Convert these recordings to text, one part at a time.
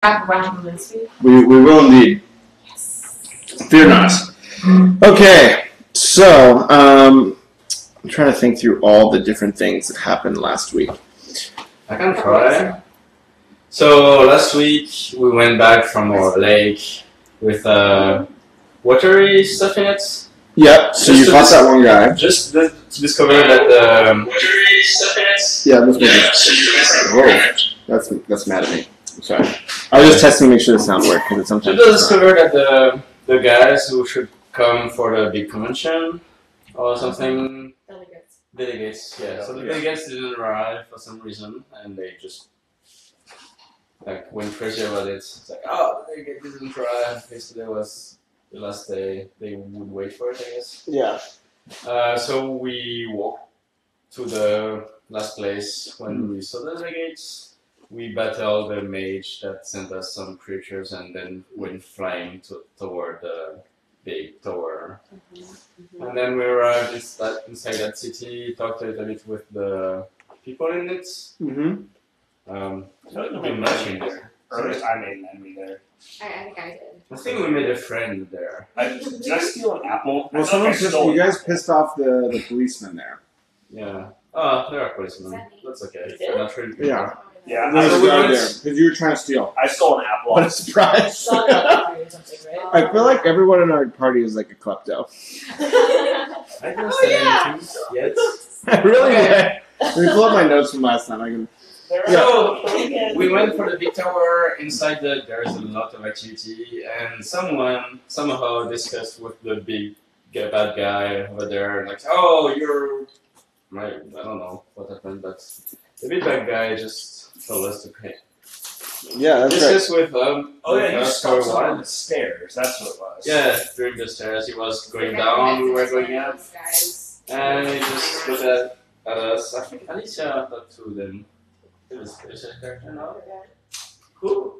We will indeed. Yes. Fear not. Okay, so I'm trying to think through all the different things that happened last week. I can try. So last week we went back from our lake with watery stuff in it. Yep. So you fought that one guy. Just to discover that the watery stuff in it. Yeah, that's mad at me. I'm sorry. I was just testing to make sure the sound worked because sometimes. Just discover that the guys who should come for the big convention or something. Delegates, yeah. So the delegates didn't arrive for some reason, and they just went crazy about it. It's like, oh, the delegate didn't arrive. Yesterday was the last day. They would wait for it, I guess. Yeah. So we walked to the last place when we saw the delegates. We battled the mage that sent us some creatures, and then went flying toward the big tower. And then we arrived inside that city, talked a little bit with the people in it. Nothing much in there. Or at least I made an enemy there. I think I did. I think we made a friend there. Did I steal an apple? Well, you guys pissed off the policeman there. Yeah. Oh, there are policemen. That's okay. Not really. Yeah. Yeah, because you were trying to steal. I stole an apple. What a surprise! I feel like everyone in our party is like a klepto. I didn't say anything yet. I really did. Let me pull up my notes from last time. I can. So we went for the big tower. Inside there's a lot of activity, and someone somehow discussed with the big bad guy over there, like, oh, you're right. I don't know what happened, but the big bad guy just told us to pay. Yeah, that's this right. is with you stopped on the stairs. That's what it was. Yeah, during the stairs, he was going down. We were going up, and he just looked at us. I think Alicia talked to them. It was a character now. Cool.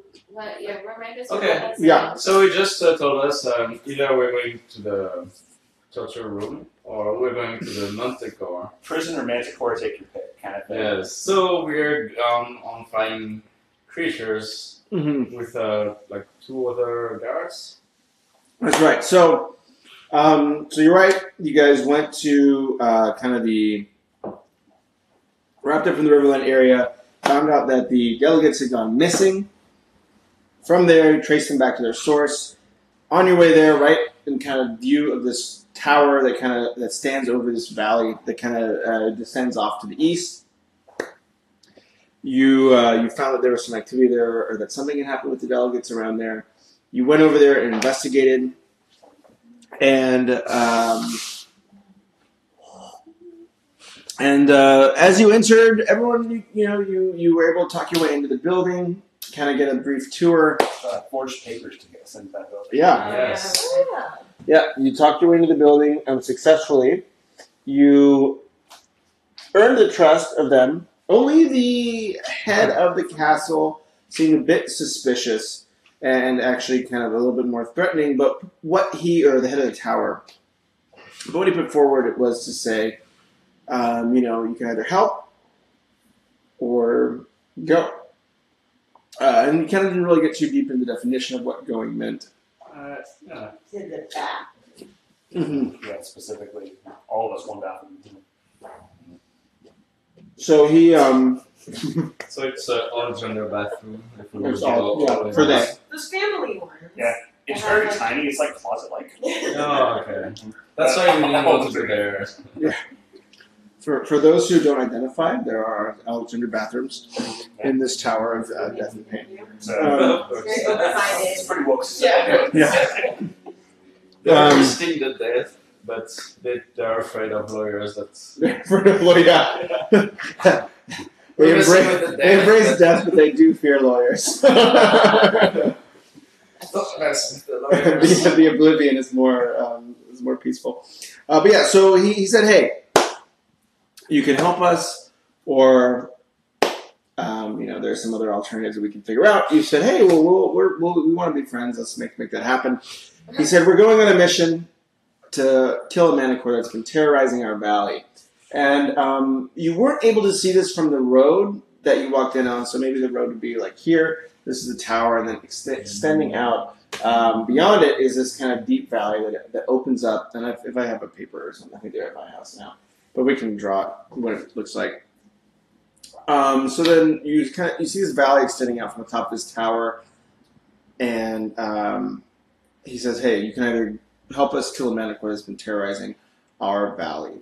Okay. Yeah. So he just told us either we're going to the torture room or we're going to the Manticore. Prison or Manticore, take your pick, kind of thing. Yes. So we're on flying creatures with like 2 other guards. That's right. So, so you're right. You guys went to kind of the wrapped up in the Riverland area. Found out that the delegates had gone missing. From there, you traced them back to their source. On your way there, right in kind of view of this tower that stands over this valley that kind of descends off to the east. You found that there was some activity there, or that something had happened with the delegates around there. You went over there and investigated, and as you entered, everyone you were able to talk your way into the building, kind of get a brief tour. Forged papers to get sent to that building. Yeah. Yes. Yeah, you talked your way into the building successfully. You earned the trust of them. Only the head of the castle seemed a bit suspicious and actually kind of a little bit more threatening. But the head of the tower, but what he put forward was to say, you can either help or go. And you kind of didn't really get too deep into the definition of what going meant. Yeah. To the back. Yeah, specifically. All of us one bathroom. So he, So it's an all-gender bathroom. for that. Those family ones. Yeah. It's very tiny. It's like closet-like. Oh, okay. That's why we didn't go to there. Yeah. For those who don't identify, there are Alexander bathrooms in this tower of death and pain. It's pretty woke. Yeah. They're sting to death, but they're afraid of lawyers. They embrace death, but they do fear lawyers. The oblivion is more peaceful. But yeah, so he said, hey, you can help us, or there's some other alternatives that we can figure out. You said, hey, well, we want to be friends. Let's make that happen. He said, we're going on a mission to kill a manticore that's been terrorizing our valley. And you weren't able to see this from the road that you walked in on, so maybe the road would be like here. This is the tower, and then extending out beyond it is this kind of deep valley that opens up. And if I have a paper or something, I think they're at my house now, but we can draw what it looks like. So then you see this valley extending out from the top of this tower, and he says, "Hey, you can either help us kill a manticore that's been terrorizing our valley."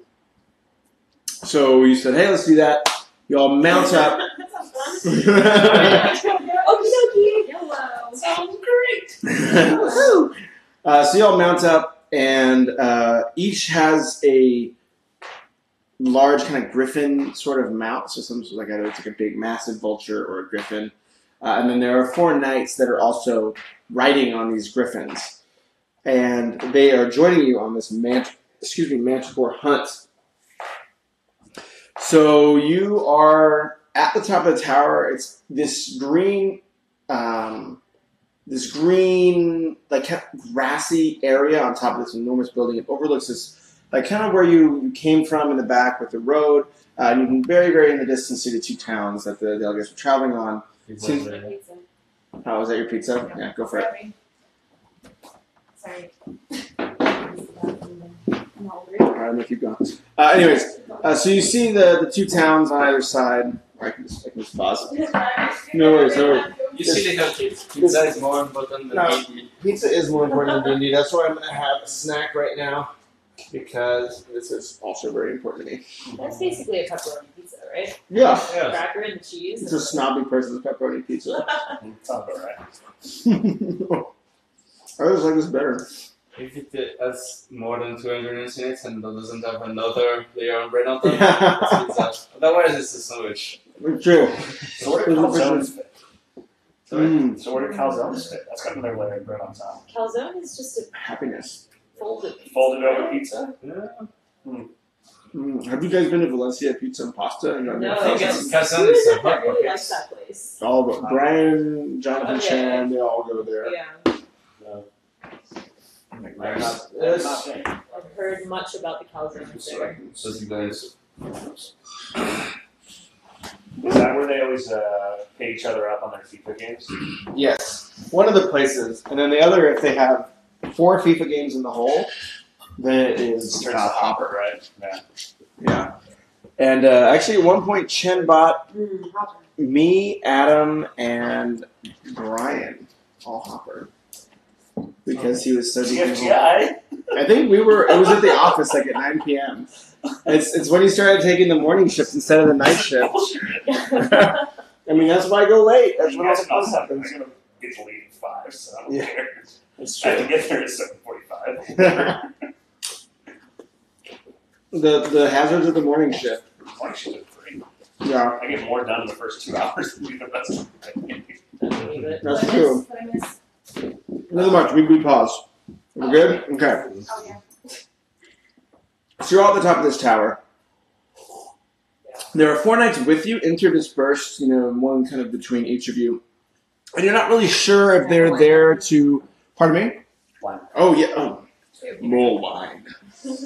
So you said, "Hey, let's do that." You all mount up. That sounds fun. Okie dokie. Hello. Sounds great. So you all mount up, and each has a large kind of griffin sort of mount. So some like it's like a big, massive vulture or a griffin. And then there are 4 knights that are also riding on these griffins, and they are joining you on this manticore hunt. So you are at the top of the tower. It's this green, like kind of grassy area on top of this enormous building. It overlooks this, like kind of where you came from in the back with the road. And you can very, very in the distance see the 2 towns that the delegates were traveling on. Oh, was that your pizza? Yeah, go for it. Sorry. All right, I'm gonna keep going. Anyways, so you see the 2 towns on either side. I can just pause. No worries. You see they have pizza is more important than DND. Pizza is more important than D&D. That's why I'm gonna have a snack right now, because this is also very important to me. That's basically a pepperoni pizza, right? Yeah, Yeah. Cracker and cheese. it's a snobby person's pepperoni pizza. Sounds about right. I always like this better. If it has more than 200 units in it and doesn't have another layer of bread on top, Yeah. it's pizza. Otherwise, it's a sandwich. True. So where do calzones fit? Mm, So where do calzones fit? That's got another layer of bread on top. Calzone is just a happiness. folded pizza. Folded over pizza? Yeah. Have you guys been to Valencia Pizza and Pasta? No, I guess Kazan Who is is a it that hot really pocket. likes that place? All of Brian, Jonathan Okay. Chan, they all go there. Yeah, I'm Like, not this. there. I've heard much about the calzones there. So you guys. Is that where they always pay each other up on their FIFA games? Yes, one of the places, and then the other, if they have 4 FIFA games in the hole, then it is Turns to Hopper, right? Yeah. Yeah, and actually at one point Chen bought me, Adam, and Brian all Hopper because he was so deep in the hole. TFTI? I think it was at the office like at 9 p.m. It's when he started taking the morning shift instead of the night shift. I mean, that's why I go late. That's when all the fun happens. I'm going to get to leave at 5, so I don't Yeah. care. That's I have to get there at 7:45. The hazards of the morning shift. Morning shift is free. Yeah, I get more done in the first 2 hours than do the rest of the day. that's true. What I miss? Nothing much. We pause. We're good? Okay. Oh, yeah. So you're all at the top of this tower. There are 4 knights with you, interdispersed, one kind of between each of you. And you're not really sure if they're there to... Pardon me? Wine. Oh, yeah. Oh. More wine.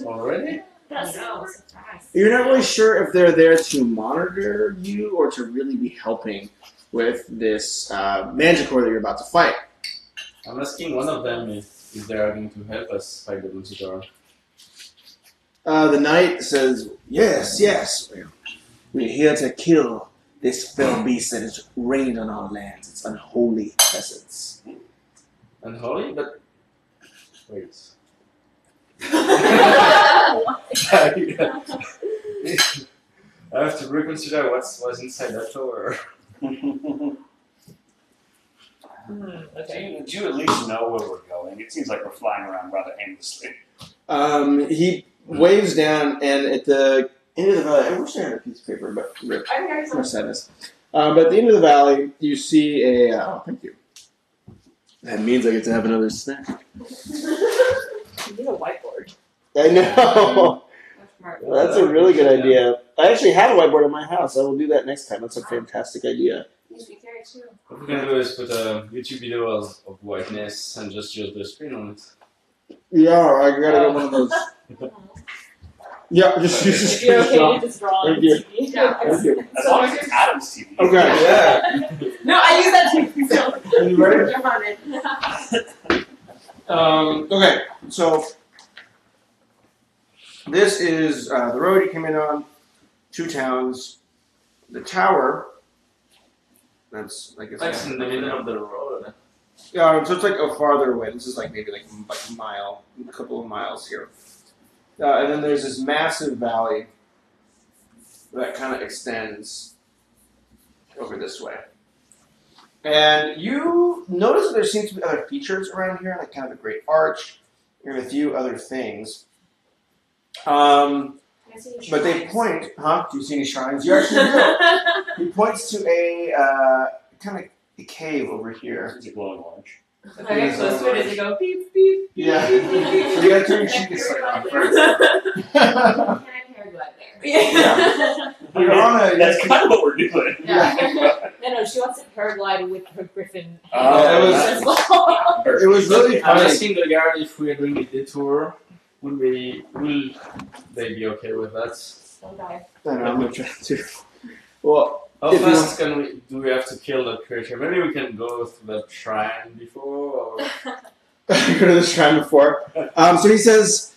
Already? That's so fast. You're not really sure if they're there to monitor you or to really be helping with this manticore that you're about to fight. I'm asking one of them if they are going to help us fight the Lucifer. The knight says, yes. We're here to kill this fell beast that has reigned on our lands. Its unholy presence. Unholy? But. Wait. I have to reconsider what was inside that tower. Okay. Do you at least know where we're going? It seems like we're flying around rather aimlessly. He waves down, and at the end of the valley, I wish I had a piece of paper, but rip. I think I No sadness. But at the end of the valley, you see a. Oh, thank you. That means I get to have another snack. You need a whiteboard. I know. That's a really good idea. I actually have a whiteboard in my house. I will do that next time. That's a fantastic idea. You should be carried too. What we can do is put a YouTube video of whiteness and just use the screen on it. Yeah, I gotta get one of those. Yeah, just If you're okay, just draw on Thank you. TV. Yeah. Thank you. As long as it's Adam's TV. Okay. Yeah. No, I use that too. So. Are you ready? You're on it. Okay, so this is the road you came in on, 2 towns, the tower. That's like It's in the middle of the road. Yeah, so it's like a farther away. This is like maybe like a mile, a couple of miles here. And then there's this massive valley that kind of extends over this way. And you notice that there seems to be other features around here, like kind of a great arch and a few other things. But they point, do you see any shrines? You actually do. He points to a kind of a cave over here. Is it glowing orange? If I get close to it, does it go beep, beep, beep, Yeah. beep, beep, beep? So you gotta turn your cheek aside on first. Can I paraglide there? Yeah. You're on a. That's kind of what we're doing. Yeah. No, she wants to paraglide with her griffin. Yeah, it was- as well. It was really I'm funny. asking the guard if we're doing a detour. Will they be okay with that? Don't die. I know, I'm gonna try to. Well, How If you fast do we have to kill that creature? Maybe we can go to that shrine before, or go to the shrine before. So he says,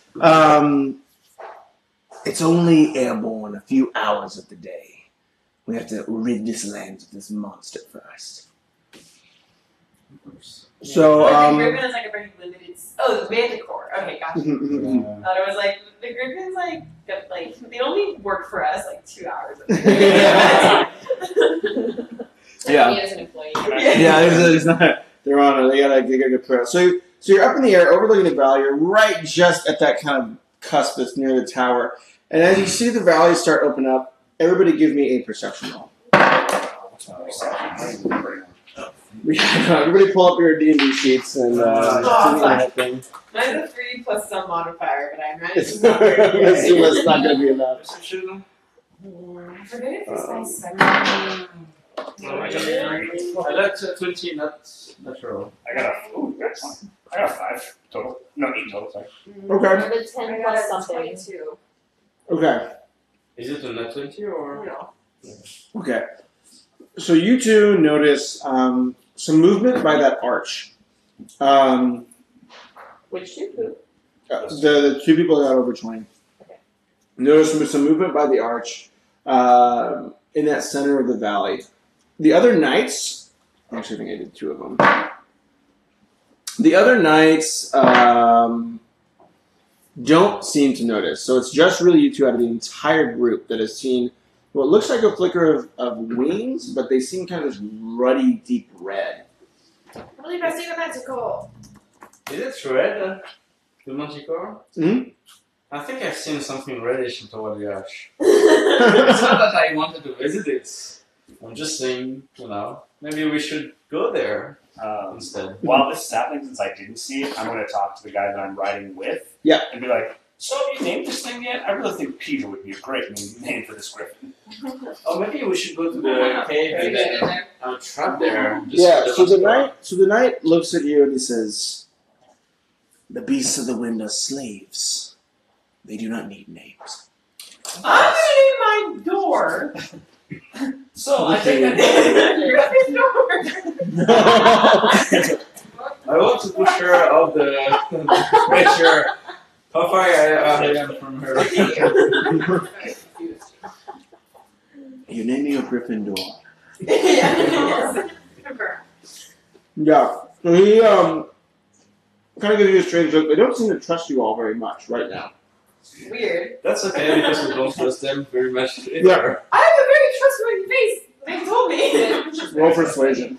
it's only airborne a few hours of the day. We have to rid this land of this monster first. So, The griffin is like a very limited. Oh, the manticore. Okay, gotcha. yeah. Thought it was like the griffin's like they only work for us like 2 hours. Yeah. Me as an employee. Yeah, it's not. They're on it. They gotta get prayer. So you're up in the air, overlooking the valley. You're right just at that kind of cusp that's near the tower. And as you see the valley start open up, everybody give me a perception roll. Everybody pull up your D&D sheets and see what happens. Mine's a 3 plus some modifier, but I imagine It's it's not very good. it's not going to be enough. I forget if it's nice. I got 20, not natural. I got a 5 total. No, 8 total, sorry. Okay. Or the 10 I plus got something. 22. Okay. Is it a nat 20 or? No. Okay. So you two notice some movement by that arch. Which two? The 2 people that got over 20. Okay. Notice some movement by the arch in that center of the valley. The other knights, actually I think I did 2 of them. The other knights don't seem to notice. So it's just really you two out of the entire group that has seen what looks like a flicker of wings, but they seem kind of this ruddy, deep red. I believe I see the magical. Is it red? The Manticore? Hmm? I think I've seen something reddish toward the arch. It's not that I wanted to visit it. I'm just saying, maybe we should go there instead. While this is happening, since I didn't see it, I'm going to talk to the guy that I'm riding with. Yeah. And be like, so have you named this thing yet? I really think Peter would be a great name for this griffin. Oh, maybe we should go to the cave Maybe get in and there. have a trap there. Just Yeah, for so the Manticore. knight looks at you and he says, "The beasts of the wind are slaves. They do not need names." I'm gonna name my door. So I think Griffin's door. I want to push her off the creature. How far I am from her? You're naming your griffin door. Yes. Yeah. So he kind of gives you a strange look. They don't seem to trust you all very much right now. Weird. That's okay because we don't trust them very much either. Yeah. I have a very trustworthy face. They told me. Roll persuasion.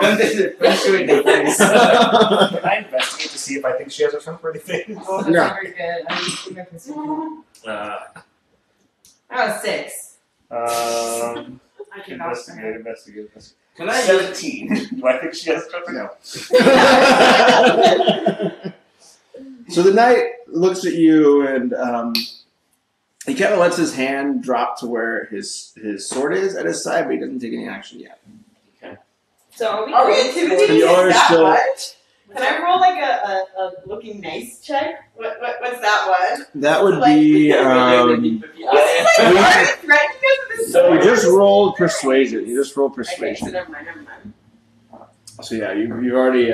Then they punch you in the face. Can I investigate to see if I think she has a trustworthy face? That's not very good. I think I can see. I was 6. I can vouch for her. investigate. Can I use 17. Do I think she has a trustworthy? No. So the knight looks at you and he kind of lets his hand drop to where his sword is at his side, but he doesn't take any action yet. So are we Are we going intimidating You are that still- much? Can I roll like a looking nice check? What's that one? That would Like- be. This is like threatening us with You just sword. rolled persuasion. You just rolled Okay, so persuasion. never mind. So yeah, you've already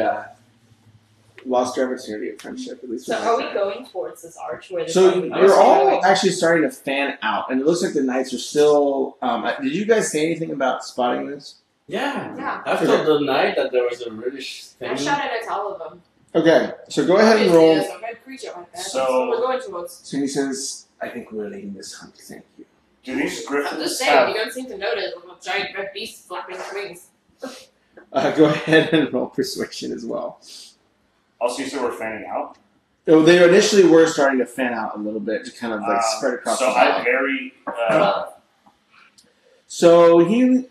lost your opportunity of friendship. At least. So with are we that. going towards this arch where? So the you're all actually starting to fan out, and it looks like the knights are still. Did you guys say anything about spotting this? Yeah. Yeah. I told the night that there was a British thing. I shouted at all of them. Okay, so go ahead and roll. There's a red creature like that. So- we're going towards. So he says, "I think we're leading this hunt. Thank you." Do these I'm griffins just saying, have... you don't seem to notice a giant red beast flapping its wings. Go ahead and roll persuasion as well. Also, you said we're fanning out? So they initially were starting to fan out a little bit to kind of like spread across So the I valley. very... So he,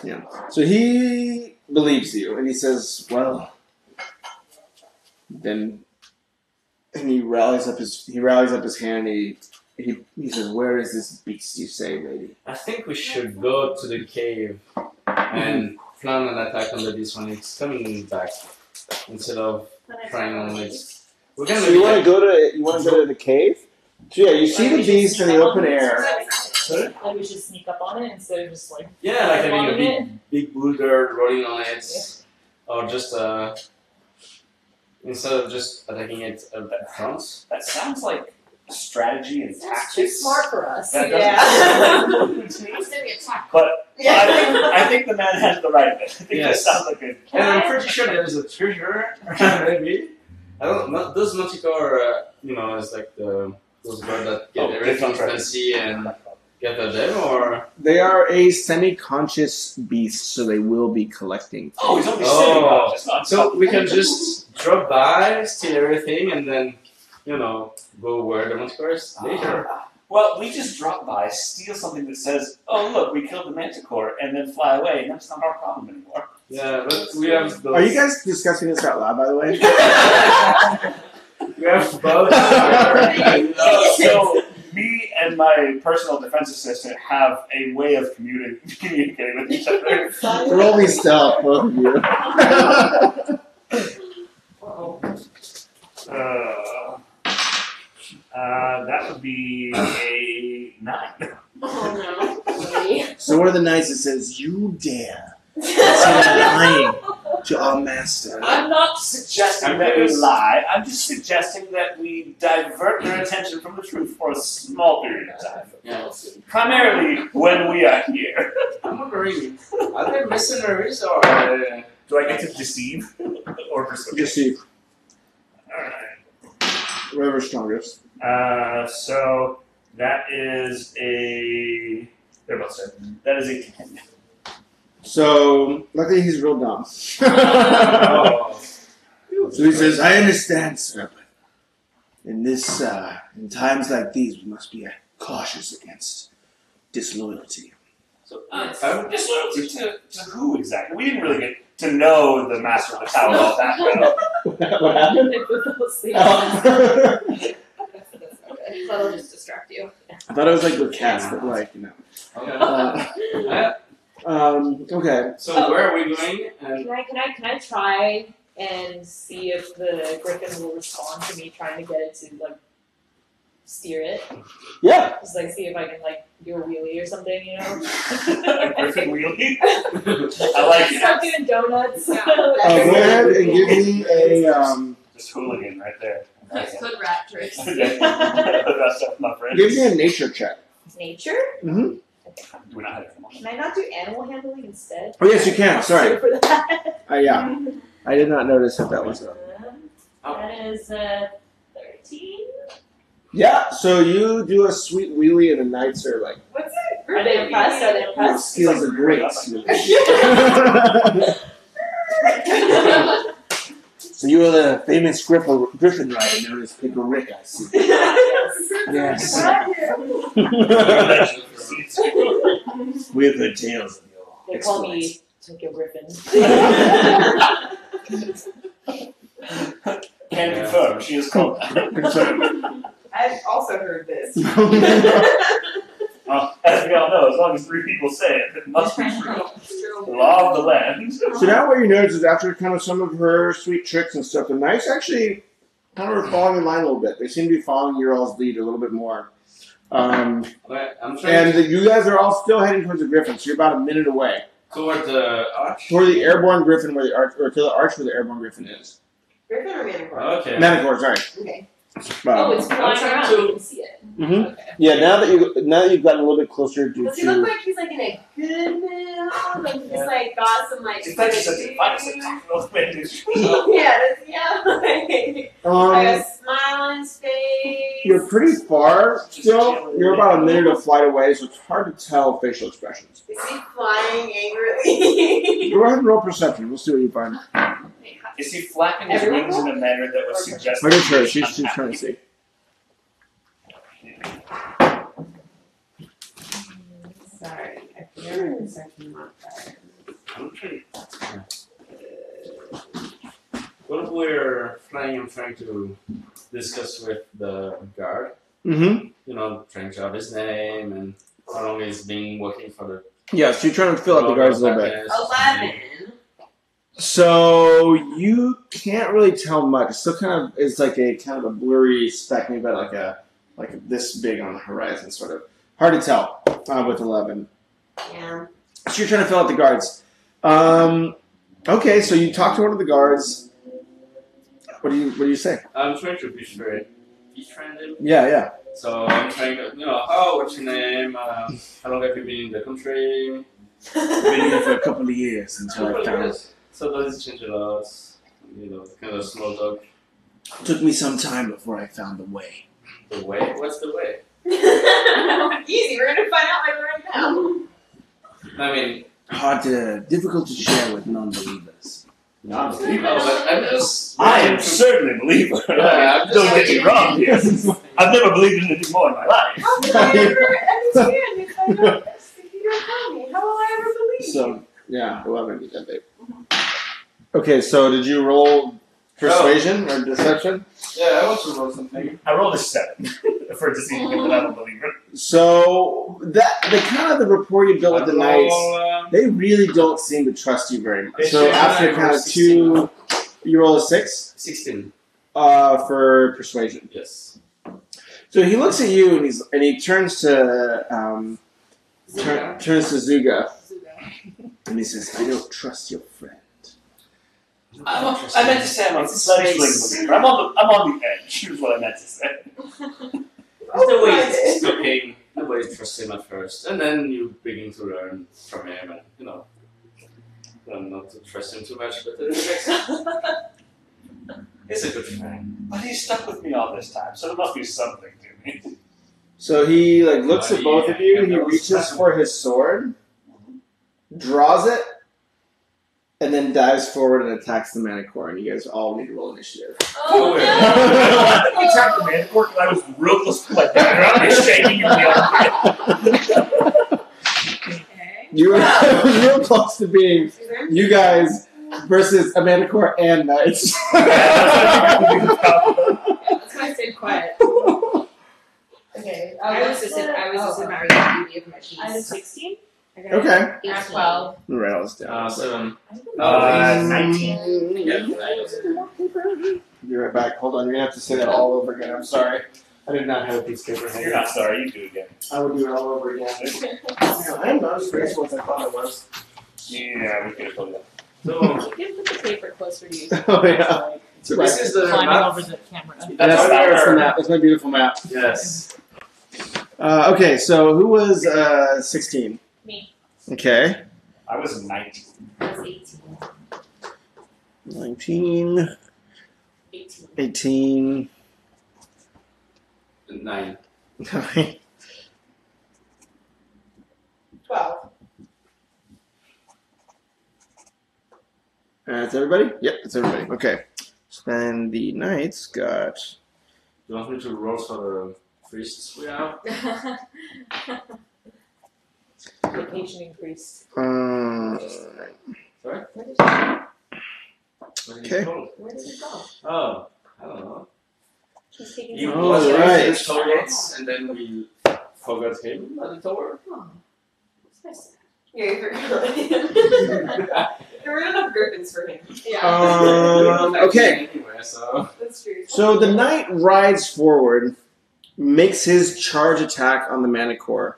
yeah. So he believes you, and he says, "Well, then," and he rallies up his hand. He says, "Where is this beast you say, lady?" I think we should go to the cave and plan an attack on the beast when it's coming back instead of trying on it. We're So gonna you want to go to the cave? So yeah, you see the beast in the open air. Like we should sneak up on it instead of just like. Yeah, like having a rolling big boulder rolling on it, or just instead of just attacking it at front. That sounds like strategy and That's tactics. too smart for us. That Yeah. doesn't It's gonna be attacked. But I think the man has the right of it. I think Yes. that sounds like a... And I'm pretty sure there's a treasure, maybe. I don't know. Those Manticore, is like those birds that get everything fancy and get at them, or They are a semi-conscious beast, so they will be collecting. Oh, he's only Oh. sitting up. It's not so we can just drop by, steal everything, and then go where the Manticore is later. Well, we just drop by, steal something that says, "Oh, look, we killed the manticore," and then fly away, and that's not our problem anymore. Yeah, but we have those. Are you guys discussing this out loud, by the way? We have both. So, me and my personal defense assistant have a way of communicating with each other. Roll me stealth, both of you. That would be a 9. Oh no. So one of the knights that says, "You dare say lying to our master." I'm not suggesting that we lie. I'm just suggesting that we divert their attention from the truth for a small period of time. Yeah. Primarily when we are here. I'm wondering, are there mercenaries or? Do I get to deceive or persuade? Deceive. Alright. Whoever's strongest. So that is a. They're both set. That is a 10. So luckily he's real dumb. Oh. So he says, "I understand, sir, but in times like these, we must be cautious against disloyalty." So, disloyalty to who exactly? We didn't really get to know the master of the tower all that well. What happened? If we fell asleep. I Okay, that'll just distract you. thought it was like with cats, but like, Okay. okay. So where are we going? And Can I try and see if the griffin will respond to me trying to get it to like steer it? Yeah. Just like see if I can like do a wheelie or something, A griffin wheelie? I like it. Start doing donuts. Go ahead and give me a. Just hooligan right there. That's good rat tricks. That's my friend. Give me a nature check. Nature? Mm-hmm. Do we not have animals? Can I not do animal handling instead? Oh yes, you can. Sorry. For that. Yeah. I did not notice if that was a. That is 13. Yeah. So you do a sweet wheelie, and the knights are like, What's it? Are they impressed? Are they "Your impressed? skills are great." So you are the famous griffin rider known as Pickle Rick, I see. Yes. We have heard tales of your They call me exploits. Tokyo Griffin. Can confirm, she is called that. I've also heard this. As we all know, as long as 3 people say it, it must be true. It's true. Law of the land. So now what you notice is after kind of some of her sweet tricks and stuff, the knights actually kind of are falling in line a little bit. They seem to be following your all's lead a little bit more. I'm And you guys are all still heading towards the griffin, so you're about a minute away. toward the arch. Toward the airborne griffin where the arch, or to the arch where the airborne griffin is. Griffin or Manticore? Okay. Manticore, sorry. Okay. Oh, it's flying trying around. to- You can see it. Mhm. Okay. Yeah, now that you've gotten a little bit closer to. Does he look like he's like in a good mood? Like he's like got some like. It's like such a fun Yeah, like a smile on his face. You're pretty far still. You're about a minute of flight away, so it's hard to tell facial expressions. Is he flying angrily? Go ahead and roll perception. We'll see what you find. Is he flapping his wings in a manner that would suggest? Look at her. She's trying to see. Sorry, I forgot my perception modifier. What we're flying, I'm trying to discuss with the guard. Mm-hmm. You know, trying to have his name and how long he's been working for the. Yeah, so you're trying to fill out the guards a little bit. 11. So you can't really tell much. It's still it's like a kind of a blurry speck, maybe about like this big on the horizon, sort of. Hard to tell with 11. Yeah. So you're trying to fill out the guards. Okay, so you talk to one of the guards. What do you say? I'm trying to befriend him. Yeah. So I'm trying to, what's your name? How long have you been in the country? Been here for a couple of years until I found. So does it change a lot? Kind of small talk. Took me some time before I found the way. The way? What's the way? Easy, we're gonna find out like right now. I mean, difficult to share with non-believers. I am certainly a believer. Yeah, Don't get me wrong here. I've never believed in anything more in my life. How did I ever understand if I don't if you don't tell me? How will I ever believe? So yeah, 11. You got that. Okay, so did you roll persuasion or deception? yeah, I want to roll something. I rolled a 7 for deceiving him that I'm a believer. So the kind of the rapport you built with the knights, they really don't seem to trust you very much. So after kind of 2, you roll a 6. 16. For persuasion. Yes. So he looks at you and he turns to Zuga and he says, "I don't trust your friend." I meant to say I'm a slightly believer. I'm on the edge. Here's what I meant to say. The way he's talking, nobody trusts him at first, and then you begin to learn from him, and learn not to trust him too much. But he's a good friend. But he's stuck with me all this time, so there must be something to me. So he looks at both of you. He reaches for his sword, draws it, and then dives forward and attacks the Manticore. And you guys all need to roll initiative. Oh, He attacked the Manticore because I was real close to my background and shaking in the other. Okay. You were real close to being you guys versus a Manticore and knights. That's why I stayed quiet. Okay. I was just admiring the beauty of my cheese. I did 16. Okay. At 12. Right, I'll just down. 7. 19. Yeah. Be right back. Hold on, you're gonna have to say that all over again. I'm sorry. I did not have a piece of paper handy. You're not sorry, you do it again. I would do it all over again. I'm not as graceful as I thought I was. Yeah, we could have told you that. So You can put the paper closer to you. Oh, yeah. So this is the Climbing map. over the camera. That's the map. That's my beautiful map. Yes. Okay, so who was 16? Me. Okay. I was 19. I was 18. 19. 18. 18. 9. 12. That's everybody? Yep, that's everybody. Okay. So then the knights got. You want me to roll for the priests we have? Location increased. Sorry? Where did it Okay. go? Where did it go? Oh, I don't know. She's taking He some- was right. in the toilets, and then we forgot him at the tower. Oh, that's nice. Yeah, you're there were enough griffins for him. Yeah. Okay. Anyway, so That's true. So the knight rides forward, makes his charge attack on the Manicore.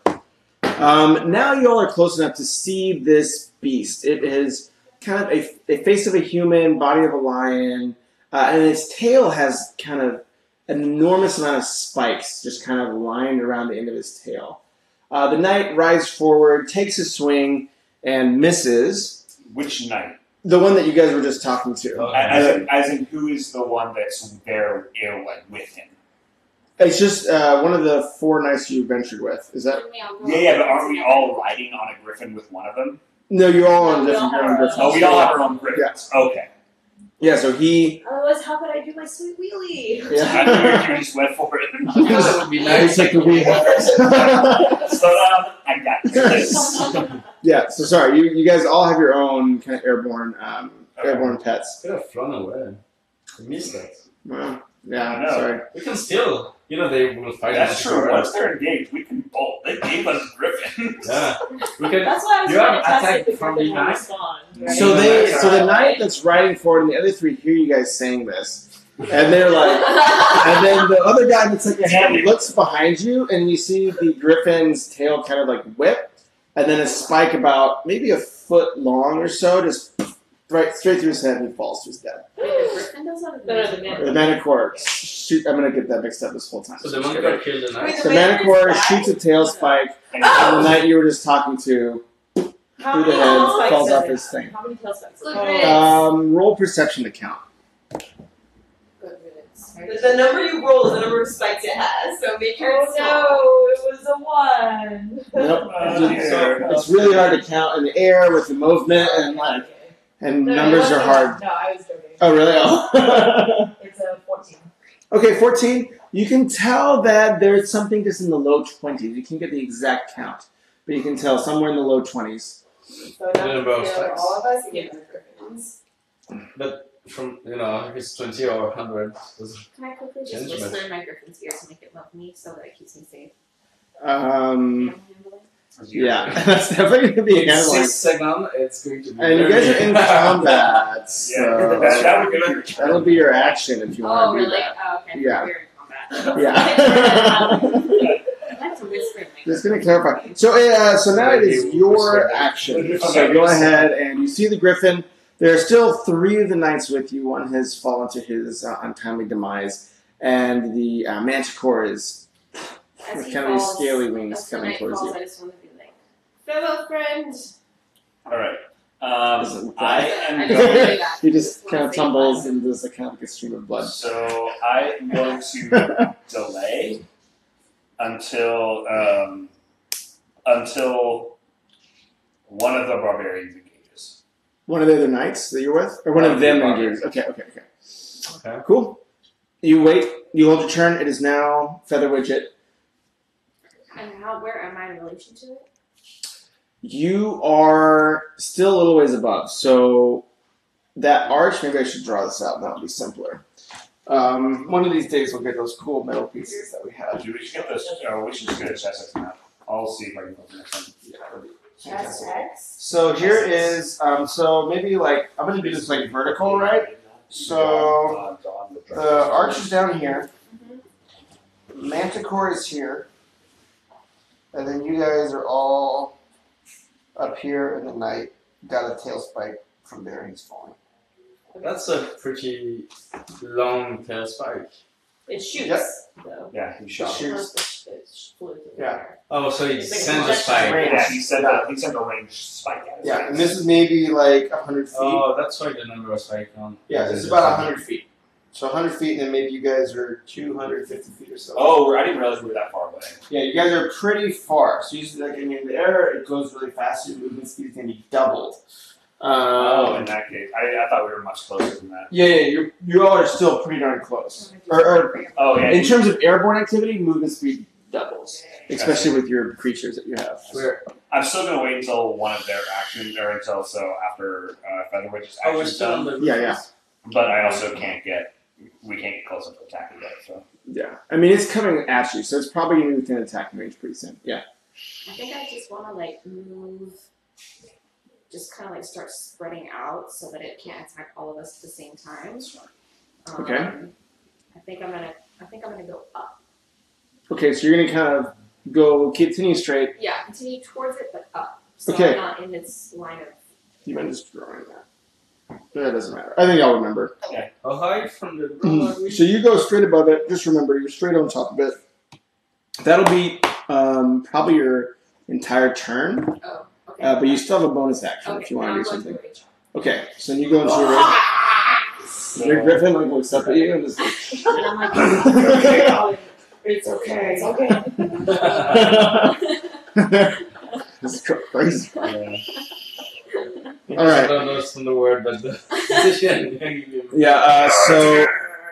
Now you all are close enough to see this beast. It is kind of a face of a human, body of a lion, and its tail has kind of an enormous amount of spikes just kind of lined around the end of his tail. The knight rides forward, takes a swing, and misses. Which knight? The one that you guys were just talking to. As in, who is the one that's there, like, with him? It's just one of the 4 knights you ventured with. Is that? Yeah, but aren't we all riding on a griffin with one of them? No, you're all on No, we all different have ground our griffins. Oh, we all have our own griffins. Okay. Yeah, so he. Otherwise, how could I do my sweet wheelie? I Yeah. knew you just went for it. that would be He nice. took the wheel. Slow down. I got this. Yeah, so sorry, you guys all have your own kind of airborne pets. Could have flown away. I missed that. Well, yeah, I know. sorry. We can still, they will fight That's us true. for Once us. they're engaged, we can bolt. They gave us griffins. Yeah, we can. That's why I was You trying have to test attack if the from griffin will behind? respond. Right? So Yeah, so the Right. knight that's riding forward and the other 3 hear you guys saying this. And they're like, and then the other guy that's like a hand looks behind you and you see the griffin's tail kind of like whip, and then a spike about maybe a foot long or so just right straight through his head and he falls to his death. Wait, the griffin does not No, The Manicore, shoot, I'm gonna get that mixed up this whole time. So the monkey killed the knight. Wait, The Manicore shoots a tail spike, and the knight you were just talking to How through the many head tail spikes falls is off it? his thing. How many tail spikes? Roll perception to count. Good riddance. The number you roll is the number of spikes it has, so make sure it's small. Oh no, it was a 1. Nope. dear. It's really hard to count in the air with the movement and No, numbers it are wasn't hard. No, I was joking. Oh really? Oh. It's a 14. Okay, 14. You can tell that there's something just in the low 20s. You can get the exact count, but you can tell somewhere in the low 20s. So enough Number of to kill spikes. all of us and get the griffins. But from if it's 20 or 100, Can I quickly just Change whisper it. in my griffin's ear to make it love me so that it keeps me safe? Yeah, that's definitely going to be a in handling. 6 seconds, it's going to be. And you guys are in combat, so that would be good. that'll be your action if you Oh, want to do really? that. Oh, okay. Yeah. We're in combat. Yeah. I have to whisper in my Just going to clarify. So now it is your action. So go ahead and you see the griffin. There are still 3 of the knights with you. One has fallen to his untimely demise, and the manticore is As with he kind of these falls, scaly wings as the coming night towards falls, you. I just want to be like, fellow friend. Alright. Doesn't I I am just wanna going. say that. He just Wanna kind of say tumbles that. into this kind of like a stream of blood. So I am going to delay until one of the barbarians engages. One of the other knights that you're with? Or one of them engages? Okay. Okay. Cool. You wait. You hold your turn. It is now Feather Widget. And where am I in relation to it? You are still a little ways above. So that arch, maybe I should draw this out. That would be simpler. One of these days we'll get those cool metal pieces that we have. We should get this. We should just get a chest X map. I'll see if I can open this Chest X? So here is, so maybe like, I'm going to do this like vertical, right? So the arch is down here. Manticore is here. And then you guys are all up here, and the knight got a tail spike from there. He's falling. That's a pretty long tail spike. It shoots, Yep. though. Yeah, he shot. Shoots. Unless it flew through the Yeah. air. Oh, so it It's like sends a a spike. range. Yeah, he sent a range spike at his Yeah, face. and this is maybe like 100 feet. Oh, that's why the number of spike on. Yeah, it's about 100 feet. So 100 feet, and then maybe you guys are 250 feet or so. Oh, I didn't realize we were that far away. Yeah, you guys are pretty far. So usually, like in the air, it goes really fast. Your movement speed is going to be doubled. In that case, I thought we were much closer than that. Yeah, you all are still pretty darn close. Or Oh yeah. in terms of airborne activity, movement speed doubles, especially with your creatures that you have. Where? I'm still gonna wait until one of their actions, or until after Featherwitch's Oh, we're action's still on done. the. Yeah. But I also can't get. We can't get close enough to attack it yet. So Yeah, I mean it's coming at you, so it's probably going to be within attacking range pretty soon. Yeah. I think I just want to like move just kind of like start spreading out so that it can't attack all of us at the same time. Okay. I think I'm gonna go up. Okay, so you're gonna kind of continue straight. Yeah, continue towards it, but up. So Okay. I'm not in its line of. You mind just drawing that? That doesn't matter. I think I'll remember. I'll hide from the So you go straight above it. Just remember, you're straight on top of it. That'll be probably your entire turn. Oh, okay. But you still have a bonus action okay, if you want now to I'm do going something. to reach. Okay, so you go into your rage. Your Griffin like looks up at you and just like, And I'm like, it's okay. It's okay. this is crazy. Yeah. All right. I don't know the word, but the position. Yeah. So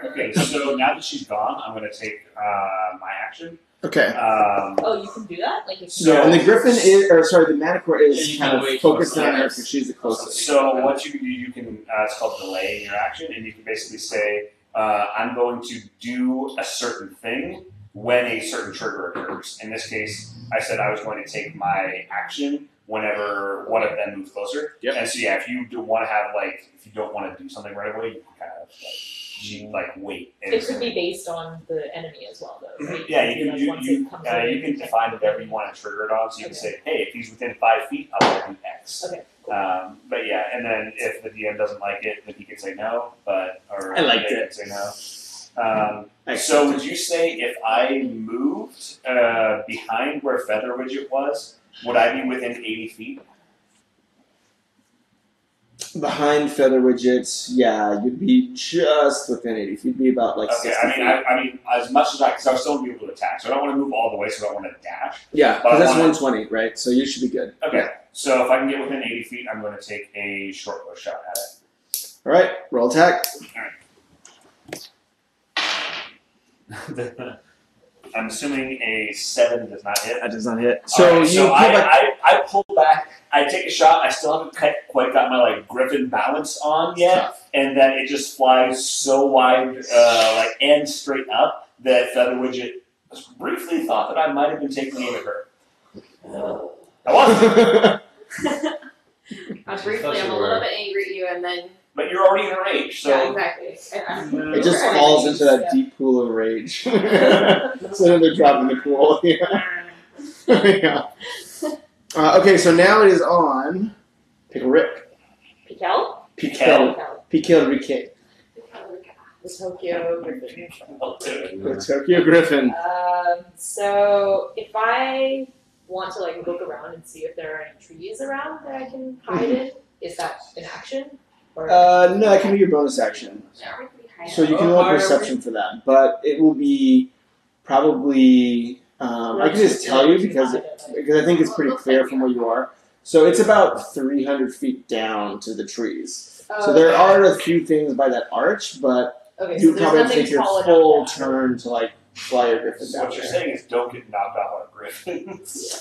Okay, so now that she's gone, I'm going to take my action. okay. Oh, you can do that? Like if So and the Griffin is, or sorry, the Manticore is Yeah, you kind can of wait focused for on her us. because she's the closest. So what you can do, you can it's called delaying your action, and you can basically say, I'm going to do a certain thing when a certain trigger occurs. In this case, I said I was going to take my action whenever one of them moves closer. Yep. And so yeah, if you do want to have if you don't want to do something right away, you can kind of wait. And it could be based on the enemy as well, though, right? yeah, It could be, you like, can once it comes in, you can define whatever you want to trigger it on. So you can say, hey, if he's within 5 feet, I'll do X. Okay, cool. But yeah, and then if the DM doesn't like it, then he can say no. Or I liked they it. can say no. So would you say if I moved behind where Feather Widget was, would I be within 80 feet? Behind Feather Widgets, yeah, you'd be just within 80. You'd be about like Okay, 60 feet. I mean, as much as because I was still going to be able to attack, so I don't want to move all the way, so I don't want to dash. Yeah, But I because that's wanna- 120, right? So you should be good. Okay, so if I can get within 80 feet, I'm going to take a short bow shot at it. All right, roll attack. I'm assuming a 7 does not hit. That does not hit. So Alright, you pull back. I pull back. I take a shot. I still haven't quite got my Griffin balance on yet, and then it just flies so wide, and straight up that Feather Widget briefly thought that I might have been taking aim at her. I wasn't, Briefly, I'm a little bit angry at you, and then but you're already in a rage, so yeah, exactly. It just falls into that deep pool of rage. So then they're dropping the pool. Yeah. Yeah. Okay, so now it is on Pickle Rick. Pikel? Pikel Rick. The Tokyo Griffin. The Tokyo Griffin. So if I want to look around and see if there are any trees around that I can hide in, is that an action? Or No, that can be your bonus action. So you can roll perception for that, but it will be probably. I can just tell you because I think it's pretty clear from where you are. So it's about 300 feet down to the trees. So there are a few things by that arch, but okay, you so probably have to nothing take your tall enough full that- turn to fly your griffin So down what you're there. saying is don't get knocked off on Griffins.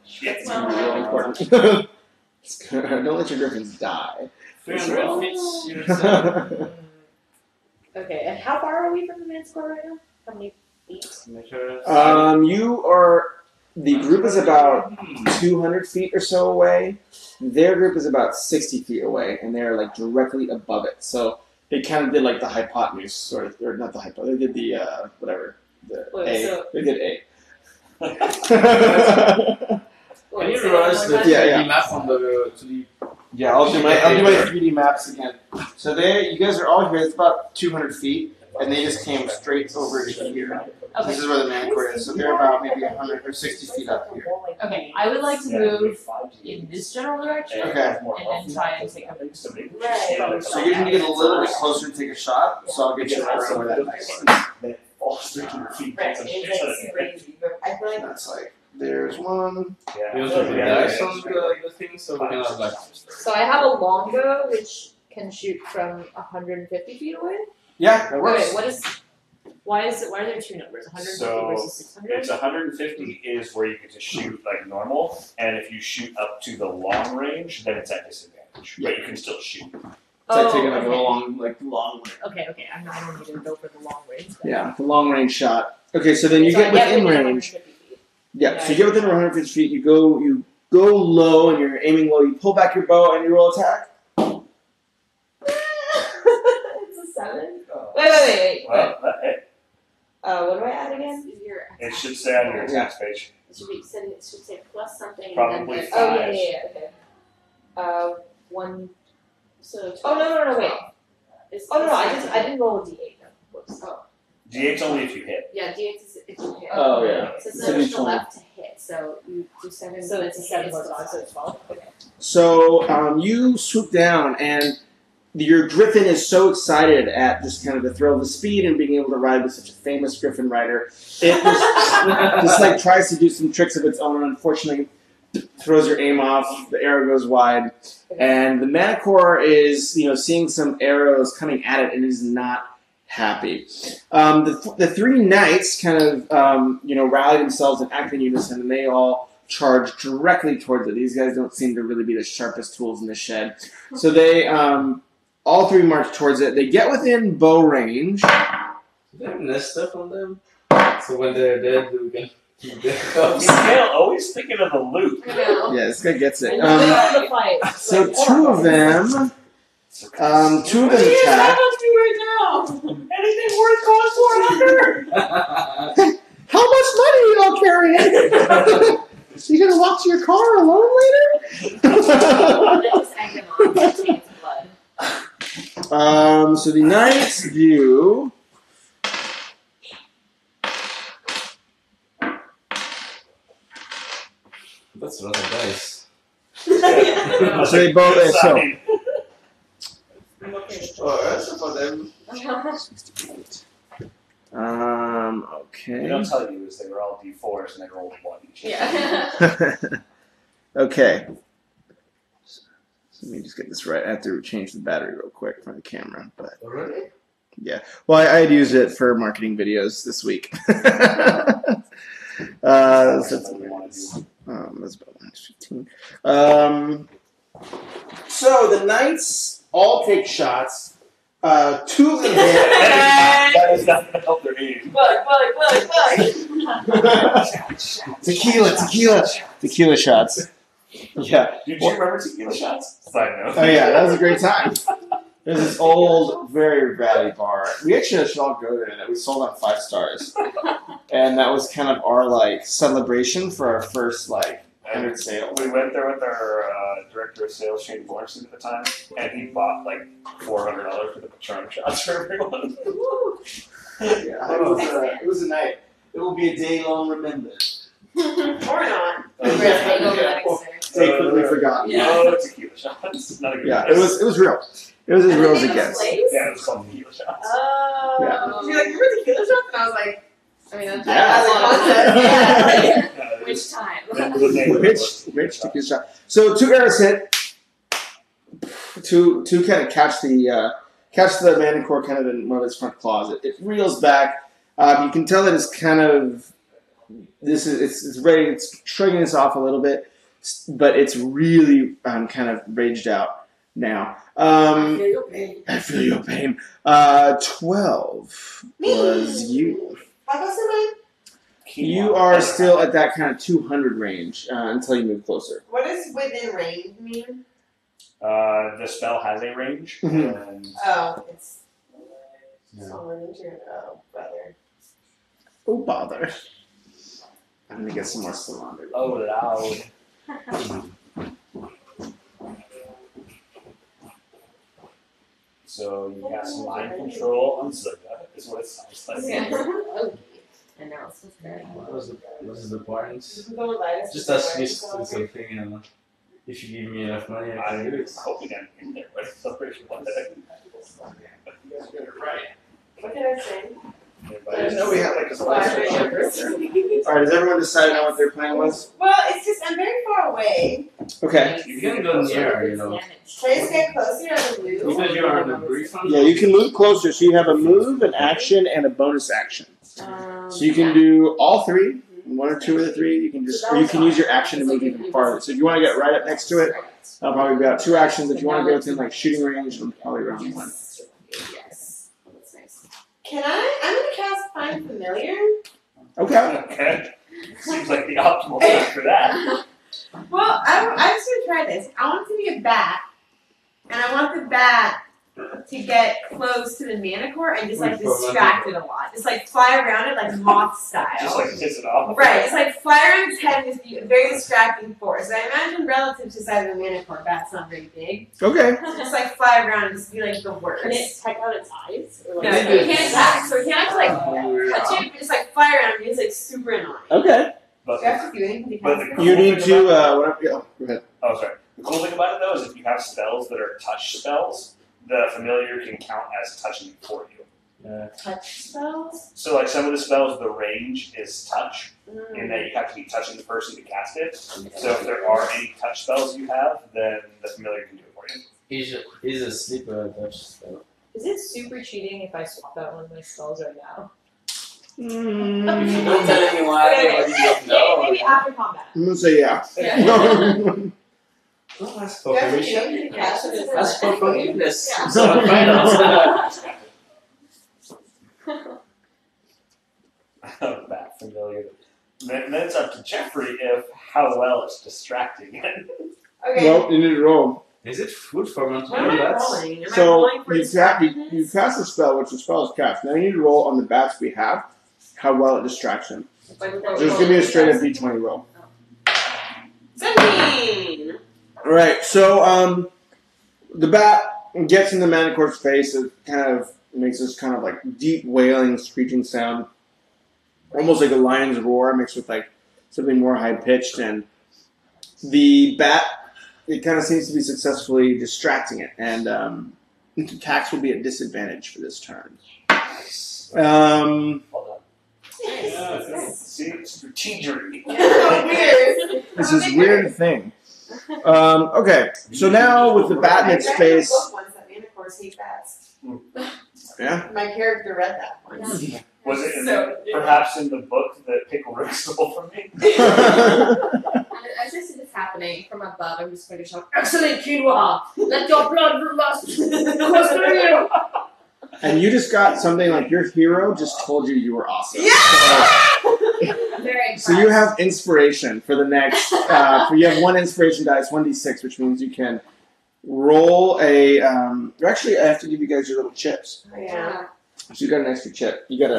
Shit. It's really important. Don't let your griffins die. 300 feet. Okay, and how far are we from the Manticore right now? How many feet? You are. The group is about 200 feet or so away. Their group is about 60 feet away, and they're directly above it. So they kind of did the hypotenuse, sort of, or not the hypotenuse. They did the whatever. The Wait, A. so- They did A. Can you Say draw that us one the more 3D time? map on the to the? Yeah, I'll do my 3D maps again. So you guys are all here. It's about 200 feet, and they just came straight over to here. Okay. This is where the Manticore is. So they're about maybe 100 or 60 feet up here. Okay, I would like to move in this general direction Okay. and then try and take a Right. So you can get a little bit closer and take a shot. So I'll get you right where that nice one. Falls 300 feet. Right, it's crazy, but I feel like That's there's one. Yeah. We also put dice on the thing, so we can have So I have a longbow which can shoot from 150 feet away. Yeah, that works. Okay, why are there two numbers? 150 versus 600? It's 150 is where you get to shoot normal, and if you shoot up to the long range, then it's at disadvantage. But you can still shoot. It's taking a okay. long range. Okay, I don't need to go for the long range. But Yeah, the long range shot. Okay, so then you So get I within within range. 150 feet. Yeah, so you get within 150 feet. You go. You go low and you're aiming low. You pull back your bow and you roll attack. It's a 7. Oh. Wait. Well, that hit. What do I add again? It should say on your attacks page. It should be said. It should say plus something. Probably and then Oh, five. yeah, okay. 1. So. Oh, no, wait. It's Oh, no, plus I something. didn't roll a D8. No. Whoops. Oh, D8's only if you hit. yeah. D8 is if you hit. Oh, yeah. So it's So never D20. the left to hit. So you do 7. So it's a 7 hit, plus it's 5, so it's 12. Okay. So you swoop down, and your griffin is so excited at just kind of the thrill of the speed and being able to ride with such a famous griffin rider. It just like tries to do some tricks of its own, and unfortunately throws your aim off. The arrow goes wide, and the Manicore is seeing some arrows coming at it and is not happy. The 3 knights kind of rally themselves and act in unison, and they all charge directly towards it. These guys don't seem to really be the sharpest tools in the shed, so they all 3 march towards it. They get within bow range. Do they have nest stuff on them? So when they're dead, we can keep their cups. Always thinking of the loot. I know. Yeah, this guy gets it. The fight. So 2 of them. 2 of them attack. right now? Anything worth going 400? How much money are you all carrying? You gonna walk to your car alone later? That just egg them on. It taints blood. So the knights do. That's a lot of dice. So they both. So I'm okay with Oh, that's for them. okay. They don't tell you is they were all D4s and they rolled 1 each. Yeah. Okay. So let me just get this right. I have to change the battery real quick for the camera, but Already? well, I had used it for marketing videos this week. That's about 115. So the knights all take shots. 2 of them hit. That is not going to help their aim. Bug. Tequila shots. Yeah. Did you remember tequila shots? Side note. Oh yeah, that was a great time. There's this old, very ratty bar. We actually should all go there. That we sold on 5 stars, and that was kind of our celebration for our first 100 sales. We went there with our director of sales, Shane Morrison, at the time, and he bought $400 for the Patron shots for everyone. Yeah, it was a night. It will be a day long remembered. Or not. Day quickly forgotten. Yeah. Oh, tequila shots. Not a good Yeah, guess. it was real. It was as real as it gets. Yeah, it was called tequila shots. Oh. Yeah. You're like, you were tequila shots? And I was like, I mean, that's Yeah. Which time? Rich tequila shot. So 2 arrows hit. Two kind of catch the Manicore kind of in one of its front claws. It reels back. You can tell that it's kind of it's ready. It's shrugging this off a little bit, but it's really kind of raged out now. I feel your pain. 12 was you. how about somebody? You are still at that kind of 200 range until you move closer. What does within range mean? The spell has a range, Mhm. and Oh, it's Yeah. someone into brother. Oh, bother. I'm going to get some more salami. oh, loud. So you cast mind control on Zerga, is what it sounds like. I know, it's so scary. What is the point? Go light. Just ask me something, if you give me enough money, I can do I'm it. hoping I'm in there, but celebration one day. You guys got it right. What did I say? I didn't know we had a Alright, has everyone decided on what their plan was? Well, it's just I'm very far away. Okay. You can go near, Can I just get closer to the move? Because you are on the brief one? Yeah, you can move closer, so you have a move, an action, and a bonus action. So you can do all 3, 1 or 2 of the 3. You can just, or you can use your action to move even farther. So if you want to get right up next to it, that'll probably be about 2 actions. If you want to go within shooting range, it'll probably around 1. Yes. That's nice. Can I? I'm gonna cast Find Familiar. Okay. Okay. Seems like the optimal time for that. Well, I'm just gonna try this. I want it to be a bat, and I want the bat to get close to the manicore and just like distract it a lot. Just like fly around it like moth style. Just like piss it off. Right, it's like fly around its head and just be a very distracting force. I imagine relative to the size of a manicore, bat's not very big. Okay. Just like fly around and just be like the worst. Can it check out its eyes? Or No, like, you can't attack, so we can't actually like touch it, but just like fly around and it's like super annoying. Okay. But Do you have to do anything to But cast the it? You need to whatever. Yeah, go ahead. oh, sorry. The cool thing about it though is if you have spells that are touch spells, the familiar can count as touching for you. Touch spells? So like some of the spells, the range is touch, Mm. in that you have to be touching the person to cast it. So if there are any touch spells you have, then the familiar can do it for you. Is a sleeper touch spell. Is it super cheating if I swap out one of my spells right now? If you don't tell anyone, nobody will know. Maybe after combat. I'm gonna say yeah. Don't ask for You have to permission. do cast it. Ask for forgiveness. Yeah. So finals. That familiar. Then it's up to Jeffrey if how well it's distracting it. Okay. Well, you need to roll. Is it food for mental What am I bats? rolling? Am I So rolling for you distractedness? cast a spell, which the spell is cast. Now you need to roll on the bats we have how well it distracts him. Like without Just give me a straight up d20 roll. 17! Alright, so the bat gets in the manicore's face. It kind of makes this kind of like deep wailing, screeching sound. Almost like a lion's roar mixed with like something more high pitched, and the bat, it kind of seems to be successfully distracting it, and attacks will be at disadvantage for this turn. Well done. Nice. See, strategery. Weird. This is weird thing. Okay, so now with the bat in its I read face, the book once that manticores hate bats. yeah. My character read that once. Was it in So- perhaps in the book that Pickle Rick stole from me? As I see this happening from above, I'm just going to shout, "Excellent, quinoa! Let your blood rust course through you!" And you just got something like your hero just told you you were awesome. I'm very So you have inspiration for the next. You have one inspiration dice, 1d6, which means you can roll a. Actually, I have to give you guys your little chips. Oh, yeah. So you got an extra chip. You got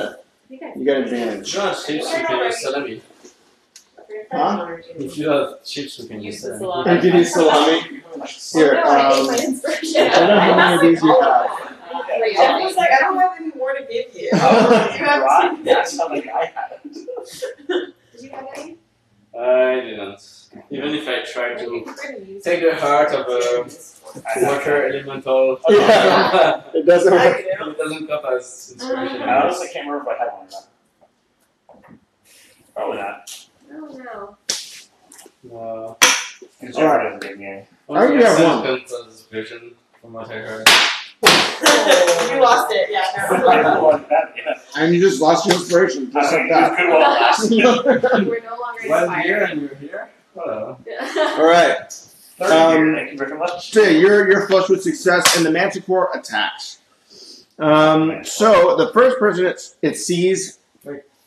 advantage. If you have chips, you can use salami. Huh? If you have chips, you can use Use the salami. salami. I give you salami. Here. No, I ate my inspiration. I don't know how many of these you have. Jeff was like, I don't have any more to give you. Right, that's something I had. Did you have any? I didn't. Even if I tried to Take take the heart of a water elemental, Yeah. It doesn't I work. do. it doesn't count as inspiration. I honestly can't remember if I had one or not. Probably not. Oh no. No. Because All right. Jeffrey doesn't give me any. I already have one. Counts as inspiration from what I heard. You lost it, yeah. No. And you just lost your inspiration, just like that. Could well last. We're no longer One here inspired. and you're here? Hello. All right. Third year, thank you very much. So you're flush with success, and the manticore attacks. So the first person it sees,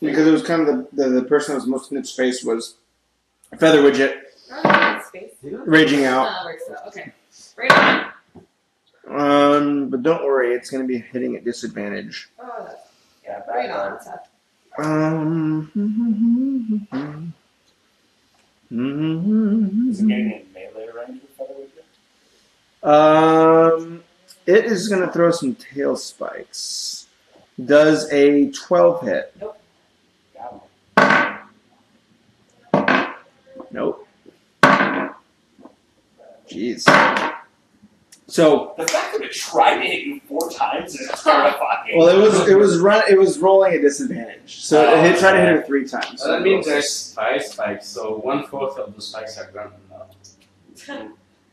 because it was kind of the person that was most in its face, was Feather Widget, Oh, space. raging out. Works out. Okay. Right on. But don't worry, it's going to be hitting at disadvantage. Oh, that's Yeah, right bad on. Tough. Is it getting in melee range with Feather Widget? It is going to throw some tail spikes. Does a 12 hit? Got him. Nope. Jeez. So, The fact that it tried to hit you 4 times is terrifying. well, it was rolling at disadvantage. So it tried to hit her 3 times. So that means there's 5 spikes, so 1/4 of the spikes are gone now.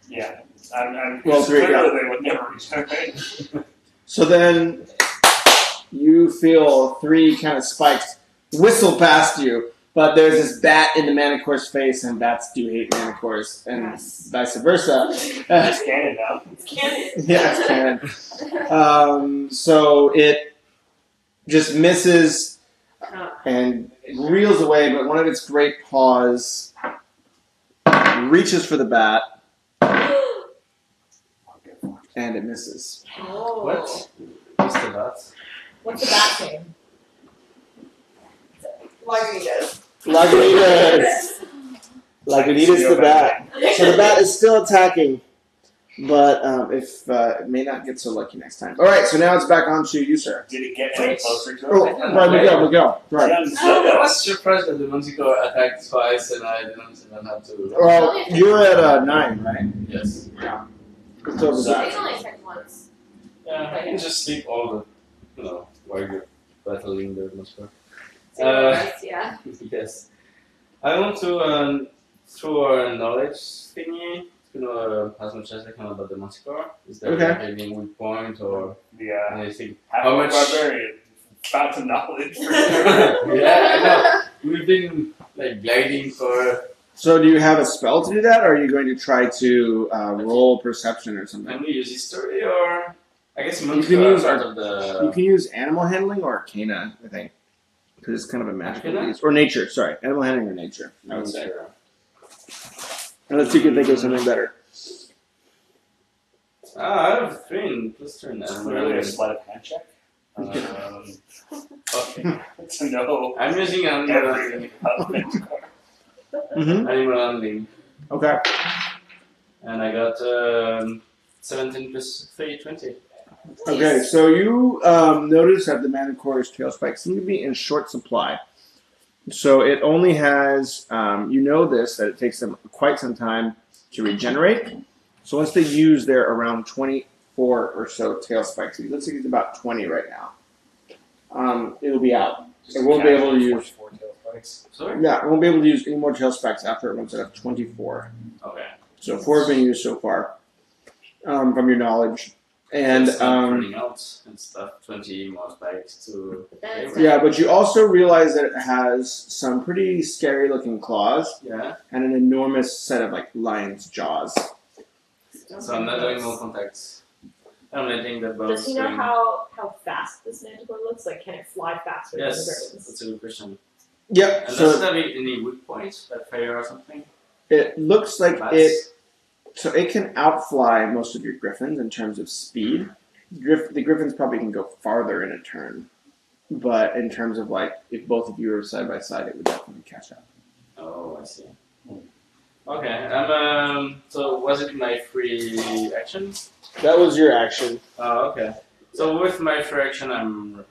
Yeah. I'm Well, 3, clearly yeah. they would never return. So then you feel 3 kind of spikes whistle past you, but there's this bat in the manicore's face, and bats do hate manicores, and vice versa. It's canon now. It's canon. Yeah, it's canon. So it just misses and reels away, but one of its great paws reaches for the bat, and it misses. Oh. What? What's the bat? What's the bat name? Lagunitas. Lagunitas! Lagunitas the bat. So the bat is still attacking, but it may not get so lucky next time. All right, so now it's back on to you, sir. Did it get any closer to Oh, it? right, we go. Right. I was surprised that the Manticore attacked twice and I didn't even have to. Well, you're at 9, right? Yes. It's over They that. only attack once. Yeah, I can just sleep all the, while you're battling the Manticore. Yeah. Yes. I want to through a knowledge thingy to know as much as I can about the Manticore. Is there any weak point or anything? How much barbarian? Found some knowledge. Yeah, I know. We've been gliding for. So do you have a spell to do that, or are you going to try to roll perception or something? Can we use history or? I guess You can use You can use animal handling or arcana, I think, because it's kind of a magical piece. Or nature. Sorry, animal handling or nature. I would say. Unless you can think of something better. I have 3 and plus 3 now. It's clearly a sleight of hand check. Okay. To know I'm using animal handling. Animal handling. Okay. And I got 17 plus 3, 20. Okay, so you notice that the Manticore's tail spikes seem to be in short supply. So it only has, that it takes them quite some time to regenerate. So once they use their around 24 or so tail spikes, it looks like it's about 20 right now. It'll be out. It won't be able to use. 4 tail spikes. Sorry? Yeah, it won't be able to use any more tail spikes after it once it has 24. Okay. So 4 have been used so far, from your knowledge. And running out and stuff, 20 more spikes to. yeah, but you also realize that it has some pretty scary looking claws. Yeah. And an enormous set of lion's jaws. So I'm not doing more contacts. I'm letting the bones. Does he know how fast this Manticore looks? Can it fly faster than the Yes, griffins? that's a good question. Yep. And So does it have any weak points, like fire or something? it looks like Bats? So it can outfly most of your griffins in terms of speed. The griffins probably can go farther in a turn, but in terms of if both of you are side by side, it would definitely catch up. Oh, I see. Okay. So was it my free action? That was your action. Oh, okay. So with my free action, I'm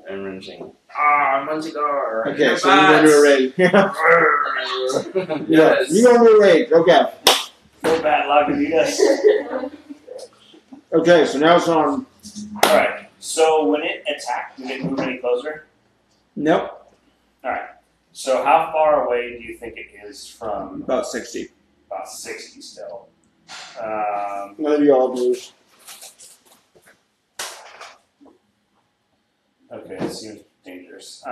ranging. Manticore. Okay, so you're going to a rage. Yes. You're going to a rage. Okay. Full bat Lagunitas. Okay, so now it's on. Alright, so when it attacked, did it move any closer? Nope. Alright, so how far away do you think it is from? About 60. About 60 still. None of you all moves. Okay, it seems dangerous.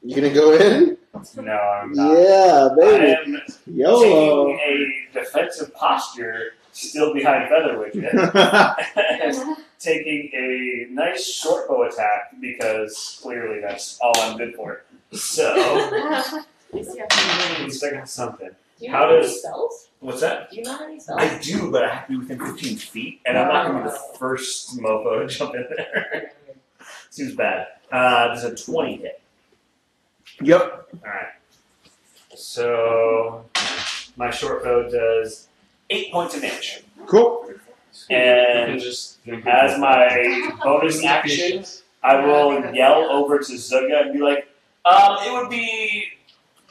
You gonna go in? No, I'm not. Yeah, I baby. am YOLO. taking a defensive posture still behind Featherwidget. Taking a nice short bow attack because clearly that's all I'm good for. So, at least I got something. Do you How know any does- spells? What's that? Do you know any spells? I do, but I have to be within 15 feet, and I'm not going to be the first mofo to jump in there. Seems bad. There's a 20 hit. Yep. Alright. So, my short bow does 8 points of damage. Cool. And you can just drink as my bonus action, I will yell over to Zuga and be like, it would be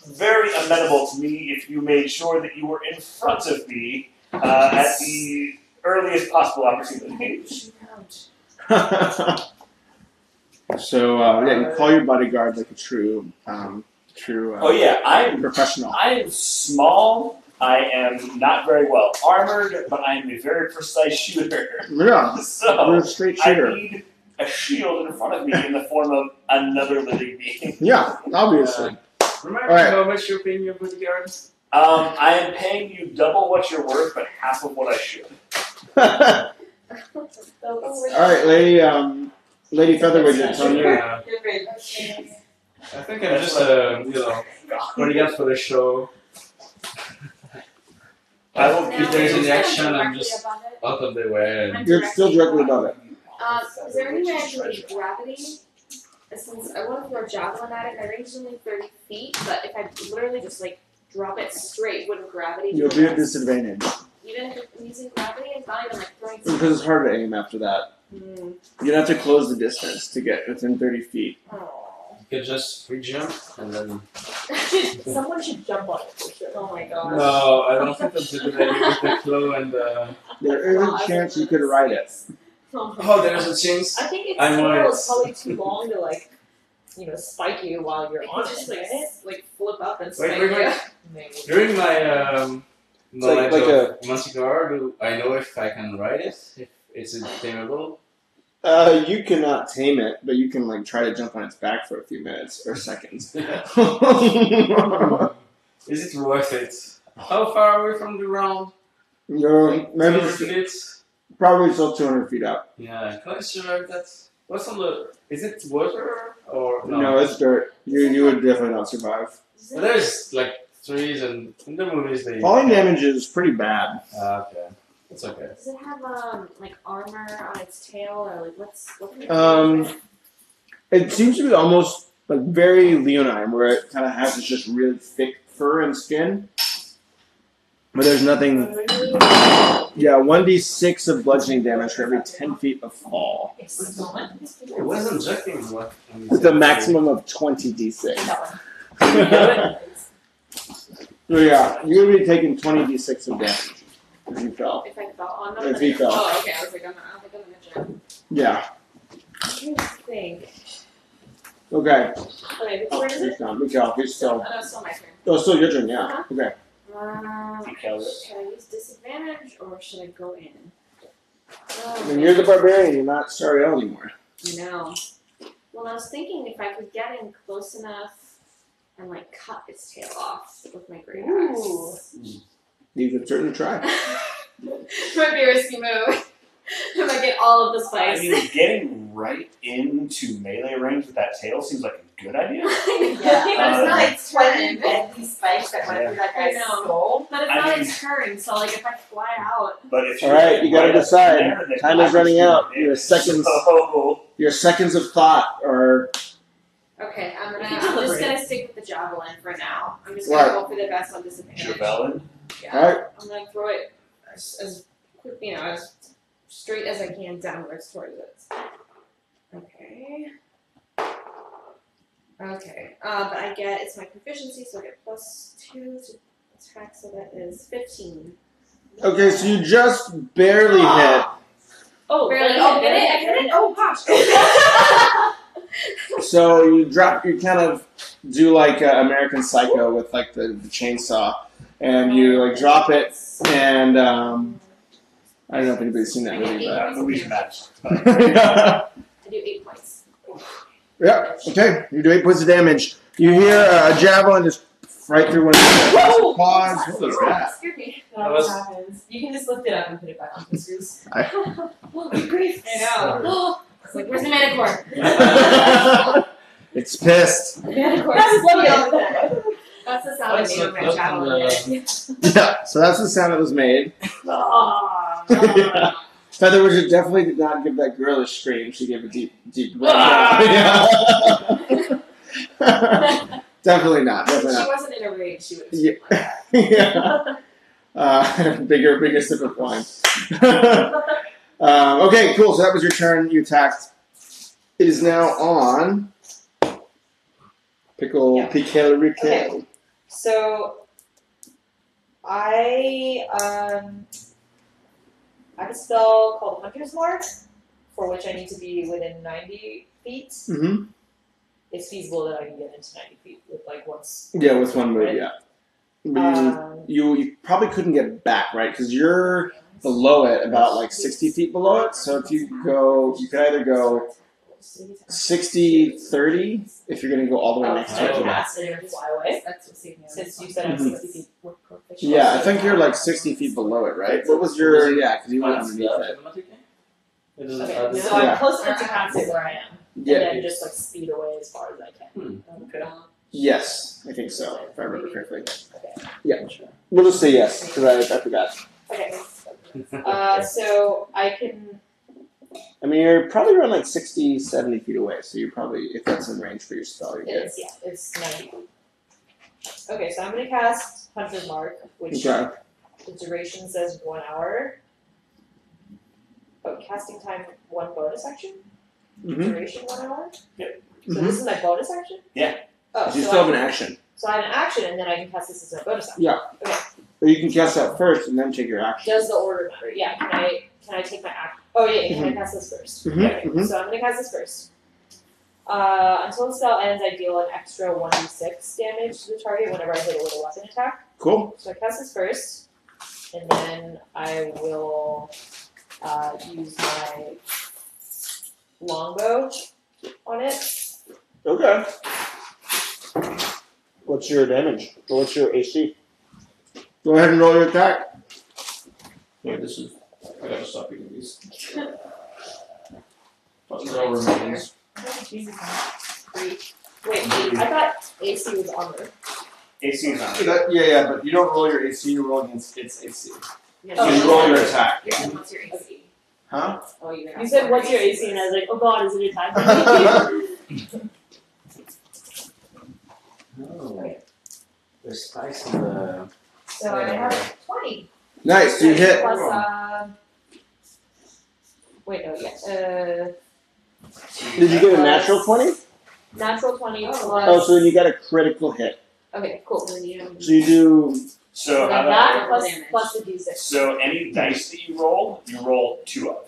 very amenable to me if you made sure that you were in front of me at the earliest possible opportunity. So you call your bodyguard like a true Oh yeah, I'm professional. I am small. I am not very well armored, but I am a very precise shooter. Yeah, So you're a straight I shooter. need a shield in front of me in the form of another living being. Yeah, obviously. Remember Alright. how much you're paying your bodyguard? I am paying you double what you're worth, but half of what I should. All right, Lady Featherwidget, it's on you. Yeah. Good rage. I think I'm just bodyguard for the show. I will If there's any action, I'm directly just above it. out of the way. And You're still directly above it. Is there any way I can use gravity? Since I want to throw a javelin at it, my range is only 30 feet, but if I literally just like drop it straight, wouldn't gravity do You'll the be at rest? disadvantage Even if I'm using gravity, it's not even like throwing because it's hard to aim after that. Hmm. You'd have to close the distance to get within 30 feet. Oh. you could just free jump and then. Someone should jump on it for sure. Oh my gosh. No, I don't think that's a good idea with the claw and the. There is a chance you could ride it. Oh, there's a chance. I think its I'm on tail it. is probably too long to like, spike you while you're on It it. just right? flip up and Wait, spike wait, you. wait. Maybe. During my knowledge like of Manticore, do I know if I can ride it? If it's tameable? You cannot tame it, but you can like try to jump on its back for a few minutes or seconds. Is it worth it? How far away from the ground? You're Like maybe 200 feet? probably still 200 feet up. Yeah, can I survive that? What's on the? Is it water or no? No, it's dirt. You would definitely not survive. But there's like trees and in the movies they. Falling damage is pretty bad. Okay, it's okay. Does it have like armor on its tail or like what can it do? It seems to be almost like very leonine, where it kind of has this just really thick fur and skin. But there's nothing. Yeah, 1d6 of bludgeoning damage for every 10 feet of fall. It wasn't joking. What? With a maximum of 20d6. So yeah, you would be taking 20d6 of damage if you fell. If I fell on them? If he fell. Oh, okay. I was like, I'm not gonna mention Yeah. it. I'm trying to think. Okay. Okay, where is it? He's done. Mikhail, he's still. Oh, no, it's still my turn. Oh, still your turn, yeah. Okay. Because Should I use disadvantage or should I go in? I mean, you're the barbarian, you're not Sariel anymore. No. Well, I was thinking if I could get in close enough and like cut its tail off with my great Ooh. axe. You could certainly try. Might be a risky move. I might get all of the I spikes. mean, getting right into melee range with that tail seems like a good idea. There's like 20 deadly spikes that went through that I guy's know. skull. But it's I not mean- its turn, so like if I fly out. But if Alright, you gotta right up decide. there, then Time is running out. you Your seconds So, your seconds of thought are Okay, I'm You just deliberate. gonna stick with the javelin for now. I'm just gonna go for the best on disadvantage. Javelin. Yeah. Alright. I'm gonna throw it as quick, as straight as I can downwards towards it. Okay. Okay. But I get it's my proficiency, so I get +2 to attack, so that is 15. okay, so you just barely hit. Oh, Barely. barely. Oh, Barely. I hit it. Oh gosh. So you kind of do like American Psycho with like the chainsaw, and you like drop it, and I don't know if anybody's seen that movie, That movie's match. but I do 8 points. yeah, okay, you do 8 points of damage. You hear a javelin just right through one of your claws. What was that? Excuse me. That was- happens. You can just lift it up and put it back on the screws. Oh, grief. I know. It's like, where's the manicore? It's pissed. Manicore. That's what we all did. That's the sound I made with my javelin. Yeah, so that's the sound that was made. Aw. Yeah. Featherwidge definitely did not give that girl a scream. She gave a deep breath. Yeah. Definitely not. Definitely She not. wasn't in a rage. She was. Yeah. Yeah. Bigger sip of wine. Okay, cool. So that was your turn. You attacked. It is now on Pickle Yeah. Pickle Rickle. Okay. So, I have a spell called Hunter's Mark, for which I need to be within 90 feet. Mm-hmm. It's feasible that I can get into 90 feet with like once. Yeah, with one move, yeah. But Um, you probably couldn't get back, right? Because you're below it, about like 60 feet below it. So if you could either go 60, 30, if you're going to go all the way next to I it. can pass it and fly away. That's what saved me. Since you said I'm Mhm. 60 feet. We're perfect. Yeah, I think you're like 60 feet below it, right? What was your, yeah, because you went underneath it. It doesn't Okay, add so Yeah. I'm close enough to pass it where I am. Yeah. And then just like speed away as far as I can. Okay. Yes, I think so, if I remember correctly. Okay. Yeah, we'll just say yes, because I forgot. Okay. So I can. I mean, you're probably around like 60, 70 feet away, so you're probably, if that's in range for your spell, you're good. It's 90. Okay, so I'm gonna cast Hunter's Mark, which Okay. the duration says 1 hour. Oh, casting time 1 bonus action. Mm-hmm. Duration 1 hour. Yep. So this is my bonus action. Yeah. Oh, You so still I have an can- action. So I have an action, and then I can cast this as a bonus action. Yeah. Okay. Or you can cast that first and then take your action. Does the order matter? Yeah. Can I take my action? Oh yeah. Can I cast this first? Mhm, Okay. mhm. So I'm gonna cast this first. Until the spell ends, I deal an extra 1d6 damage to the target whenever I hit it with a weapon attack. Cool. So I cast this first, and then I will use my longbow on it. Okay. What's your damage? Or what's your AC? Go ahead and roll your attack. Yeah, this is. I gotta stop eating these. Zero remains. Jesus. 3. Wait, I thought AC was armor. AC is on. Yeah, but you don't roll your AC, you roll against its AC. Yeah, Oh, So you roll your attack. Yeah, what's your AC? Huh? Oh, you're You said, "What's your AC?" and I was like, "Oh God, is it attack?" Oh. There's spice in the. So I have 20. Nice, you hit. Plus, wait, no, yeah. Did you get a natural 20? Natural 20 plus. Oh, so then you got a critical hit. Okay, cool. So you do. So And how then about that plus, damage. plus the d6. so any dice that you roll 2 of.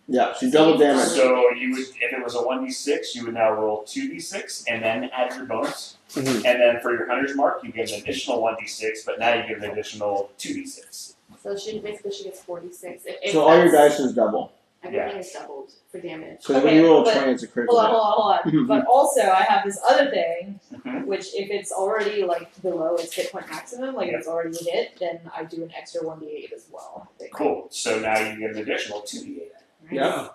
Yeah, so you double damage. So you would, if it was a 1d6, you would now roll 2d6 and then add your bonus. Mhm. And then for your hunter's mark, you get an additional 1d6, but now you get an additional 2d6. So she gets 46. If So all your that's- dice is double. Everything is doubled for damage. So when Okay, you roll a but- 20, it's a critical Hold on, hit. hold on, hold on. But also, I have this other thing, Mhm. which if it's already like below its hit point maximum, like Yep. it's already hit, then I do an extra 1d8 as well. I think. Cool. So now you get an additional 2d8. Yeah.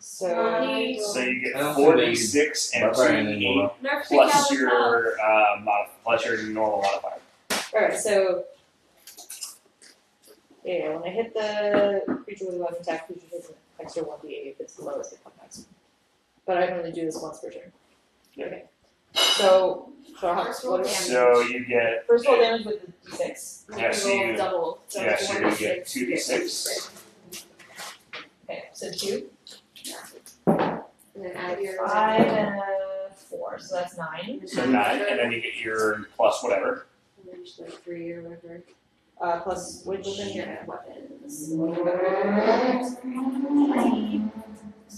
So, So you get I don't 4d6 and Barbarian 2d8 anymore. Nerf plus your plus your normal modifier. alright, so yeah, when I hit the creature with a weapon attack, creature takes an extra 1d8 if it's below its hit point maximum. But I can only do this once per turn. Yeah. Okay. So how First roll what damage. So you get first roll damage with the d6. Yeah, so you- double. So yeah, so you're gonna get 1d6, 2d6. Okay, so 2. And then add your 5 and a 4, so that's 9. so 9, and then you get your plus whatever. And then just like 3 or whatever. Plus which Within your weapons.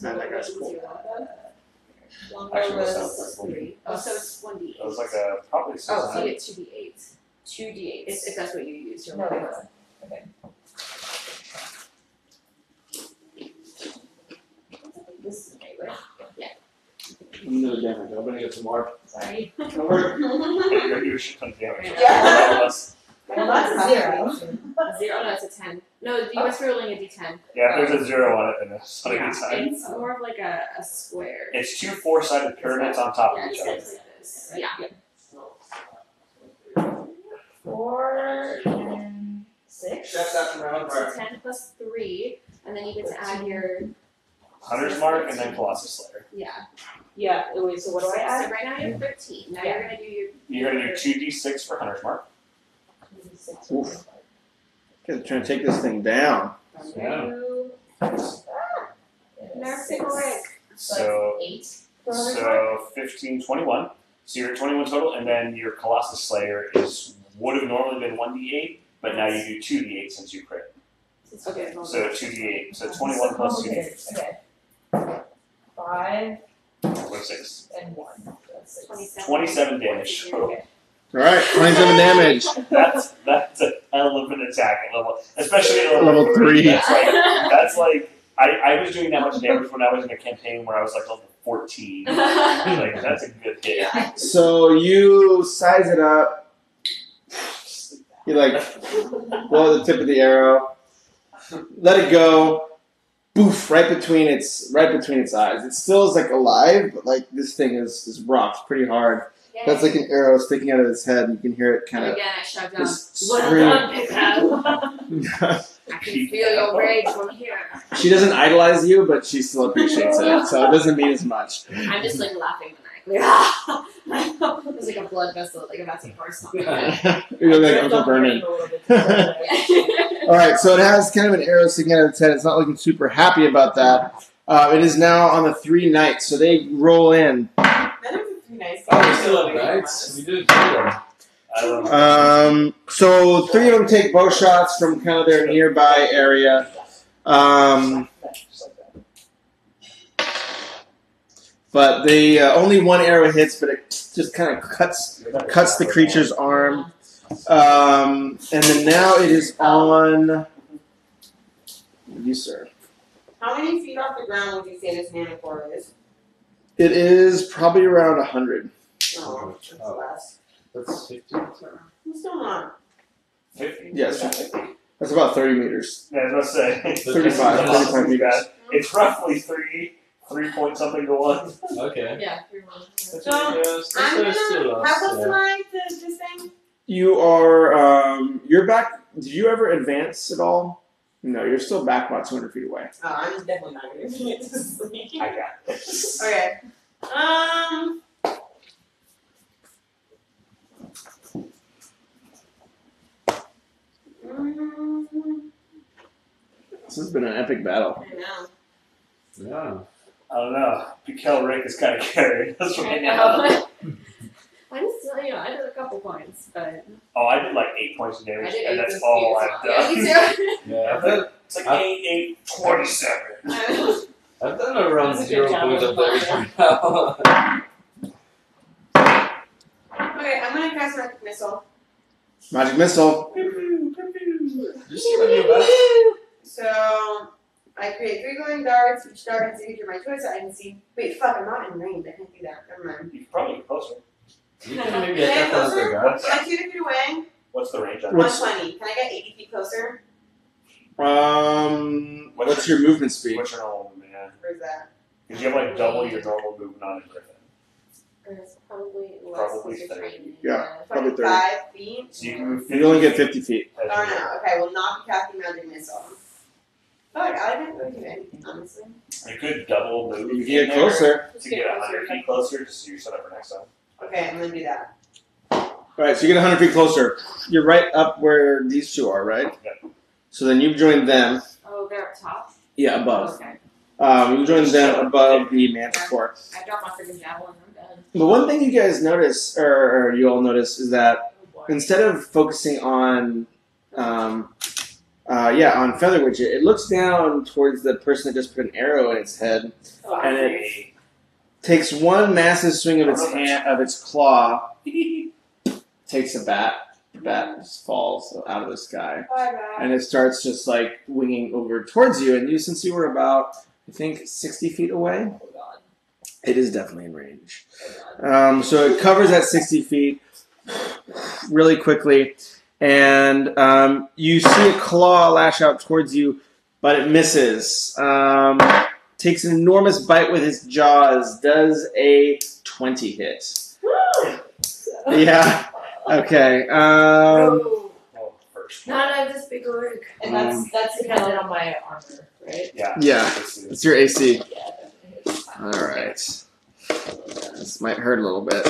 Man, that guy's cool. longbow Actually, was that's not- 3. Oh, so it's 1d8. It was like a probably 6. Oh, so you get 2d8. 2d8. If that's what you use. Your No, weapon. no. Okay. This is okay, right? Another damage. I'm gonna get some more. Sorry. Don't worry. You're gonna do a shit ton of damage. Yeah. All of us. Well, that's a 0. A 0, no, it's a 10. No, you must be rolling a d10. Yeah, if there's a 0 on it, then it's not a Yeah, good sign. it's more of like a square. It's 2 4-sided pyramids on top Yeah, of each it's other. like this. Yeah. 4 and 6. That's around. So 10 plus 3, and then you get to add your. Hunter's mark and then Colossus Slayer. Yeah. Yeah, wait, so what do I add? So right now you have 13. Now Yeah. you're gonna do your. You're gonna do 2d6 for Hunter's mark. Oof. Trying to take this thing down. Yeah. Nerf pickle Rick. So 8 for Hunter's Mark. so 15, 21. So you're at 21 total, and then your Colossus Slayer would have normally been 1d8, but now you do 2d8 since you crit. Okay. So 2d8. So 21 plus 2d8. Okay. 5 26. and 1. That's 6. 27 damage total. Okay. Alright, 27 damage. That's a hell of an attack at level, especially at Level 3. That's like I was doing that much damage when I was in a campaign where I was like level 14. Like that's a good hit. So you size it up. You like blow the tip of the arrow. Let it go. Boof! Right between its eyes. It still is like alive, but like this thing is rocked pretty hard. That's like an arrow sticking out of his head. You can hear it kind And of again, I shove down. just Well scream. done, Pickup. I can feel your rage from here. She doesn't idolize you, but she still appreciates it, so it doesn't mean as much. I'm just like laughing maniacally. There's like a blood vessel, like about to burst on my head. You're like Uncle Vernon. Alright, so it has kind of an arrow sticking out of its head. It's not looking super happy about that. It is now on the 3 knights, so they roll in. That was a 3 nice. Oh, we still have knights. We did 2 of them. I don't know. So 3 of them take bow shots from kind of their nearby area. But they only 1 arrow hits, but it just kind of cuts the creature's arm. And then now it is on you, sir. How many feet off the ground would you say this manicore is? It is probably around 100. No, it's less. That's 50. I'm still not. 50. Yes. That's about 30 meters. Yeah, I was gonna say. 35 meters. It's roughly 3 point something to 1. Okay. Yeah, 3-1. That's So, Yes, I'm that's still gonna. us, How close yeah. am I to this thing? You are, you're back. Did you ever advance at all? No, you're still back about 200 feet away. Oh, I'm definitely not gonna get to sleep. I got this. Okay. This has been an epic battle. I know. Yeah. I don't know. Pikel Rick is kind of carrying us I right now. know. I just, I did a couple points, but Oh, I did like 8 points of I damage, did 8 and that's points all of I've damage. done. Yeah, me too. Yeah, I've done, It's like 8, 27. I've done around That's a 0 good job points of of damage fire. right now. Okay, I'm gonna cast Magic Missile. Magic missile. Just when you're back. So, I create 3 glowing darts. Each dart has a feature of my choice. I can see. Wait, fuck, I'm not in range. I can't do that. Never mind. You can probably get closer. You can maybe Can I attack get one of the closer? guards. Am I 2 feet away? What's the range on What's- 120. Can I get 80 feet closer? What's your movement speed? What's your normal movement? Yeah. Where's that? Because you have like double your normal movement on a griffin. it's probably less Probably than the 30. training. Yeah. Probably 30. 25 feet? So you can move 50 You only get feet 50 feet. as Oh you no, go. okay, well not be casting Magic Missile. Fuck, I didn't really do anything, honestly. You could double move. You in get there closer. to get 100 feet closer, just so you're set up for next time. Okay, I'm gonna do that. Alright, so you get 100 feet closer. You're right up where these 2 are, right? Yep. So then you join them. Oh, they're up top? Yeah, above. Okay. You join them above the manticore. I dropped my freaking javelin, I'm dead. But one thing you guys notice, or you all notice, is that Oh boy. instead of focusing on, on Feather Widget, it looks down towards the person that just put an arrow in its head, Oh, and it takes one massive swing of its hand, of its claw, takes a bat. The bat just falls out of the sky, Bye bye. and it starts just like winging over towards you. And you, since you were about, I think, 60 feet away, oh god. it is definitely in range. Oh god. So it covers that 60 feet really quickly, and you see a claw lash out towards you, but it misses. Takes an enormous bite with his jaws, does a 20 hit. Yeah, okay. Oh. Well, first. Not at this big org. And that's dependent on my armor, right? Yeah. Yeah, it's your AC. Yeah, definitely. Alright. This might hurt a little bit.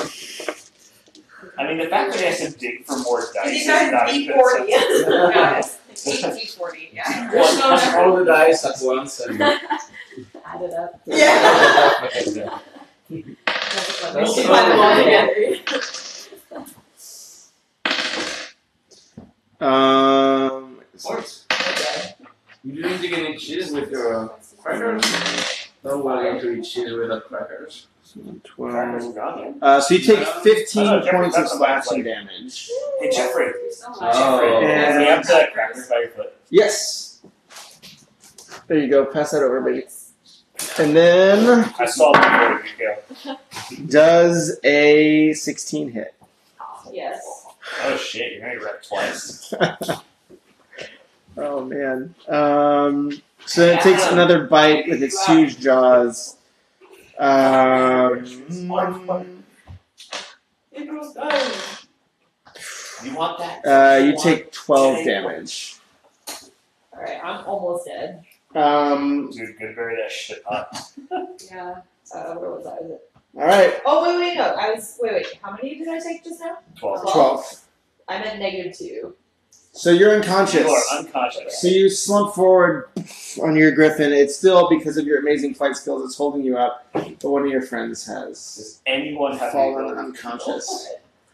I mean, the fact that he has to dig for more dice He is does not D40. Yeah, it's 18d40, yeah. Roll the dice at once and. Add it up. Yeah. That's Multiply them all together. Okay. You didn't take any cheese with your crackers? No one going to eat cheese with the crackers. 12. gone. So you take 15 Oh, Jeffrey, points of that's about slashing like- damage. Hey, Jeffrey. Thank you so much. Oh. Jeffrey. You have the crackers by your foot. Yes. There you go. Pass that over, baby. And then I saw them before you go. does a 16 hit. Yes. Oh shit, you're gonna get wrecked twice. Oh man. So then it takes another bite with its huge jaws. April's dying. You want that? You take 12 damage. Alright, I'm almost dead. Dude, good bury that shit up. Yeah. Where was I? Was it? Alright. Oh, wait, no. Wait. How many did I take just now? 12. 12. I'm at -2. So you're unconscious. You are unconscious. So you slump forward on your griffin. It's still, because of your amazing fight skills, it's holding you up. But one of your friends has Does anyone have fallen any unconscious.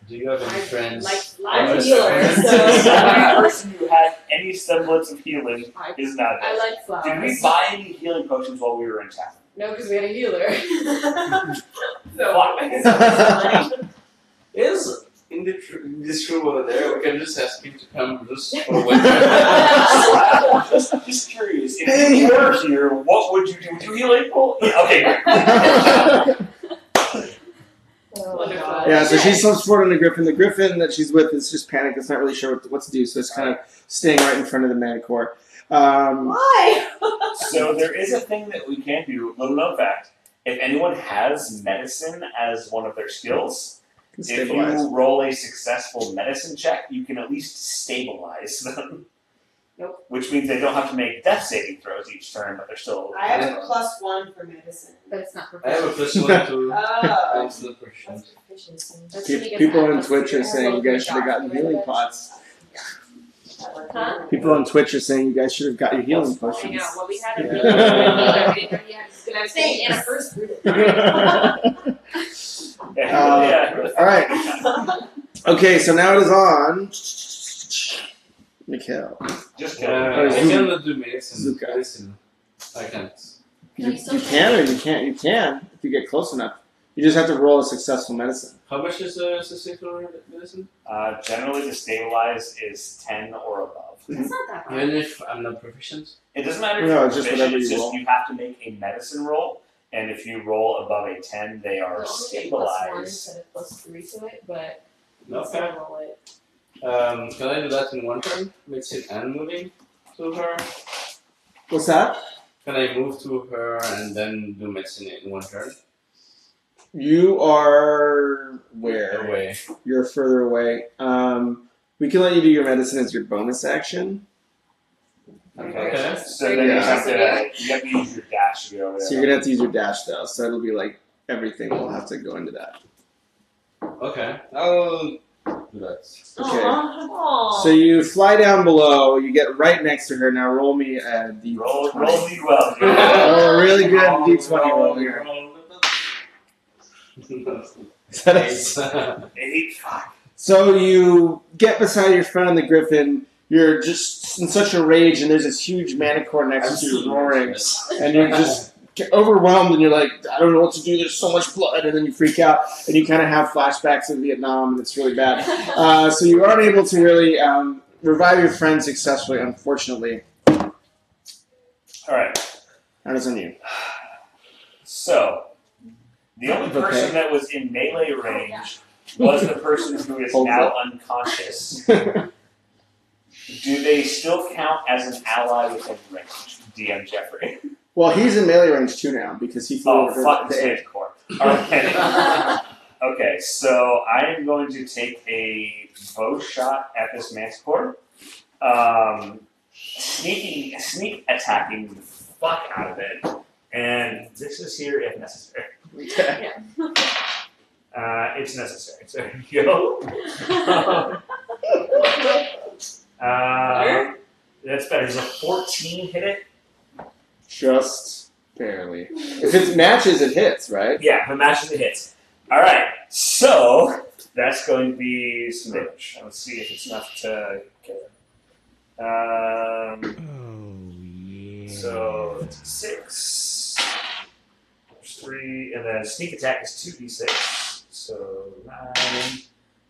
Do you have any friends? I'm a Yes. healer, Every so person who had any semblance of healing is not I dead. like flowers. Did we buy any healing potions while we were in town? No, because we had a healer. Fuck. Is in this room over there, we can just ask him to come just for one just curious. If you were here, what would you do? Would you heal April? Yeah, okay, great. Wonderful. Yeah, so she slumps forward on the griffin. The griffin that she's with is just panicked. It's not really sure what to do, so it's kind of staying right in front of the manicore. Why? So there is a thing that we can do. Little known fact: if anyone has medicine as one of their skills, if Stabilize. you roll a successful medicine check, you can at least stabilize them. Nope. Which means they don't have to make death saving throws each turn, but they're still. I have a +1 for medicine. But it's not I have a proficiency. +1 to Oh. answer questions. That's proficiency. That's when you get People to on add Twitch are +3. saying you guys should have gotten healing pots. Huh? People on Twitch are saying you guys should have got your healing I potions. know. Well, we had a Yeah. healer. We didn't already have. I was saying Anna first. All right. Okay, so now it is on Mikhail. Just kidding. I cannot do medicine. Zuka. Medicine. I can't. You can or you can't. You can if you get close enough. You just have to roll a successful medicine. How much is a successful medicine? Generally, the stabilize is 10 or above. That's not that hard. Even if I'm not proficient? It doesn't matter if No, you're it's just proficient, whatever it's you just roll. you have to make a medicine roll, and if you roll above a 10, they are We'll only get +1 stabilized. instead of +3 to it, but No. still roll it. Can I do that in one turn? Medicine and moving to her? What's that? Can I move to her and then do medicine in one turn? You are where? Away. You're further away. We can let you do your medicine as your bonus action. Okay. So Very then Yeah. you have to use your dash to go over there. So you're gonna have to use your dash though. So it'll be like everything will have to go into that. Okay, I'll do that. Okay. Aw. So you fly down below. You get right next to her. Now roll me a d20. Roll me well. Oh, really good d20 roll here. Is that a- 8, fuck. So you get beside your friend on the griffin. You're just in such a rage, and there's this huge manicore next to you roaring, and you're just get overwhelmed, and you're like, I don't know what to do. There's so much blood, and then you freak out, and you kind of have flashbacks of Vietnam, and it's really bad. So you aren't able to really revive your friend successfully, unfortunately. Alright, That is on you. so the only person Okay. that was in melee range was the person who is Hold now it. unconscious. Do they still count as an ally within range? DM Jeffrey. Well, he's in melee range too now because he flew Oh, over fuck the this edge. core. Okay. Okay, so I am going to take a bow shot at this manticore. Sneak attacking the fuck out of it. And this is here if necessary. Okay. It's necessary. So here you go. That's better. Does a 14 hit it? Just barely. If it matches, it hits, right? Yeah, if it matches, it hits. Alright, so that's going to be some damage. Let's see if it's enough to kill it. So it's 6, there's 3, and then sneak attack is 2d6. So 9,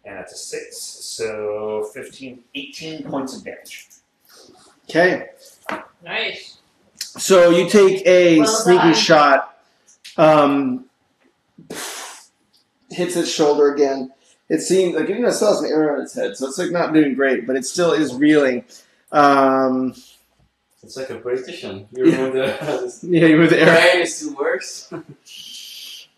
and that's a 6. So 18 points of damage. Okay. Nice. So you take a Well sneaky done. shot, hits its shoulder again. It seems like it still has an arrow in its head, so it's like not doing great, but it still is reeling. It's like a politician. You remove the Yeah, you move the arrow. brain, it still works.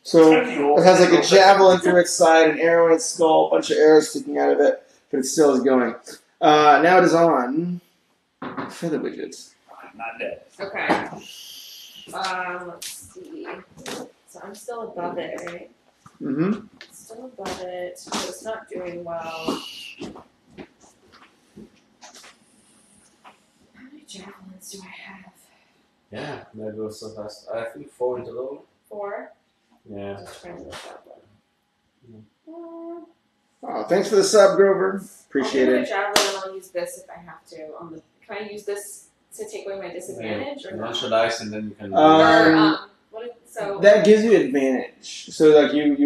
So it has like a javelin through its side, an arrow in its skull, a bunch of arrows sticking out of it, but it still is going. Now it is on feather widgets. Not dead. Okay. Let's see. So I'm still above it, right? Mm-hmm. Still above it, but it's not doing well. How many javelins do I have? Yeah, that goes so fast. I think 4 in total. 4? Yeah. Just trying to look up one. Oh, thanks for the sub, Grover. Appreciate I'll it. give it a javelin and I'll use this if I have to. Can I use this to take away my disadvantage or Launch not? your dice and then you can. So That gives you advantage. So like you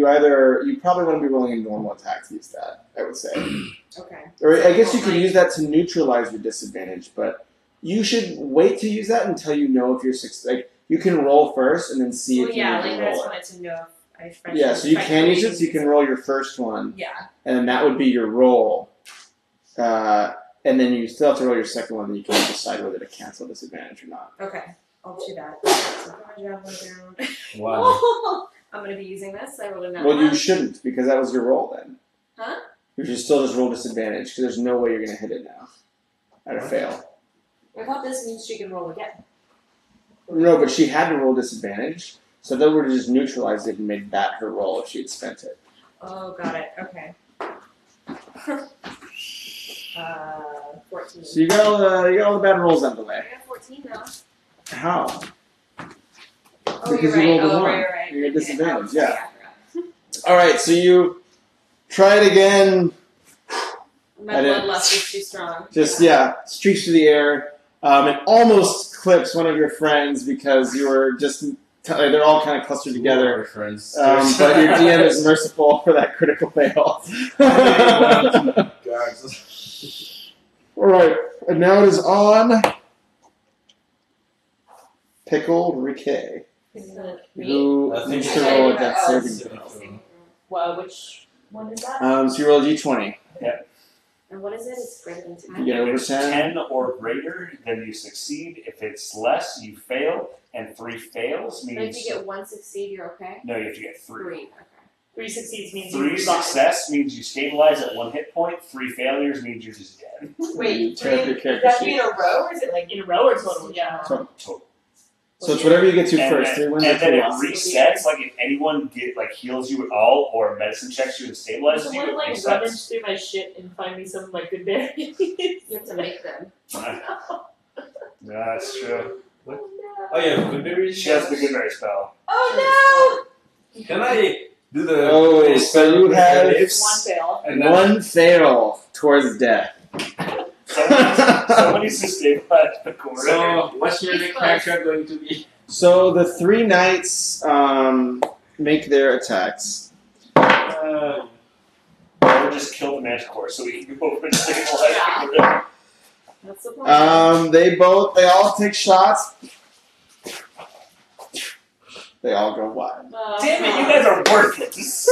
probably want to be rolling a normal attack to use that, I would say. okay. Or I guess you can use that to neutralize your disadvantage, but you should wait to use that until you know if you're like you can roll first and then see Well, if you yeah, need like to I just roll it. wanted to know if I Yeah, so you can use it, so you can roll your first one, Yeah. and then that would be your roll. And then you still have to roll your second one, then you can decide whether to cancel disadvantage or not. Okay, I'll do that. So put my javelin down. Wow. I'm gonna be using this. I rolled a 9. Well, you shouldn't, because that was your roll then. Huh? You should still just roll disadvantage, because there's no way you're going to hit it now. At a fail. I thought this means she can roll again. No, but she had to roll disadvantage, so that would have just neutralized it and made that her roll if she had spent it. Oh, got it. Okay. 14. So you got all the bad rolls out of the way. I got 14 now. How? Oh, Because you're you right. rolled a Oh, one. right. You're at Okay. disadvantage, Oh, yeah. I forgot. Alright, so you try it again. My I didn't- bloodlust is too strong. Just, streaks through the air. It almost clips one of your friends because you were just... They're all kind of clustered together. Friends. But your DM is merciful for that critical fail. Alright, and now it is on Pickle Riquet, Is it me? who I think needs so. to roll a Oh, dexterity. Well, which one is that? So you roll a d20. And what is it? It's greater than 10. You get If over it's 10. 10 or greater, then you succeed. If it's less, you fail. And 3 fails But means if you get 1 succeed, you're okay? no, you have to get 3. 3, okay. 3 succeeds means 3 you revive. success means you stabilize at 1 hit point. 3 failures means you're just dead. Wait, Tear up your does character that sheet. be in a row or is it like in a row or total? Yeah. Total. Total. So it's whatever you get to And first. then, 3 wins or and then 2 it losses. resets. Like if anyone heals you at all or medicine checks you and stabilizes you, Someone it like resets. rummage through my shit and find me some like good berries. You have to make them. Yeah, that's true. Oh yeah, good berries. She has the good berry spell. Oh Can I do the? Oh, so you have One fail. And then, one fail towards death. Someone needs to stabilize the corner. so what's your next character going to be? So the 3 knights make their attacks. Or just kill the manticore so we can go over and stabilize Yeah. the corner. That's the point. They all take shots. They all go wide. Damn it, you guys are worthless.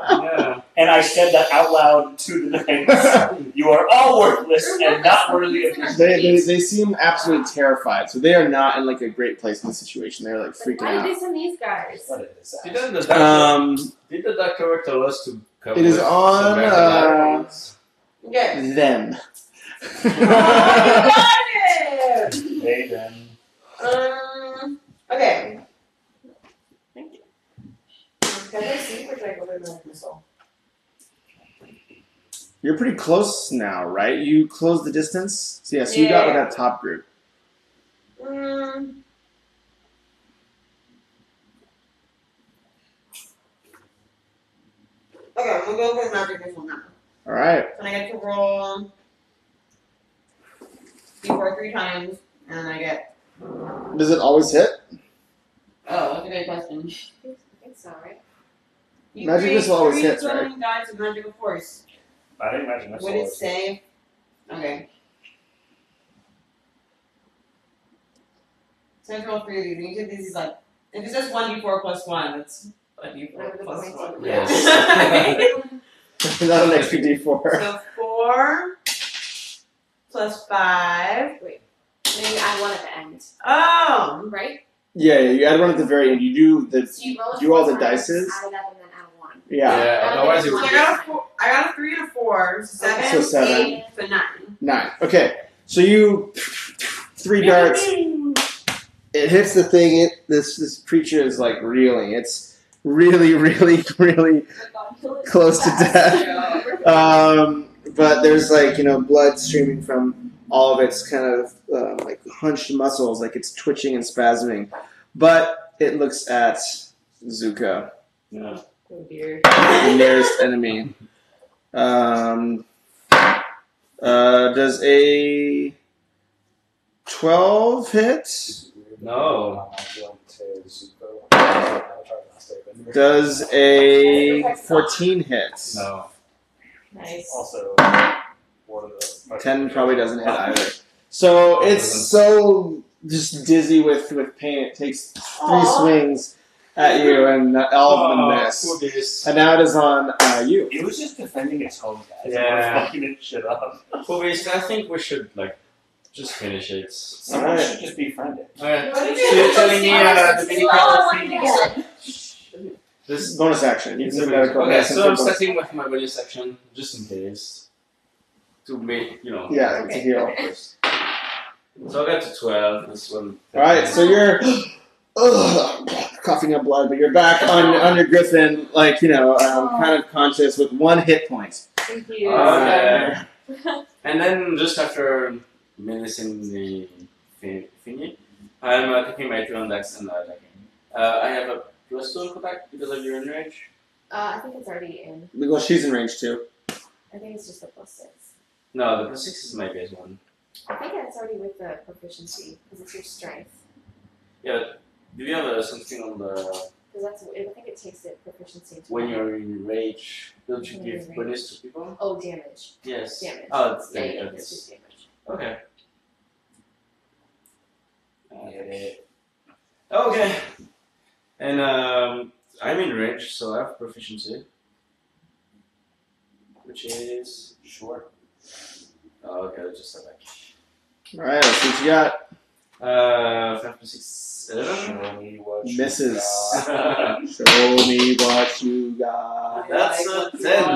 Yeah. And I said that out loud to the knights. You are all worthless and not worthy of your They seem absolutely terrified, so they are not in like a great place in the situation. They're like freaking Why did out. they send these guys? What is that? Didn't the doctor? Um, Did the doctor tell us to cover? It is some on, bad ones? Okay. them. Got it! They then. Okay. Can I see or should I go to the missile? You're pretty close now, right? You closed the distance? So, so you got with Yeah. that top group. Okay, we'll go for magic missile now. Alright. And I get to roll D4 3 times, and I get. Does it always hit? Oh, that's a good question. I think so, right? You Magic create missile always 3 hits, right? throwing dice of magical force. I didn't imagine this. Would it say? Okay. So I roll 3 of these. Each of these is like, if it says 1d4 plus 1, it's a Whatever d4 the plus points 1. are. Yes. Not an extra d4. So 4 plus 5. Maybe add 1 at the end, Oh! right? Yeah, you add one at the very end. You do the So you roll it do all four the times, dices. add it up, and then add 1. Yeah. Otherwise it So would I be. got a 3 and a 4, 7, So 7. 8, so 9. 9. Okay. So you 3 darts. It hits the thing. This creature is like reeling. It's really, really, really close to death. But there's like blood streaming from all of its kind of like hunched muscles, like it's twitching and spasming. But it looks at Zuka, Yeah. Oh dear. the nearest enemy. Does a 12 hit? No. Does a 14 hit? No. Nice. Also, one of the 10 probably doesn't hit either. So it's so just dizzy with pain. It takes 3 swings at you, and all of them miss. And now it is on you. It was just defending its home, guys. Yeah. We're fucking it shit up. Well, basically, I think we should just finish it. Someone Alright. should just befriend it. Okay. What So is you're it? telling me the It's medical all thing one this. Bonus action. You can do medical. Okay, action so for I'm bonus. starting with my bonus section just in case to make Yeah, it's a heal. first. So I got to 12. This one. Alright, so you're coughing up blood, but you're back on your griffin, like, kind of conscious with 1 hit point. Thank you. Okay. And then just after menacing the thingy, I'm taking my turn dex and attacking. I have a +2 contact because of your range. I think it's already in. Well, she's in range too. I think it's just a +6. No, the +6 is my base one. I think it's already with the proficiency, because it's your strength. Yeah, do you have something on the Because I think it takes it proficiency into when you're in rage? Don't you When give you're in bonus to people? Oh, damage. Yes. Damage. Oh, it's Yeah, damage. yeah, Okay. it's just damage. Okay. Okay. And I'm in range, so I have proficiency, which is short. Oh, okay, let's just step back. Alright, let's see what you got. 5 to 6, 11. Show me what you Misses. got. Show me what you got. That's a 10.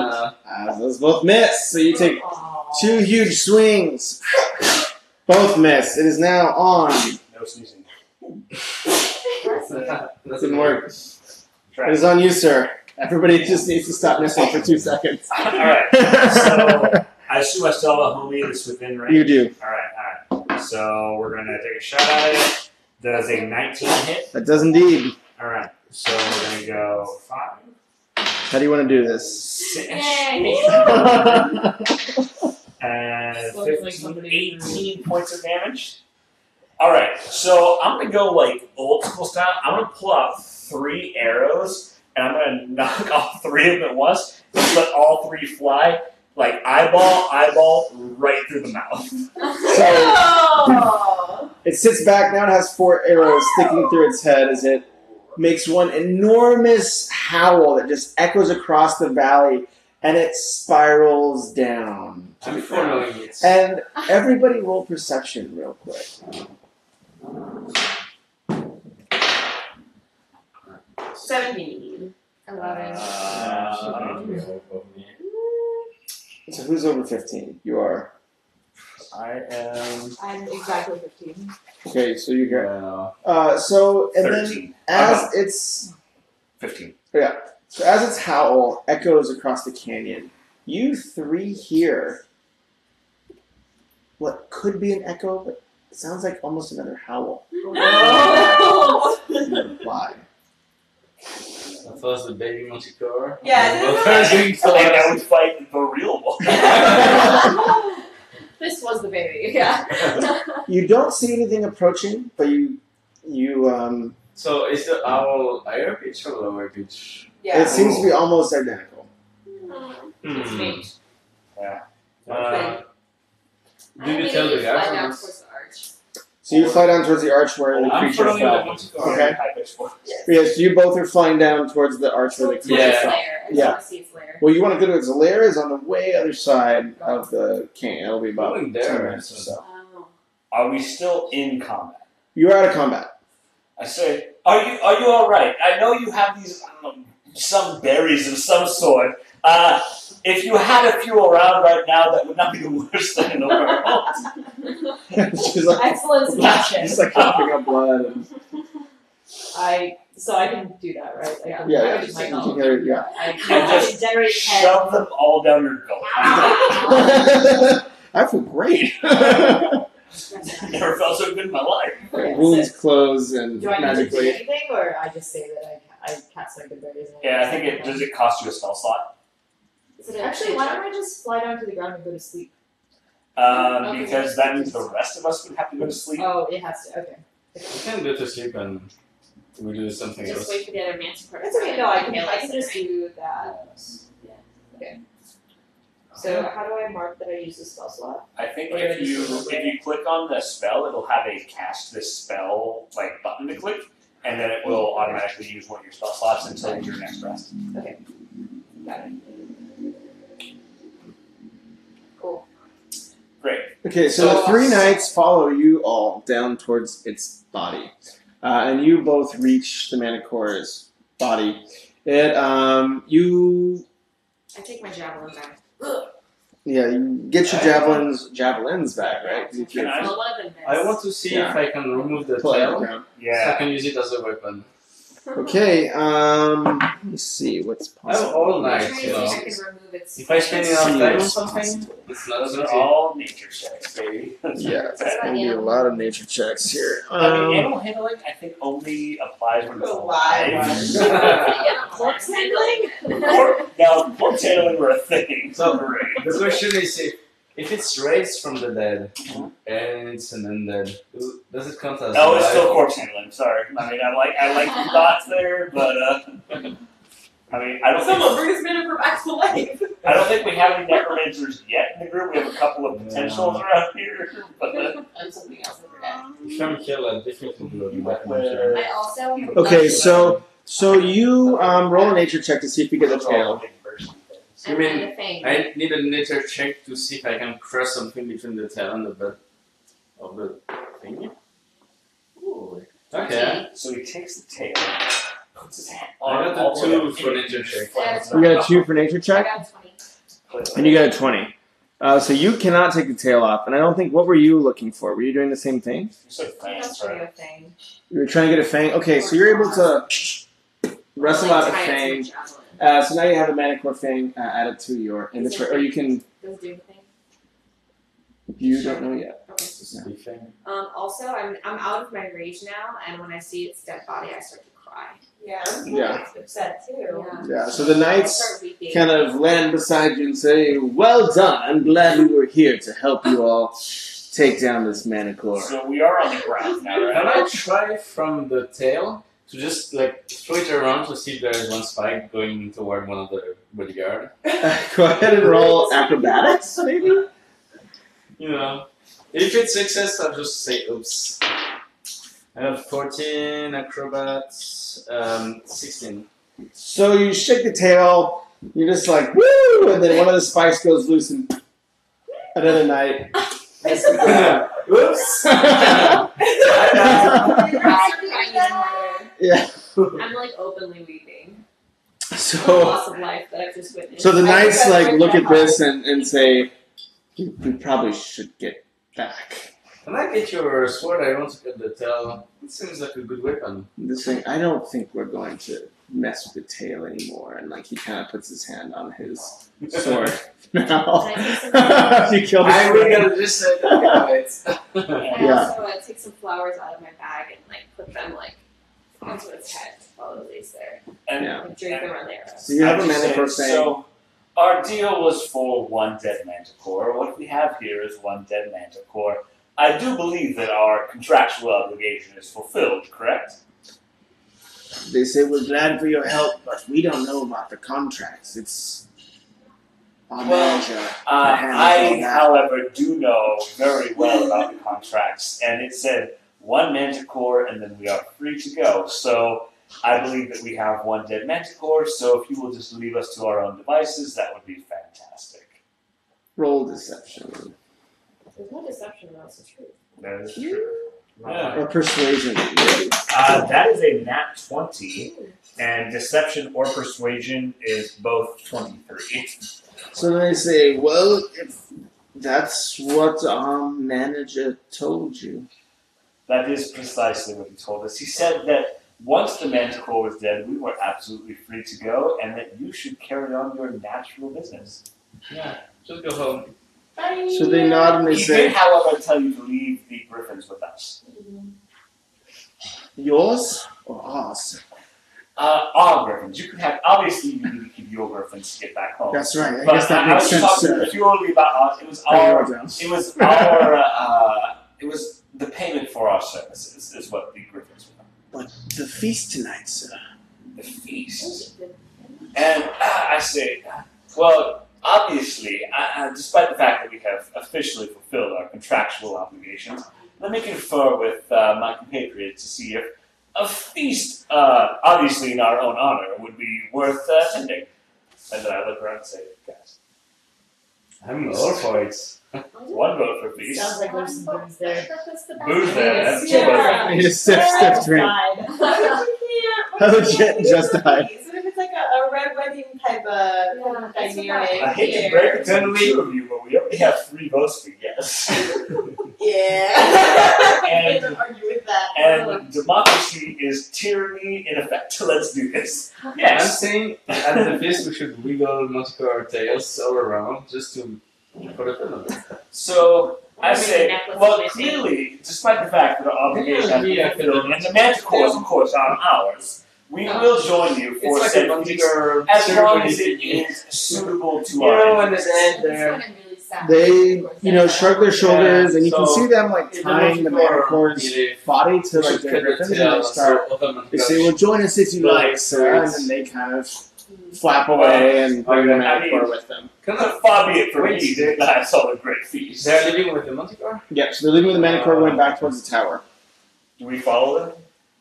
As those both miss, so you take Aw. 2 huge swings. Both miss. It is now on. No sneezing. That Didn't work. Try It is on you, sir. Everybody just needs to stop missing for 2 seconds. Alright, so I assume I still have a homie that's within range. You do. Alright. So we're gonna take a shot at it. Does a 19 hit? That does indeed. Alright, so we're gonna go 5. How do you want to do this? 6. Yay. And Slowly, 15, somebody- 18 points of damage. Alright, so I'm gonna go like old school style. I'm gonna pull out 3 arrows and I'm gonna knock all 3 of them at once and let all 3 fly like eyeball, right through the mouth. Oh. It sits back now. It has 4 arrows sticking through its head as it makes one enormous howl that just echoes across the valley, and it spirals down to I'm the ground. following it. And everybody roll perception real quick. 17. 11. So who's over 15? You are. I am I'm exactly 15. Okay, so you're here. Yeah. So, and 13. then as it's 15. so as its howl echoes across the canyon, you 3 hear what could be an echo, but it sounds like almost another howl. No. Why? I thought it was the baby manticore. Yeah, Both this are doing so And I would fight the real one. This was the baby. Yeah. You don't see anything approaching, but you So is the owl higher pitch or lower pitch? it seems to be almost identical. It's Hmm. named. Do you tell the Fly guy? down or- towards the arch. So you fly down towards the arch where the I'm creature following the fell. manticore. Okay. Yes, you both are flying down towards the arch where the Towards creature Yeah. its fell. lair. I just Yeah. want to see its lair. Well, you want to go to its lair is on the way other side of the canyon. It'll be about Going 10 there, minutes or so. Oh. Are we still in combat? You're out of combat. I say, are you all right? I know you have these some berries of some sort. If you had a few around right now, that would not be the worst thing in the world. She's like, Excellent suggestion. she's like coughing up blood. And, So I can do that, right? I can, yeah, I yeah, can just, my you knowledge. can hear it, yeah. I And can just generate 10. Shove them all down your gullet. I feel great. Never felt so good in my life. Okay, Wounds so close and do I need to do magically. anything, or I just say that I cast like the berries? And Yeah, I think it does. It cost you a spell slot? Is it a Actually, why don't I just fly down to the ground and go to sleep? Because that means the rest of us would have to go to sleep. Oh, it has to. Okay. You can go to sleep and we do something Just else. wait for the other manticore. That's okay. No, I can just do that. Okay. So how do I mark that I use the spell slot? I think if you click on the spell, it'll have a cast this spell like button to click, and then it will automatically use one of your spell slots until your next rest. Okay. Got it. Cool. Great. Okay, so the three knights follow you all down towards its body. And you both reach the Manicore's body. You I take my javelin back. you get your javelins back, right? You Can I- Well, one of them missed. I want to see if I can remove the pull it tail, down. so I Yeah. can use it as a weapon. Okay, let me see what's I have possible. all I'm night, trying to you see know. if I can remove its. If I spend enough See time on what's something, possible. it's not Those are easy. all nature checks, baby. Yeah, What about I do a animal lot of handling? nature checks here. I mean, animal handling, I think, only applies when it's Alive. alive. Corpse handling? Now, corpse handling were a thing. So, Great. the question is if it's raised from the dead and it's an undead, does it count as Oh, it's alive? still corpse handling. Sorry. I mean, I like your thoughts there, but I mean, I don't Someone think bring this manacore back to life. we have any necromancers yet in the group. We have a couple of potentials around here, but And something else I forgot. If I'm killed, I'll definitely do it. I also. Okay, so you roll a nature check to see if you get the tail. You mean the fang. I need a nature check to see if I can crush something between the tail and the butt of the thingy? Ooh. Okay. So he takes the tail, puts his hand I on got all the the way 2 for nature check. You got a 2 for nature I check, got 20. and you got a 20. So you cannot take the tail off, and I don't think. What were you looking for? Were you doing the same thing? You said fangs, That's right? a thing. You were trying to get a fang. Okay, so you're able to wrestle out a fang. So now you have a Manicore fang added to your inventory, or you can. Does it do anything? You don't know yet. Okay. Also, I'm out of my rage now, and when I see its dead body, I start to cry. Yeah. Yeah. Upset too. Yeah. So the I knights start weeping. kind of land beside you and say, "Well done. I'm glad we were here to help you all take down this Manicore." So we are on the ground now, Can right? I try from the tail to just like throw it around to see if there is one spike going toward one of the bodyguard? Go ahead and roll acrobatics, maybe. You know, if it's success, I'll just say oops. I have 14 acrobats, 16. So you shake the tail. You're just like woo, and then one of the spikes goes loose, and another knight. Oops. Yeah. I'm like openly weeping. The So. loss of life that I've just witnessed. So the knights like look at this and say, "We probably should get back." Can I get your sword? I want to get the tail. It seems like a good weapon. This thing, I don't think we're going to mess with the tail anymore. And like he kind of puts his hand on his sword. Now, you killed I him. will gonna just say that. And I Yeah. also take some flowers out of my bag and like put them like onto its head while it lays there. And Yeah. And drape them around the arrows. So you have a I just Manicore said, fang. So our deal was for one dead manticore. What we have here is one dead manticore. I do believe that our contractual obligation is fulfilled, correct? They say we're glad for your help, but we don't know about the contracts. It's our Well, manager. I, however, do know very well about the contracts, and it said one manticore, and then we are free to go. So I believe that we have one dead manticore. So if you will just leave us to our own devices, that would be fantastic. Roll deception. There's no deception, that's the truth. That is true. Yeah. Or persuasion. That is a nat 20, and deception or persuasion is both 23. So they say, well, if that's what our manager told you. That is precisely what he told us. He said that once the Manticore was dead, we were absolutely free to go, and that you should carry on your natural business. Yeah, just go home. Bye. So they nod and they He say, did, however, tell you to leave the griffins with us. yours or ours? Our griffins. You can have, obviously, you need to keep your griffins to get back home. That's right. I But guess that I makes was sense, talking sir. purely about us. It was it was the payment for our services is what the griffins were. But the feast tonight, sir. The feast. And I say, well, obviously, despite the fact that we have officially fulfilled our contractual obligations, let me confer with my compatriots to see if a feast, obviously in our own honor, would be worth attending. And then I look around and say, guys, I'm all for it. one vote for feast. Sounds like there's some booze there. Booze there. That's two Yeah. votes. Just stiff drink. Oh, just died. What if it's like a red wedding type of that's dynamic? I hate to here? break it to the two of you, but we only have 3 votes for yes. Yeah. And- I can't argue with that. And democracy is tyranny in effect. Let's do this. I'm Yes. saying at the feast we should wiggle Manticore tails all around just to for the fun of it. So I Maybe say, a necklace well, with my name. clearly, despite the fact that our obligation has been fulfilled, and the Manticores, of course, are ours, we will join you for It's like said a feast, Manticore as long as ceremony it thingy. is suitable to You know, our when interests. it's end there. They, shrug their shoulders, and you can so see them like in the tying the Manticore, Manticore's really, body to we like should their cut the griffins, and they tails start. of the Manticore. They say, "Well, join us if you like, sir," and then they kind of flap away and bring the Okay, I Manticore mean- with them. But far be it from Wait, me to deny us all a great feast. They're living with the Manticore? Yeah, so they're leaving with the Manticore, going back towards the tower. Do we follow them?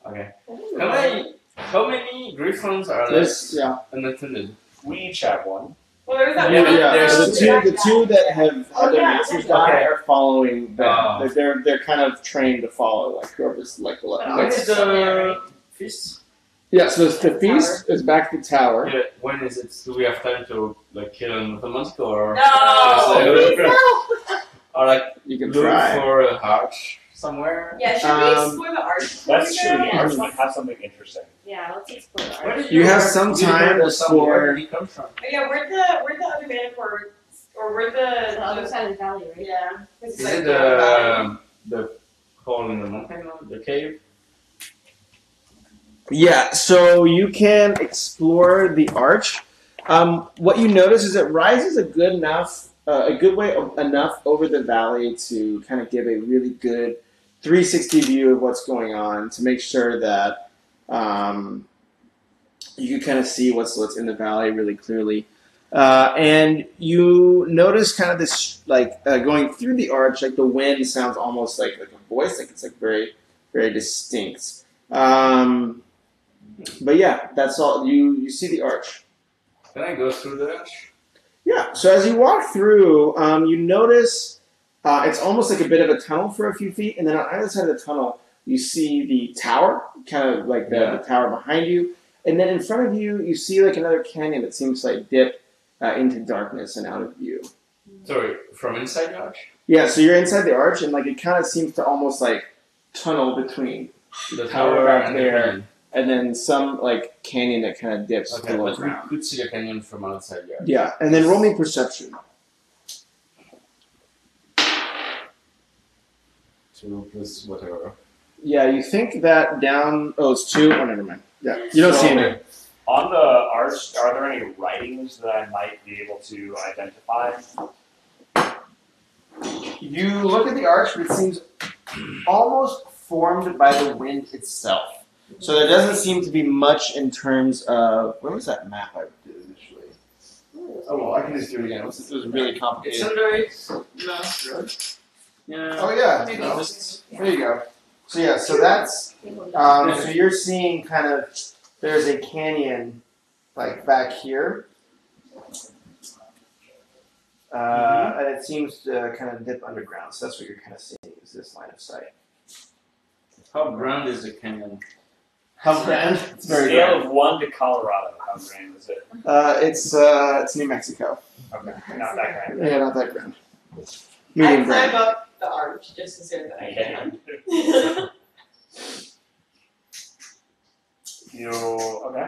Okay. How many griffins are There's, left yeah, unattended? We each have one. Well, there's that Yeah, one. there's The two that have had their masters die Okay. are following them. Oh. They're kind of trained to follow like whoever's like the left. Oh, When it's is still there, the right? feast? Yeah, so the feast is back at the tower. Yeah, when is it? Do we have time to like kill another Manticore? No! Please, no! Or like You can look try. for a heart somewhere? Yeah, should we explore the arch? That's true. The Yeah. arch might have something interesting. Yeah, let's explore the Where art. did You have heard- some we heard time that some- Where before- did he come from? Oh, yeah, where'd the other Manticore, or where'd The other side of the valley, right? yeah. Is It's like it the hole in the mountain, the cave? Yeah, so you can explore the arch. What you notice is it rises a good way enough over the valley to kind of give a really good 360 view of what's going on, to make sure that you can kind of see what's in the valley really clearly. And you notice kind of this, like going through the arch, like the wind sounds almost like a voice, like it's like very, very distinct. But yeah, that's all. You see the arch. Can I go through the arch? Yeah. So as you walk through, you notice it's almost like a bit of a tunnel for a few feet, and then on either side of the tunnel, you see the tower, kind of like the tower behind you, and then in front of you, you see like another canyon that seems to like dip into darkness and out of view. Sorry, from inside the arch? Yeah. So you're inside the arch, and like it kind of seems to almost like tunnel between The tower tower back and there. the canyon. and then some like canyon that kind of dips Okay, below but we ground. could see the canyon from outside the arch. Yeah, and then roll me perception. 2 plus whatever. Yeah, you think that down. Oh, it's 2. Oh, never mind. Yeah, you don't see anything. On the arch, are there any writings that I might be able to identify? You look at the arch, but it seems almost formed by the wind itself. So there doesn't seem to be much in terms of. Where was that map I did initially? Oh, well, I can just do it again. It was really It's complicated. under it. No, yeah. Oh, yeah. Maybe No. just- There you go. So, yeah, so that's. So you're seeing kind of. There's a canyon, like back here. And it seems to kind of dip underground. So that's what you're kind of seeing is this line of sight. How grand is the canyon? How grand? It's very Scale grand. of 1 to Colorado. How grand is it? It's New Mexico. Okay, not that grand. Yeah, not that grand. I Medium climb grand. up the arch just to say that I can. You okay?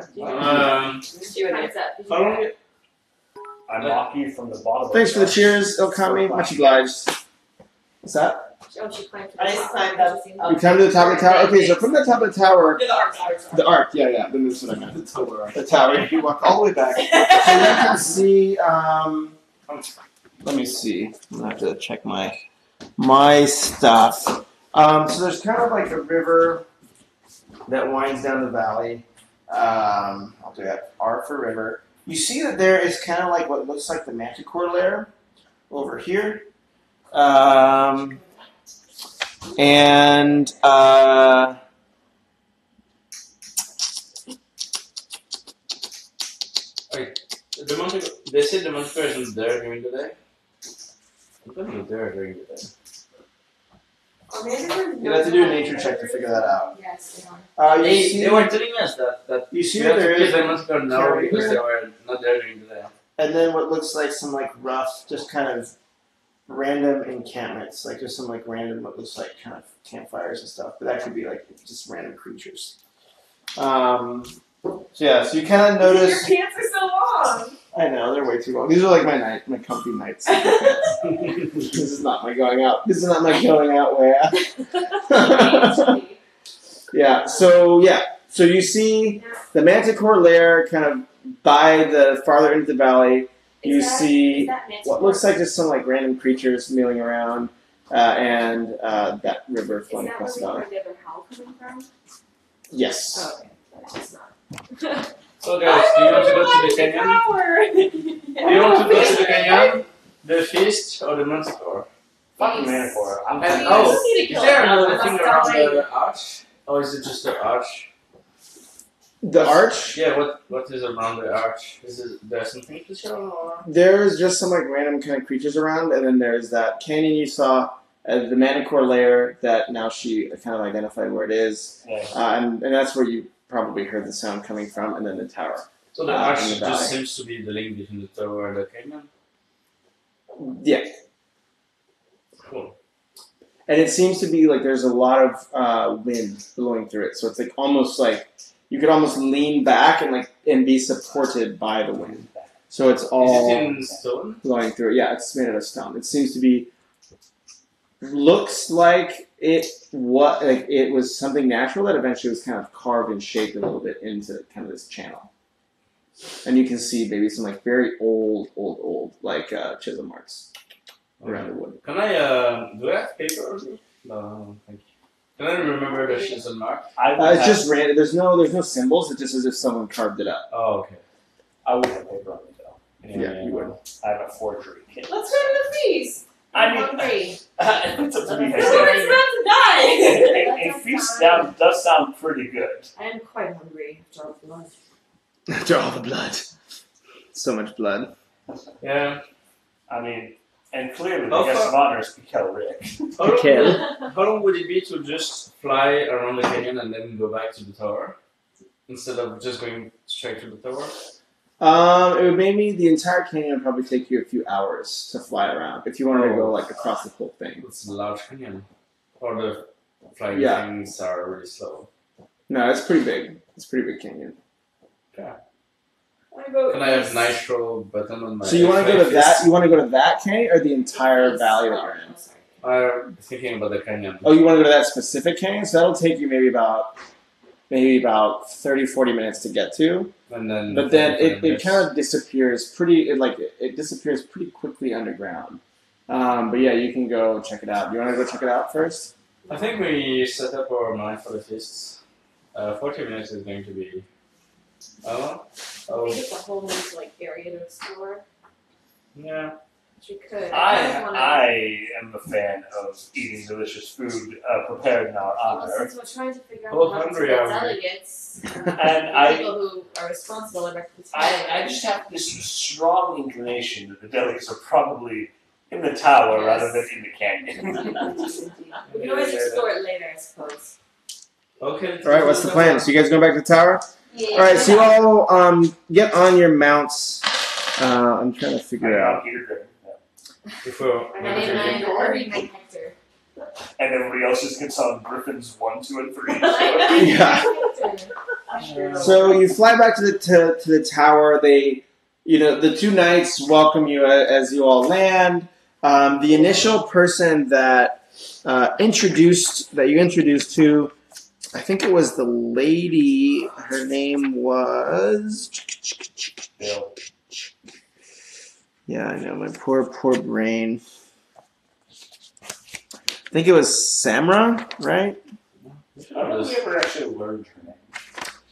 Just do Time's up. Did you How long? grab- I mock you from the bottom. Thanks of for the the cheers, Okami. Much obliged. What's that? Oh, she climbed to the I just top. climbed up. You climb to the top of the tower? Okay, so from the top of the tower, To the arch. the arc, yeah, then that's what I meant. The tower. The tower, you walk all the way back. So you can see, let me see. I'm gonna have to check my stuff. So there's kind of like a river that winds down the valley. I'll do that. R for river. You see that there is kind of like what looks like the manticore lair over here. The Monte, they said the Monte isn't there during the day. It's not there during the day. Oh, maybe You'd have to do a nature check to figure that out. Yes, they are. You see, They were telling us that you see you that have there to is kill the Monte now carrier. because they were not there during the day. and then what looks like some like rough, just kind of random encampments, like there's some like random what looks like kind of campfires and stuff, but that could be like just random creatures. So yeah, so you kind of Your notice. pants are so long. I know they're way too long. These are like my comfy nights. This is not my going out. This is not my going out way. Yeah. So you see the manticore lair kind of by the farther into the valley. You see what looks like just some like random creatures milling around, and that river flowing across the valley. Is that where the other howl coming from? Yes. Oh, okay. That's not. So guys, do you want to go to the canyon? Do you want to go to the canyon, the feast, or the manticore? Fucking manticore. I'm And I oh, don't need to is kill there it. another I'm thing not around dying. the arch? Or is it just the arch? The arch. Yeah, what is around the arch? Is there something to show? Or? There's just some like random kind of creatures around, and then there's that canyon you saw, the manticore lair that now she kind of identified where it is, Yeah. and that's where you probably heard the sound coming from, and then the tower. So the In arch the valley. just seems to be the link between the tower and the canyon? Yeah, Cool. and it seems to be like there's a lot of wind blowing through it, so it's like almost like you could almost lean back and be supported by the wind. So it's all Is it in stone? blowing through it. Yeah, it's made out of stone. It seems to be. Looks like it was something natural that eventually was kind of carved and shaped a little bit into kind of this channel. And you can see maybe some like very old like chisel marks around the wood. Can I, do I have paper or something? No, thank you. Can I remember the chisel mark? It's just random. There's no symbols. It's just as if someone carved it up. Oh, okay. I would have paper on me though. Yeah, you would. I have a forgery kit. Let's go to the feast. I mean, hungry. it's up to me. Everyone's about to die. A feast does sound pretty good. I am quite hungry after all the lunch. After all the blood. So much blood. Yeah. I mean, and clearly the How guest far- of honor is Pikel Rick. How long would it be to just fly around the canyon and then go back to the tower? Instead of just going straight to the tower? It would maybe the entire canyon would probably take you a few hours to fly around if you wanted to go like across the whole thing. It's a large canyon. Or the flying Yeah. things are really slow. No, it's pretty big. It's a pretty big canyon. Can I have nitro button on my So you want to go to fist? that? You want to go to that canyon or the entire valley that you're in? I'm thinking about the canyon. Oh, you want to go to that specific canyon? So that'll take you maybe about 30, 40 minutes to get to. And then But then it kind of disappears it disappears pretty quickly underground. But yeah, you can go check it out. You want to go check it out first? I think we set up our mind for the feasts. 40 minutes is going to be. I think it's a whole new area to explore. Yeah. Which we could. I am a fan of eating delicious food prepared in our honor. Since we're trying to figure out Oh, what happens to hungry the are we? delegates, And people who are responsible and I just have this strong inclination that the delegates are probably in the tower rather than in the canyon. We can always explore it later, I suppose. Okay. All right, what's the plan? So you guys going back to the tower? Yeah. All right, so you all get on your mounts. I'm trying to figure out. Before. My name is Irving Hector. And everybody else just gets on Griffins 1, 2, and 3. Yeah. So you fly back to the tower. They, the two knights welcome you as you all land. The initial person that you introduced to, I think it was the lady. Her name was. Bill. Yeah, I know, my poor brain. I think it was Samra, right? I don't know if we ever actually learned her name.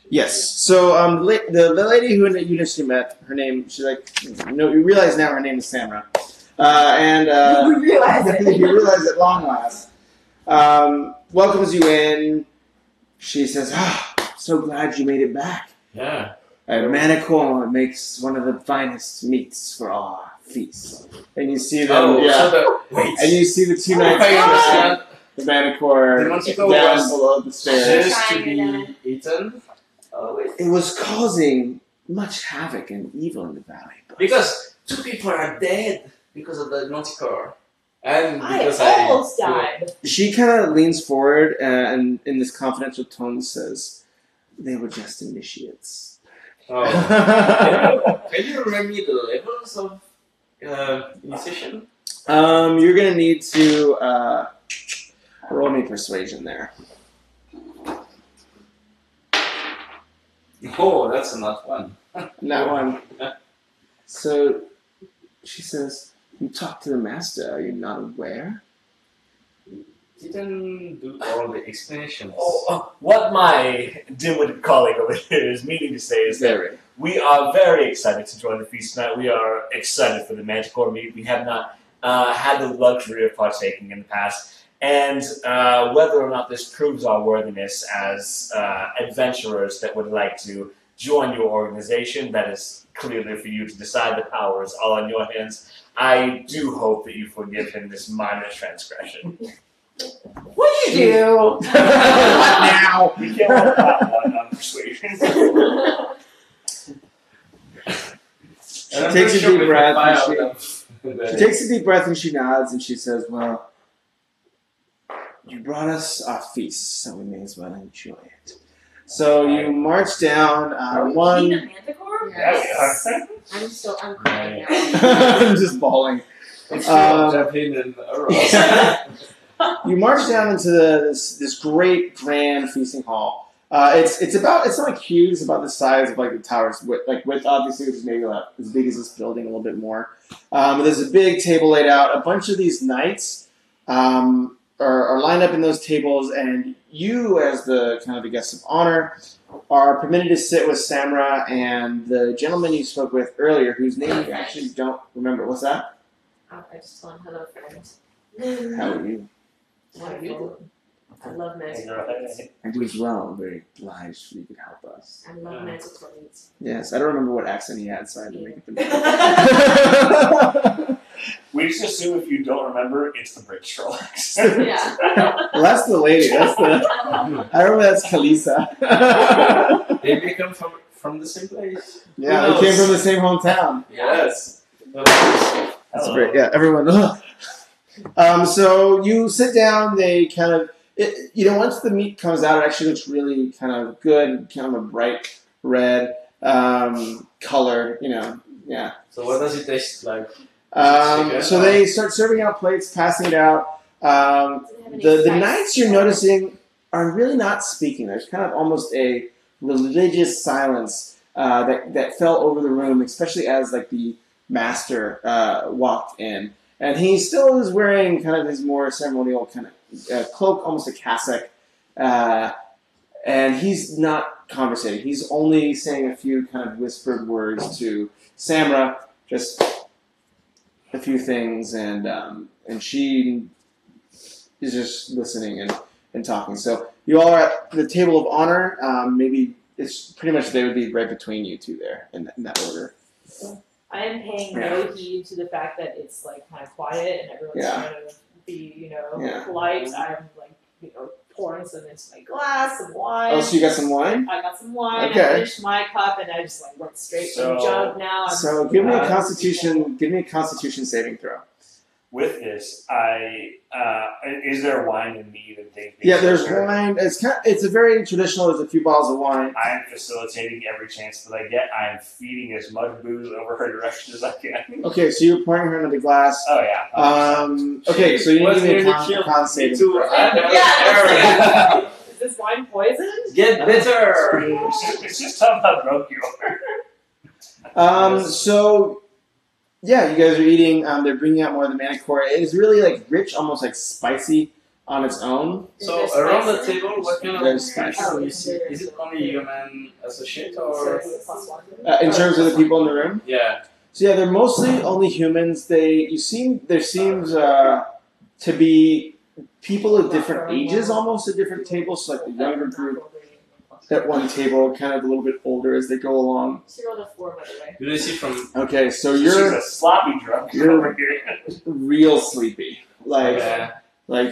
Yes. So the lady who you initially met, her name, she's like, you realize now her name is Samra. We realize it. You realize at long last. Welcomes you in. She says, so glad you made it back. Yeah. Manicor makes one of the finest meats for our feast. And you see them, and you see the two knights the Manicor down below the stairs. Just to be eaten? It was causing much havoc and evil in the valley. Because 2 people are dead because of the Nauticor. And I because almost died. She kind of leans forward and in this confidential tone says, they were just initiates. Oh. Can you remind me the levels of initiation? You're going to need to roll me persuasion there. Oh, that's not one. Not one. So she says, you talked to the master, are you not aware? Didn't do all the explanations. What my dimwitted colleague over here is meaning to say is that we are very excited to join the feast tonight. We are excited for the Manticore meat. We have not had the luxury of partaking in the past. And whether or not this proves our worthiness as adventurers that would like to join your organization, that is clearly for you to decide. The power is all in your hands. I do hope that you forgive him this minor transgression. What do you do? What now? We can't let that one on persuasion. She takes a deep breath. She takes a deep breath and she nods and she says, well, you brought us our feast, so we may as well enjoy it. So you march down one. Being a manticore? Yeah, we are. I'm crying now. I'm just bawling. You march down into this great grand feasting hall. It's not like huge. It's about the size of like the tower's width, obviously, which is maybe about as big as this building, a little bit more. There's a big table laid out. A bunch of these knights are lined up in those tables, and you, as the kind of the guest of honor, are permitted to sit with Samra and the gentleman you spoke with earlier, whose name you actually don't remember. What's that? I just told him hello, friends. How are you? Wonderful. I love magic. I do as well. I'm very obliged if you could help us. I love magic toys. Yes, I don't remember what accent he had, so I had to make it the We just assume if you don't remember, it's the British Rolex. Yeah. Well, that's the lady. I remember that's Kalisa. They come from the same place. Yeah, they came from the same hometown. Yes. That's great. Yeah, everyone. So you sit down. They kind of, once the meat comes out, it actually looks really kind of good, kind of a bright red color. Yeah. So what does it taste like? So they start serving out plates, passing it out. The knights you're noticing are really not speaking. There's kind of almost a religious silence that fell over the room, especially as like the master walked in. And he still is wearing kind of his more ceremonial kind of cloak, almost a cassock. And he's not conversating. He's only saying a few kind of whispered words to Samra, just a few things, and she is just listening and talking. So you all are at the table of honor. Maybe it's pretty much they would be right between you two there in that order. I am paying no heed to the fact that it's like kind of quiet and everyone's trying to be, polite. I'm like, pouring some into my glass, some wine. Oh, so you got some wine? I got some wine. Okay. I finished my cup, and I just like went straight from the jug. Now I'm So give me a Constitution. Give me a Constitution saving throw. With this, is there wine and meat and things? Yeah, there's wine. It's a very traditional. There's a few bottles of wine. I'm facilitating every chance that I get. I'm feeding as much booze over her direction as I can. Okay, so you're pouring her into the glass. Oh yeah. Okay, so you need to give me a con saving throw. Yeah. Is this wine poisoned? Get bitter. It's just talking how drunk you are. So yeah, you guys are eating. They're bringing out more of the manicore. It is really like rich, almost like spicy on its own. So around the table, what kind of There's spice. you see? Is it only human associate or? In terms of the people in the room. Yeah. So yeah, they're mostly only humans. There seems to be people of different ages, almost at different tables. So like the younger group at one table, kind of a little bit older as they go along. She rolled a 4, by the way. Do they see from? Okay, so She's you're a sloppy drunk. you're real sleepy, like Yeah. like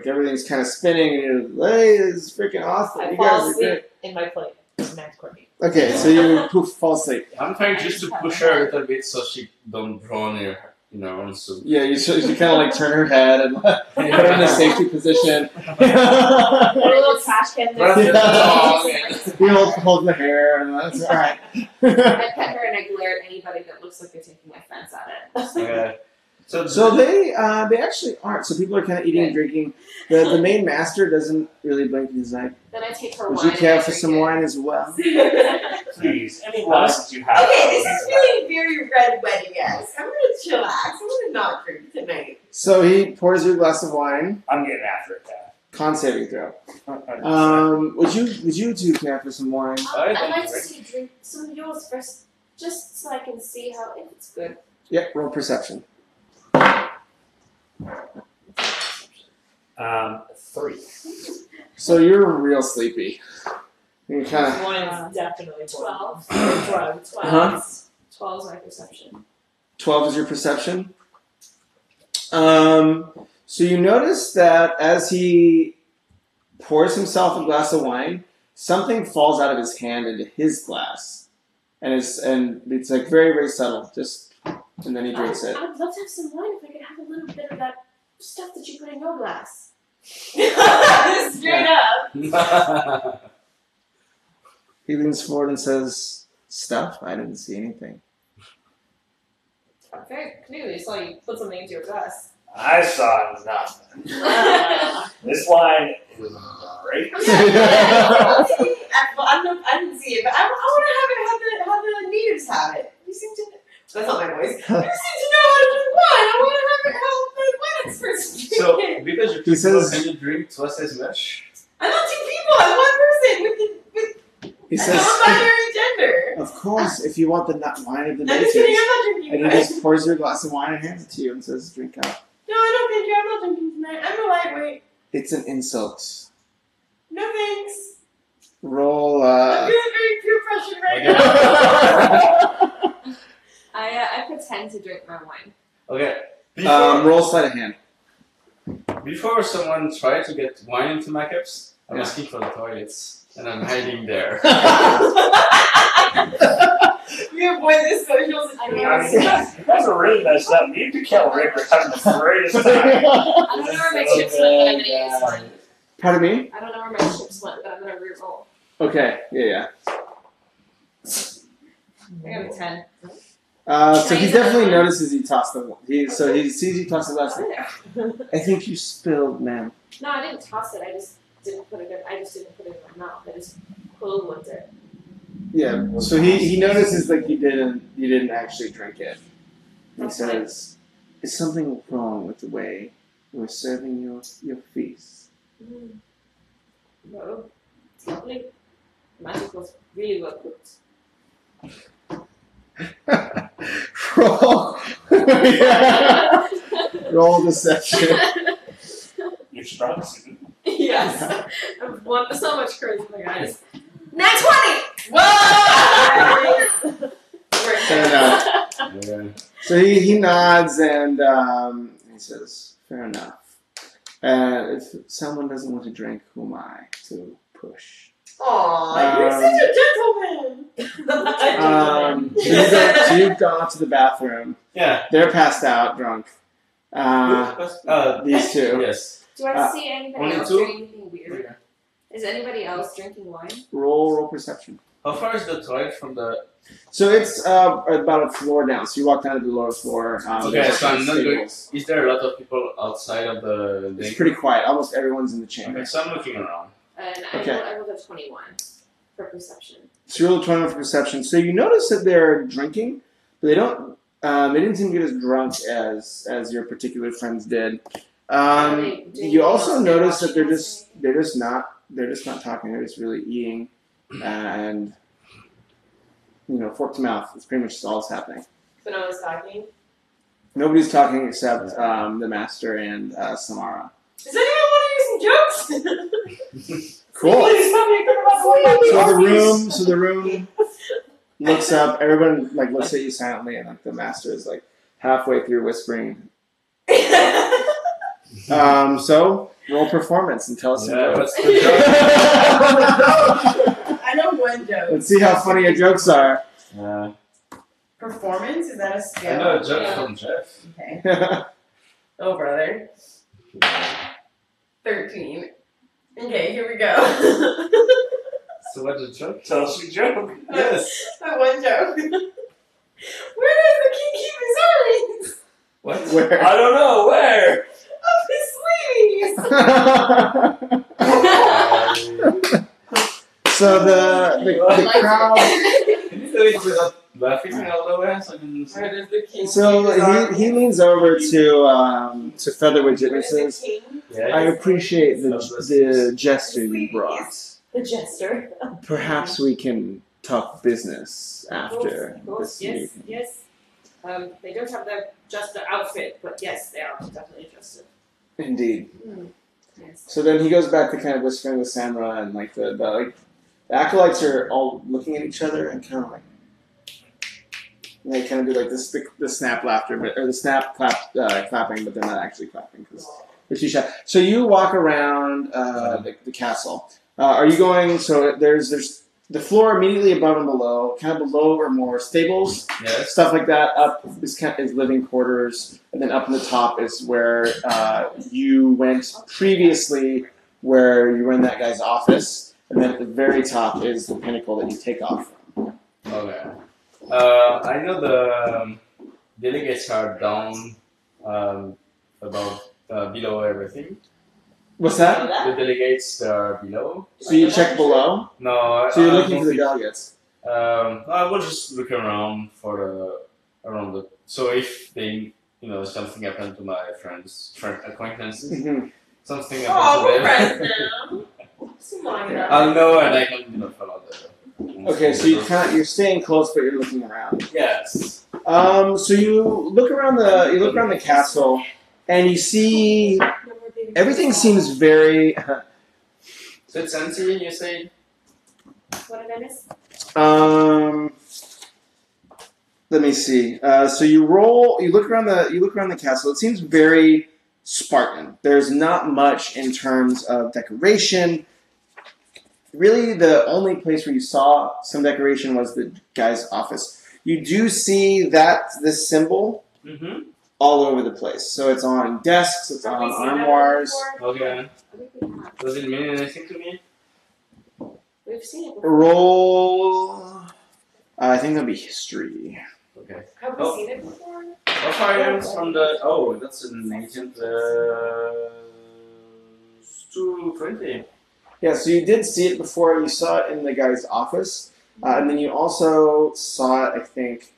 everything's kind of spinning, and you're like, hey, this is freaking awesome. I You fall guys are asleep great. in my plate. Max Courtney. Okay, so you poof, fall asleep. I'm trying just to push her a little bit so she don't drown in her own soup. Yeah, you kind of like turn her head and put her in a safety position. Put a little trash can there. You hold the hair, and that's all right. I pet her and I glare at anybody that looks like they're taking offense at it. Okay. So they actually aren't. So people are kind of eating and drinking. The main master doesn't really blink. He's like, Then I take her would wine. you care and I for drink some it. wine as well? Please, any wines that you have. Okay, this is feeling very red wedding-esque. I'm gonna chillax. I'm gonna not drink tonight. So he pours you a glass of wine. I'm getting after it, Dad. Con saving throw. Would you two care for some wine? I I'd don't like to drink. see you drink some of yours first, just so I can see if it's good. Yeah, roll perception. 3. So you're real sleepy. You kind of. Wine is definitely 12. 12. 12. Uh-huh. 12 is my perception. 12 is your perception. So you notice that as he pours himself a glass of wine, something falls out of his hand into his glass, and it's like very, very subtle. And then he drinks it. I'd love to have some wine if I could have a little bit of that stuff that you put in your glass. Straight up. He leans forward and says, "Stuff? I didn't see anything." Very clearly saw you put something into your glass. I saw nothing. This wine is great. I didn't see it, but I want to have the natives have it. You seem to. That's not my voice. You seem to know how to drink wine. I want to have it how the wine experts drink So it. because you're He people, says- can you drink twice as much? I'm not 2 people. I'm one person with He a says, non-binary gender. "Of course, if you want the wine of the I'm natives." just kidding. I'm not drinking And he tonight. just pours you a glass of wine and hands it to you and says, "Drink up." No, I don't think you. I'm not drinking tonight. I'm a lightweight. It's an insult. No thanks. Roll. I'm feeling very peer pressure right Okay. now. I pretend to drink my wine. Okay. Before, Roll sleight of hand. before someone tried to get wine into my cups, I'm Yeah. asking for the toilets, and I'm hiding there. We avoid this social I mean, you situation. guys are really messed up. Me and Kel Rick are having the greatest time. I don't know where my chips went, but I'm gonna use one. Pardon me? I don't know where my chips went, but I'm gonna re-roll. Okay, yeah. I got a 10. So he definitely notices you toss the. He sees you toss the glass. I think you spilled, ma'am. No, I didn't toss it. I just didn't put it in my mouth. I just closed it. Yeah. So he notices like you didn't actually drink it. He says, "Is something wrong with the way we're serving your feast?" No, it's lovely. Magic was really well cooked. Roll. Yeah. Roll deception. You're strong, Susan. Yes. I've won so much charisma, guys. Nat 20! Whoa! Fair enough. Yeah. So he nods and he says, "Fair enough. And if someone doesn't want to drink, who am I to push? Aw, you're such a gentleman. So you've gone out to the bathroom. Yeah. They're passed out, drunk. These two. Yes. Do I see anybody only else two? doing anything weird? Okay. Is anybody else drinking wine? Roll perception. How far is the toilet from the? So it's about a floor down. So you walk down to the lower floor. Okay, there's so I'm not going. stables. Is there a lot of people outside of the It's thing? pretty quiet. Almost everyone's in the chamber. Okay, so I'm looking around. And Okay. I rolled a 21 for perception. So you roll a 20 for perception. So you notice that they're drinking, but they don't. They didn't seem to get as drunk as your particular friends did. You also notice that they're just not talking. They're just really eating, and fork to mouth. It's pretty much all that's happening. So no one's talking. Nobody's talking except the master and Samara. Does anyone want to hear some jokes? Cool. Please tell me a good about So the room looks up. Everyone looks at you silently, and the master is halfway through whispering. So roll performance and tell us some jokes. What's the joke? I know one joke. Let's see how funny your jokes are. Performance? Is that a I skill? know a joke from Jeff. Okay. Oh, brother. 13. Okay, here we go. So what's the joke? Tell us a joke. Yes. My one joke. Where does the king keep his earrings? What? Where? I don't know where. Up his sleeves. So the crowd. Can you do it without laughing all the way? So I can see? Where does the king So keep his arms? he leans over to Featherwidget and says, King? "I appreciate the gesture you brought. The jester. Perhaps we can talk business after Of course, this yes, meeting." yes. They don't have the jester outfit, but yes, they are definitely jester. Indeed. Yes. So then he goes back to kind of whispering with Samra, and the acolytes are all looking at each other and kind of they kind of do this the snap laughter, or the snap clapping, but they're not actually clapping because they're too shy. So you walk around the castle. Are you going? So there's the floor immediately above and below. Kind of below are more stables, Yes. stuff like that. Up is living quarters, and then up in the top is where you went previously, where you were in that guy's office, and then at the very top is the pinnacle that you take off from. Okay. I know the delegates are down about below everything. What's that? The delegates are below. So you check below. No. So you're I looking don't for the think- delegates. I will just look around around the. So if something happened to my friend acquaintances, Mm-hmm. something Oh, happened we're to friends them, now. Come on now. I'll know and I can follow the. Okay, so you're staying close, but you're looking around. Yes. So you look around the castle, and you see everything seems very. So it's empty. You say. What did I miss? Let me see. So you look around the castle. It seems very Spartan. There's not much in terms of decoration. Really, the only place where you saw some decoration was the guy's office. You do see this symbol Mm-hmm. all over the place. So it's on desks, it's on armoires. Okay. I think we have. Does it mean anything to me? We've seen it before. Roll. I think that'll be history. Okay. Have we Oh. seen it before? How far I am from the? Oh, that's an ancient. 220. Yeah, so you did see it before. You saw it in the guy's office, and then you also saw it, I think,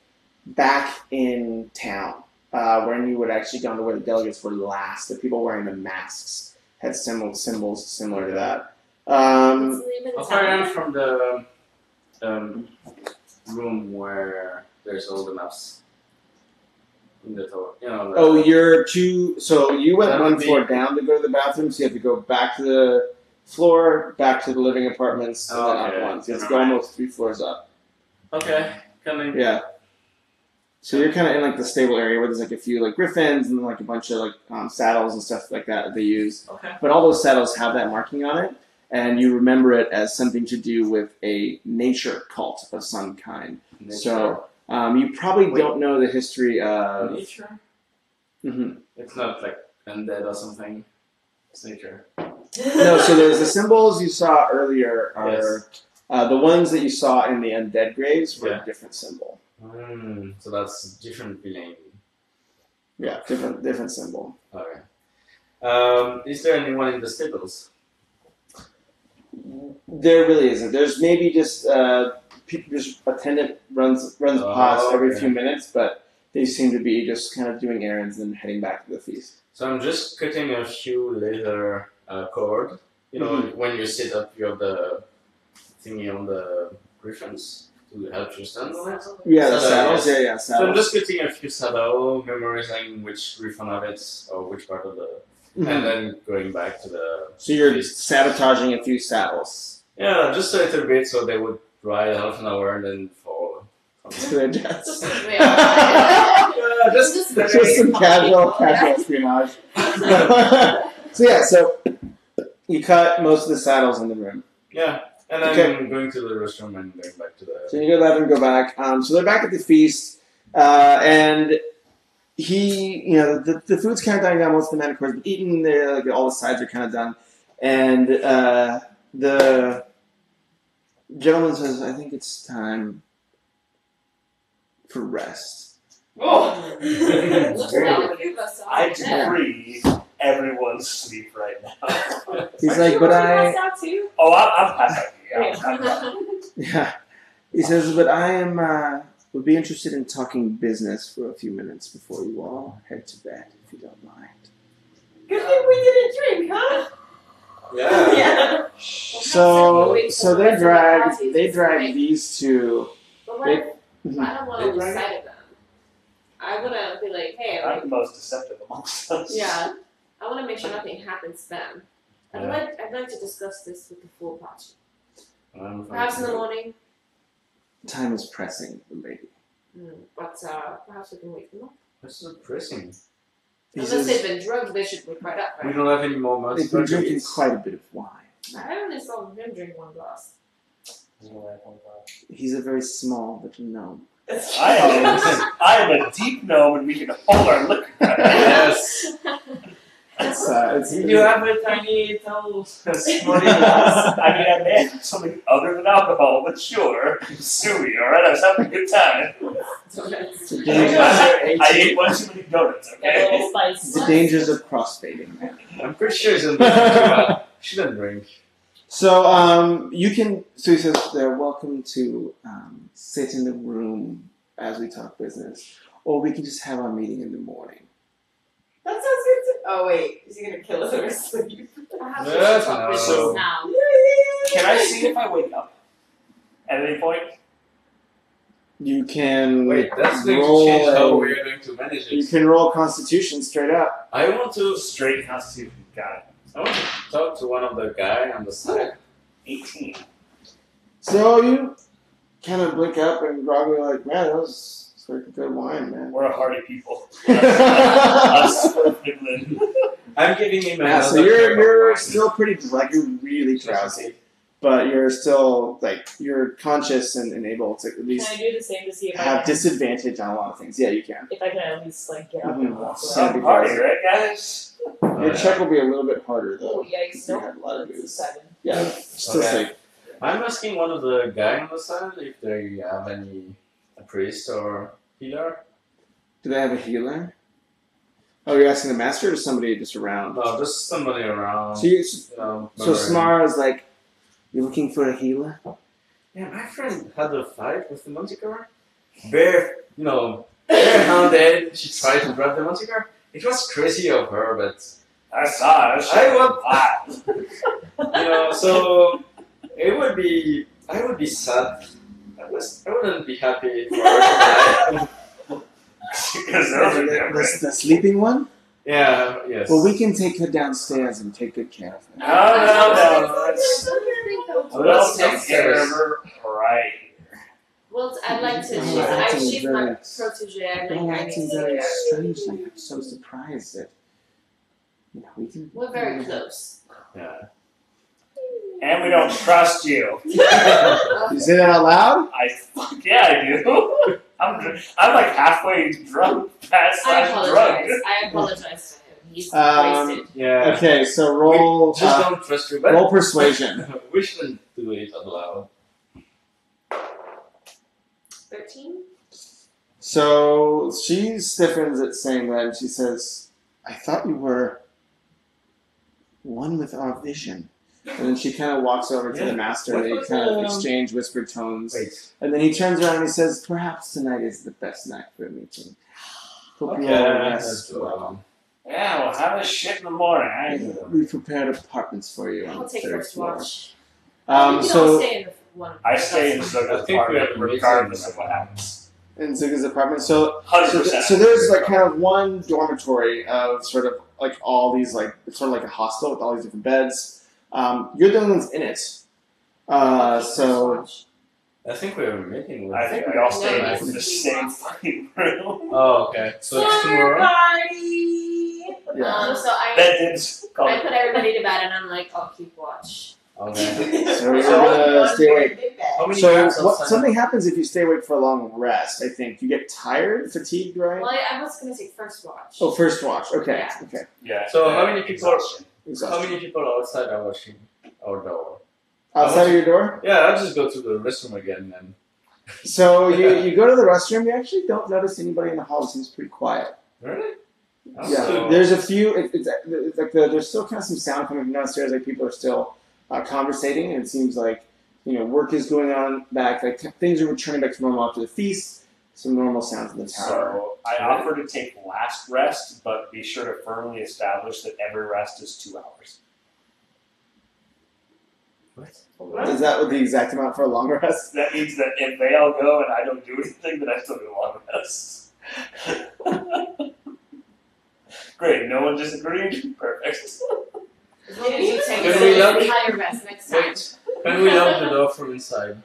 back in town, when you would actually gone to where the delegates were last. The people wearing the masks had symbols similar to that. What's the name of How the far I am town? from the room where there's all the maps in the tower? Oh, you're two. So you went That one would be- floor down to go to the bathroom, so you have to go back to the floor, back to the living apartments, and then up Okay. one. So you have to go almost 3 floors up. Okay, coming. Yeah. So you're kind of in like the stable area where there's like a few like griffins and like a bunch of like saddles and stuff like that they use. Okay. But all those saddles have that marking on it, and you remember it as something to do with a nature cult of some kind. So you probably don't know the history of nature. Mm-hmm. It's not like undead or something. It's nature. No, so there's the symbols you saw earlier are the ones that you saw in the undead graves were a different symbol. So that's a different feeling. Yeah, different symbol. Okay. Is there anyone in the stables? There really isn't. There's maybe just people, just attendant runs past every few minutes, but they seem to be just kind of doing errands and heading back to the feast. So I'm just cutting a few leather cord. You know, when you sit up, you have the thingy on the griffins to help you stand on it. Yeah, the saddles. Yeah, saddles. So I'm just cutting a few saddles, memorizing which griffin of it or which part of the, and then going back to the. So you're sabotaging a few saddles. Yeah, just a little bit, so they would ride half an hour and then fall. To their deaths. Just some casual espionage. So you cut most of the saddles in the room. Yeah, and then I'm going to the restroom and going back to the. So you go back. So they're back at the feast, and the food's kind of dying down. Most of the manticores have eaten. All the sides are kind of done, and the gentleman says, "I think it's time for rest." Oh! I decree everyone sleep right now. He's like, but I. Oh, I'm passed out. Yeah. Yeah. He says, but I am would be interested in talking business for a few minutes before you all head to bed, if you don't mind. Good thing we didn't drink, huh? Yeah. So they drag these two. But what if I don't want to lose sight of them? I want to be like, hey, I'm the most deceptive amongst us. yeah, I want to make sure nothing happens to them. I'd like to discuss this with the full party. Perhaps in the morning. Time is pressing, lady. But perhaps we can wake them up. That's so pressing. Unless they've been drugged, they should wake right up, right? We don't have any more money. They've been drinking quite a bit of wine. I only saw him drink one glass. He's a very small little gnome. I am a deep gnome and we can hold our liquor. Yes. You have a tiny little smarty glass. I mean, I may have something other than alcohol, but sure. Sue me, alright? I was having a good time. I ate one too many donuts, okay? A little spice. The dangers of crossfading. I'm pretty sure he's in the shouldn't drink. So you can. So he says they're welcome to sit in the room as we talk business, or we can just have our meeting in the morning. That sounds good too. Oh wait, is he gonna kill us or sleep? Perhaps we Yes, should talk no. business So- now. Can I see if I wake up at any point? You can Wait, that's going to roll. change how we're going to manage it. You can roll Constitution straight up. I want to Straight constitution. Got it. I want to talk to one of the guy on the side. 18. So you kind of blink up and groggy like, man, that was sort of good wine, man. We're a hardy people. Us for Finland. I'm giving him Yeah, so you're still pretty like you're really drowsy, but you're still like you're conscious and able to at Can least I do the same to see if I have can, disadvantage on a lot of things. Yeah, you can. if I can at least like get up Mhm. and walk So- around? Some party, right, guys? Your check will be a little bit harder though. Oh yikes! You Nope. had a lot of That's a booze. 7. Yeah, still Okay. safe. I'm asking one of the guy on the side if they have any priest or healer. Do they have a healer? Oh, you're asking the master or somebody just around? No, just somebody around. So, you, So Smara's like, you're looking for a healer? Yeah, my friend had a fight with the Manticore. Barehanded, she tried to grab the Manticore. It was crazy of her, but I saw it. I want so it would be. I would be sad. I wouldn't be happy for her. Because those are different. The sleeping one? Yeah. Yes. Well, we can take her downstairs and take good care of her. No. Let's Let's take take care care of her right. Well, I'd like to. Oh, acting is She's my very- protege. I'd You're like acting to very see her. strange. Like, I'm so surprised that we can. We're very close. Yeah. And we don't trust you. You say that out loud? Fuck yeah, I do. I'm like halfway drunk past I drunk. apologize. I apologize to him. He's wasted. Yeah. Okay, so roll. Just don't trust you, but Roll persuasion. we shouldn't do it out loud. 13? So she stiffens at saying that, and she says, "I thought you were one with our vision." And then she kind of walks over to the master, and they kind of exchange whispered tones. Wait. And then he turns around and he says, "Perhaps tonight is the best night for a meeting. Hope you all Yeah, rest that's well. Yeah, well, have a shit in the morning. We prepared apartments for you on I'll the take third first floor." watch. You can all So stay in the one. I stay in I Zuga's think we have apartment a regardless of what happens. in Zuga's apartment, so 100%. so there's like kind of one dormitory of sort of like all these like it's sort of like a hostel with all these different beds. You're the only ones in it. So I think we have a meeting with I think we all stay No, in the same fucking room. Oh, okay. So it's tomorrow? Party! yeah. So I That did put everybody to bed and I'm like, I'll keep watch. Okay. So you're gonna stay awake. How many So guys what, outside? something happens if you stay awake for a long rest. I think you get tired, fatigued, right? Well, I was gonna take first watch. Oh, first watch. Okay. Yeah. Okay. Yeah. So how many people? Exhaustion. How Exhaustion. many people outside are watching our door? Outside of your door. Yeah, I'll just go to the restroom again then. So you go to the restroom. You actually don't notice anybody in the hall. It seems pretty quiet. Really? Oh, Yeah, so- there's a few. It's like there's still kind of some sound coming from downstairs. Like people are still conversating, and it seems like work is going on back. Like things are returning back to normal after the feast. Some normal sounds in the tower. So I offer to take last rest, but be sure to firmly establish that every rest is 2 hours. What? Is that what the exact amount for a long rest? That means that if they all go and I don't do anything, then I still do a long rest. Great, no one disagreed? Perfect. As long as you take Can we lock a it? higher rest next time. Wait, can we lock the door from inside?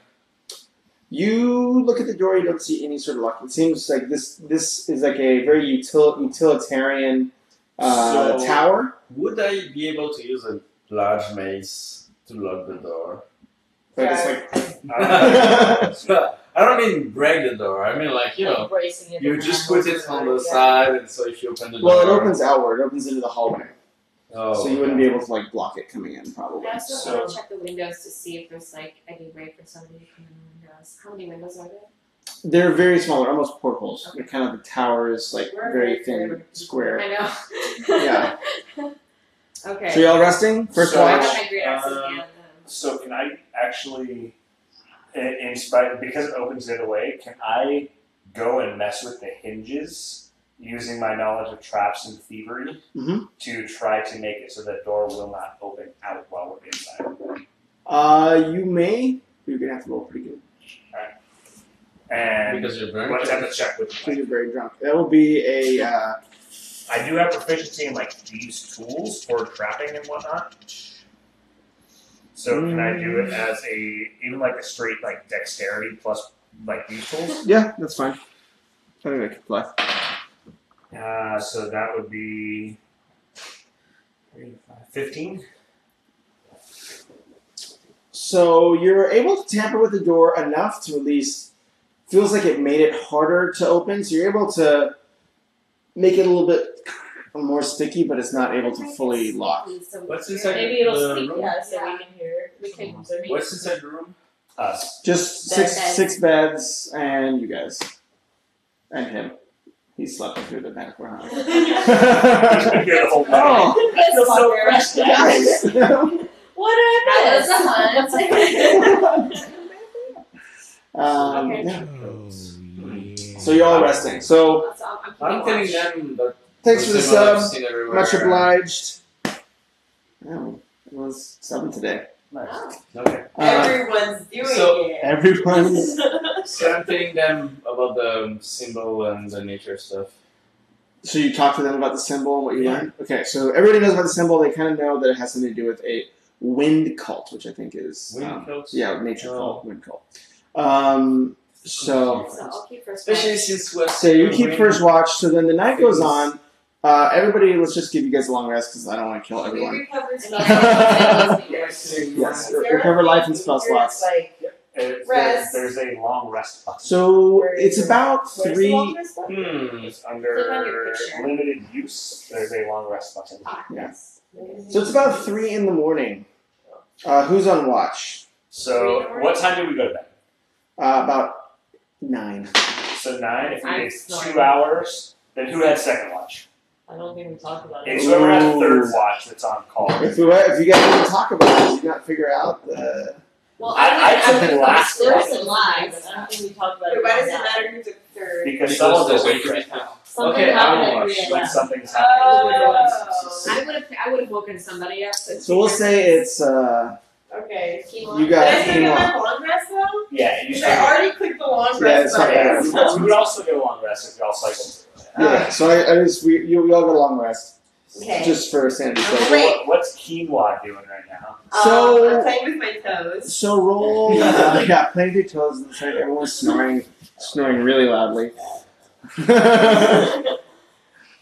You look at the door. You don't see any sort of lock. It seems like this is like a very utilitarian So- tower. Would I be able to use a large mace to lock the door? But it's like I don't mean break the door. I mean like, Like bracing it you around just put it on the yeah. side, and so if you open the door... well, it opens outward. It opens into the hallway. Oh, So you wouldn't be able to like block it coming in, probably. I also So- want to check the windows to see if there's like any way for somebody to come in the windows. How many windows are there? They're very small. They're almost portholes. They're kind of the tower is like We're very very thin, square. I know. Yeah. Okay. So y'all resting? First So- I watch. have my great axe in hand. So can I actually, in spite because it opens it away, can I go and mess with the hinges using my knowledge of traps and thievery to try to make it so that door will not open out while we're inside? You may. You're gonna have to roll pretty good And because you're burnt. let's have to check with because you're very drunk. That will be a. I do have proficiency in like these tools for trapping and whatnot. So can I do it as even like a straight like dexterity plus like these tools? Yeah, that's fine. I think I can play. So that would be 15. So you're able to tamper with the door enough to at least feels like it made it harder to open. So you're able to make it a little bit more sticky, but it's not able to fully lock. What's inside Maybe it'll the speak, room? yeah, so we can hear. We can. What's inside the room? Us. Just Bed. six beds, and you guys, and him. He slept through the Manticore Hunt. Here the whole time. Oh, I feel so fresh, guys. guys. What happened? That was a hunt. Yeah. So you're all resting. So I'm telling them that thanks for the similar sub. scene everywhere. Much obliged. Oh, it was subbing today. Nice. Okay. Everyone's doing so- it. Everyone's. So I'm telling them about the symbol and the nature stuff. So you talk to them about the symbol and what you Yeah. learned? Okay, so everybody knows about the symbol. They kind of know that it has something to do with a wind cult, which I think is... Wind cult? Yeah, nature Oh. cult, wind cult. So I'll keep first. Especially since we're so you keep first watch. So then the night goes on. Everybody, let's just give you guys a long rest because I don't want to kill We everyone. recovered Yes, recover life and spell slots. Like, Rest. There's a long rest button. So it's about where's the 3. long rest button? It's Click on your under picture. limited use. There's a long rest button. Yes. So it's about 3 in the morning. Who's on watch? So what time do we go to bed? About 9. So 9. If we I'm did snoring. 2 hours, then who had second watch? I don't think we talked about it. It's whoever had Ooh. third watch that's on call. If you guys didn't talk about it, did you not figure out the? Well, I took would the last first one. and last. I don't think we talked about Wait, it. why does it now. matter who took third? Because someone's there's awake a right now. Something Okay, I happened will at watch. 3 When a.m. something's Oh. happening. I would have woken somebody up. So we'll say it's Okay. you But got I still get quinoa. my long rest though? Yeah, you Because should. I already clicked the long Yeah, rest it's not button. bad. We would also get a long rest if y'all cycled. Yeah. So I just we all get a long rest Okay. just for sanity's sake. Wait. What's quinoa doing right now? So- I'm playing with my toes. So roll. Yeah, playing with your toes and say everyone's snoring really loudly.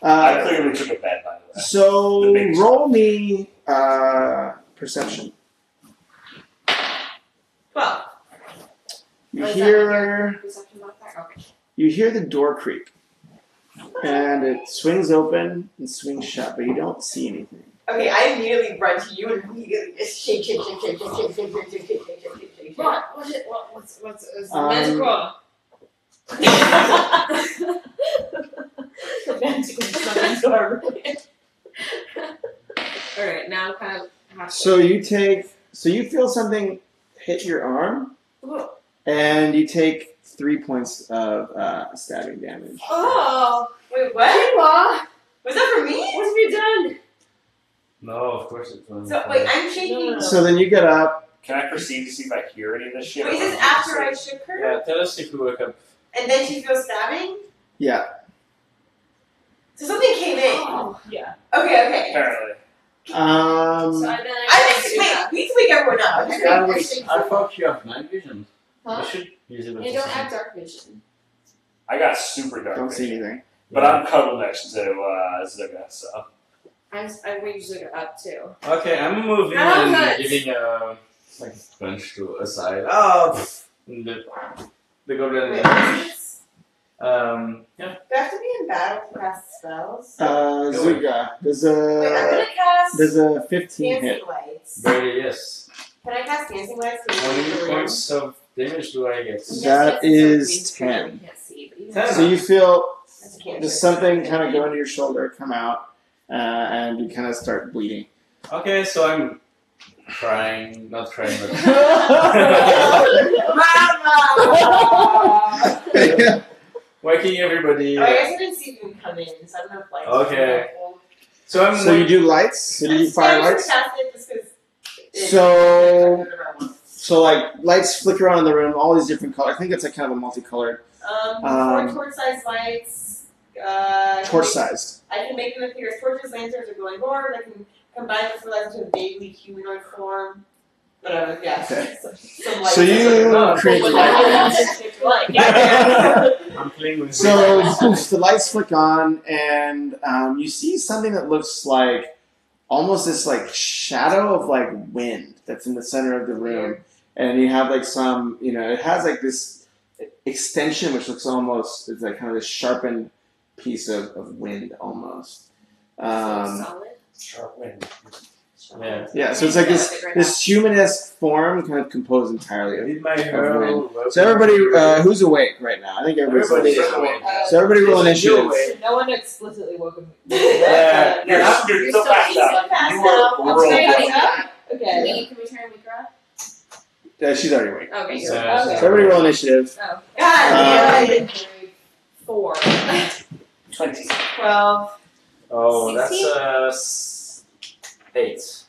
I clearly took a bed, by the way. So The big roll me perception. 12. You Oh, is that hear Perception modifier? Okay. you hear the door creak, and it swings open and swings shut, but you don't see anything. Okay, I immediately run to you and immediately just shake. What? What's Um, The magical summon door. Alright, now I'm kind of halfway. So you feel something hit your arm, and you take 3 points of stabbing damage. Oh, wait, what? Quinoa! Was that for me? What have you done? No, of course it was. So, wait, I'm shaking. No. So then you get up. Can I proceed to see if I hear any of this shit? Wait, is this after I shook her? Yeah, tell us if we wake up. And then she feels stabbing? Yeah. So something came in. Oh. Yeah. Okay. Apparently. So then I think, wait, we need to wake everyone up. Okay. Ah, wait, I thought you have night vision. Huh? You should use it with You the don't sun. have dark vision. I got super dark Don't see vision. anything. But I'm cuddled next to Zuga, so. I usually go up too. Okay, I'm moving How and nuts. giving a punch to a side. Oh, pff, the goblin. Wait, what is this? Yeah. Do I have to be in battle to cast spells? Zuga, Wait, I'm gonna cast does a 15 hit? Dancing Lights. Barely, yes. Can I cast Dancing Lights? to How make many the points of damage do I get? That is 10. So you feel That's a cantrip. there's something kind of go into your shoulder, come out, and you kind of start bleeding. Okay, so I'm crying, not crying, but Mama! waking everybody. Oh, I guess I didn't see them come in, so I don't know if lights are Okay. helpful. So I'm So you do lights? So do you fire I'm lights? just gonna cast it just 'cause it- So- So like lights flicker around the room, all these different colors. I think it's like kind of a multicolored, 4 torch-sized lights. torch-sized. I can make them appear as torches, lanterns, or glowing orbs. I can combine the lights into a vaguely humanoid form. Whatever, yeah. Okay. Some lights. So you create the light. I'm playing with So poof, the lights flick on, and you see something that looks like almost this like shadow of like wind that's in the center of the room, and you have like some, it has like this extension which looks almost it's like kind of this sharpened piece of wind almost. Solid. Sharp wind. Yeah. Yeah, so it's like this humanist form kind of composed entirely of. Need my hero. So everybody, who's awake right now? I think everybody's Everybody's awake. awake. So everybody roll initiative. No one explicitly woke him. Yeah. You're still passed out. passed You were out. I'm rolled sorry, up. wake up. Okay. Can we turn and wake her up? She's already awake. Okay, So- you're Okay. So everybody roll initiative. Oh. God damn it. 4. 20. 12. Oh, 16? that's 8.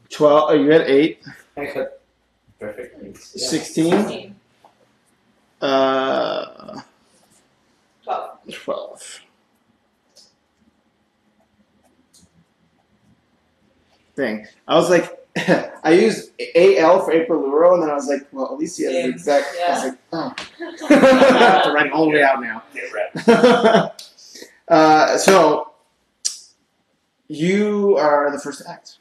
12. Oh, you had 8. I got perfect. 16. 12. 12. Thing. I was like, I used AL for April, and then I was like, well, at least he has the exact. I was like, oh. I have to write it all the way out now. Get ready. So, you are the first to act.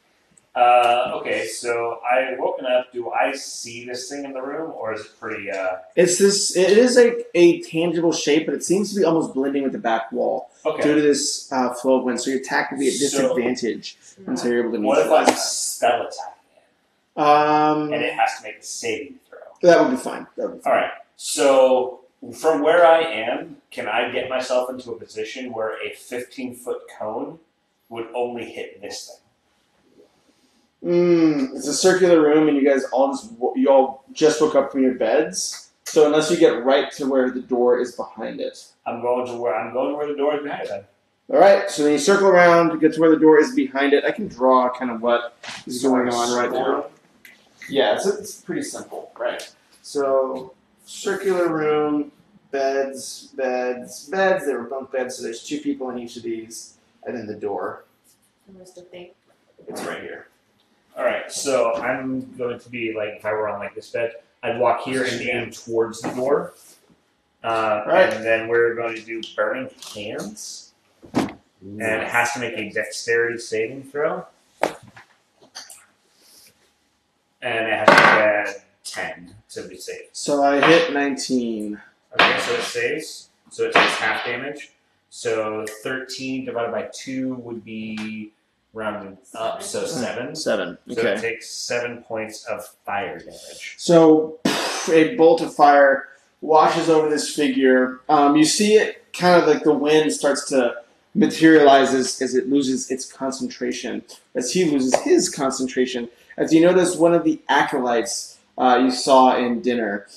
Okay, so I woken up. Do I see this thing in the room, or is it pretty? It is a tangible shape, but it seems to be almost blending with the back wall Okay. due to this flow of wind. So your attack will be at disadvantage until you're able to What if neutralize I'm that. spell attacking it, and it has to make a saving throw? That would be fine. All right. So from where I am, can I get myself into a position where a 15-foot cone would only hit this thing? It's a circular room, and you guys all just woke up from your beds. So unless you get right to where the door is behind it. I'm going to where the door is behind it. All right. So then you circle around to get to where the door is behind it. I can draw kind of what is going on right now. Yeah, it's pretty simple, right? So circular room, beds. There were bunk beds, so there's 2 people in each of these, and then the door. Where's the thing? It's right here. All right. So I'm going to be like, if I were on like this bed, I'd walk here and aim towards the door. Right. And then we're going to do burning hands. And it has to make a dexterity saving throw. And it has to get 10 to be safe. So I hit 19. Okay, so it saves. So it takes half damage. So 13 divided by 2 would be rounded up, so 7. 7. So Okay. it takes 7 points of fire damage. So a bolt of fire washes over this figure. You see it kind of like the wind starts to materialize as it loses its concentration, as he loses his concentration. As you notice, one of the acolytes you saw in dinner.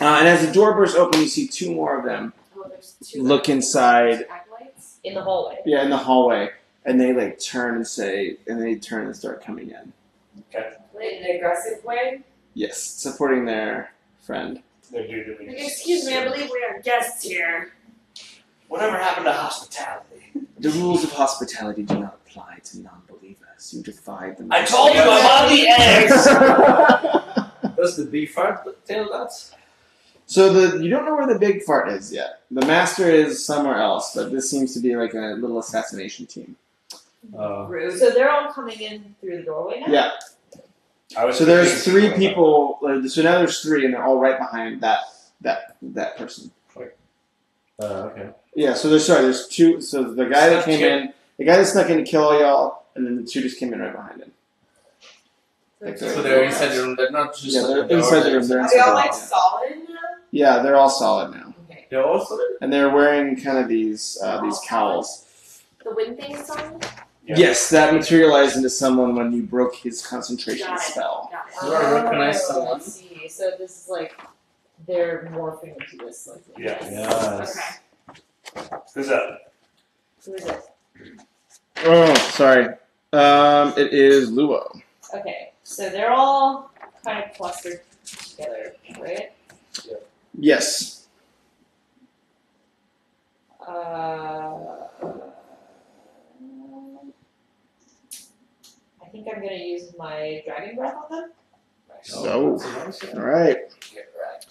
And as the door bursts open, you see 2 more of them Oh, there's 2 look inside. acolytes. In the hallway. Yeah, in the hallway. And they turn and start coming in. In an aggressive way. Yes, supporting their friend. They're due to be. Excuse me, I believe we are guests here. Whatever happened to hospitality? The rules of hospitality do not apply to non-believers. You defied them. I told you I'm on the eggs! Does the bee fart tell that? So you don't know where the big fart is yet. The master is somewhere else, but this seems to be like a little assassination team. Rude. So they're all coming in through the doorway now? Yeah. So there's 3 people. So now there's 3, and they're all right behind that person. Okay. Yeah. So there's 2. So the guy that came in, the guy that snuck in to kill all y'all, and then the 2 just came in right behind him. So they're inside the room. They're not just. Yeah, at they're the inside the door, room. They're Are inside they all the like room. solid now? Yeah, they're all solid now, Okay. They're also. and they're wearing kind of these cowls. The wind thing is on? Yeah. Yes, that materialized into someone when you broke his concentration Got it. spell. Got it. Do I recognize someone? I see. So this is like they're morphing into this. Like, Yeah. Yes. Okay. Who's up? Who is it? Oh, sorry. It is Luo. Okay, so they're all kind of clustered together, right? Yes. I think I'm gonna use my dragon breath on them. So, all right.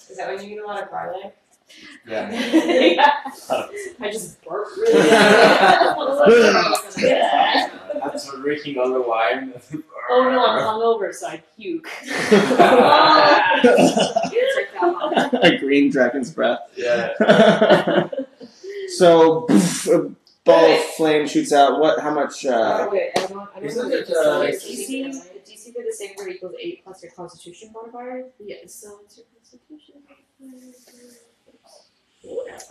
Is that when you eat a lot of garlic? Yeah. Yeah. I just burp really bad. After drinking all the wine. Oh no, I'm hungover, so I puke. A green dragon's breath. Yeah. So, a ball of flame shoots out. What? How much? Oh wait, I don't Isn't know. it, So like- DC for the save word equals 8 plus your Constitution modifier. Yeah, so it's your constitution.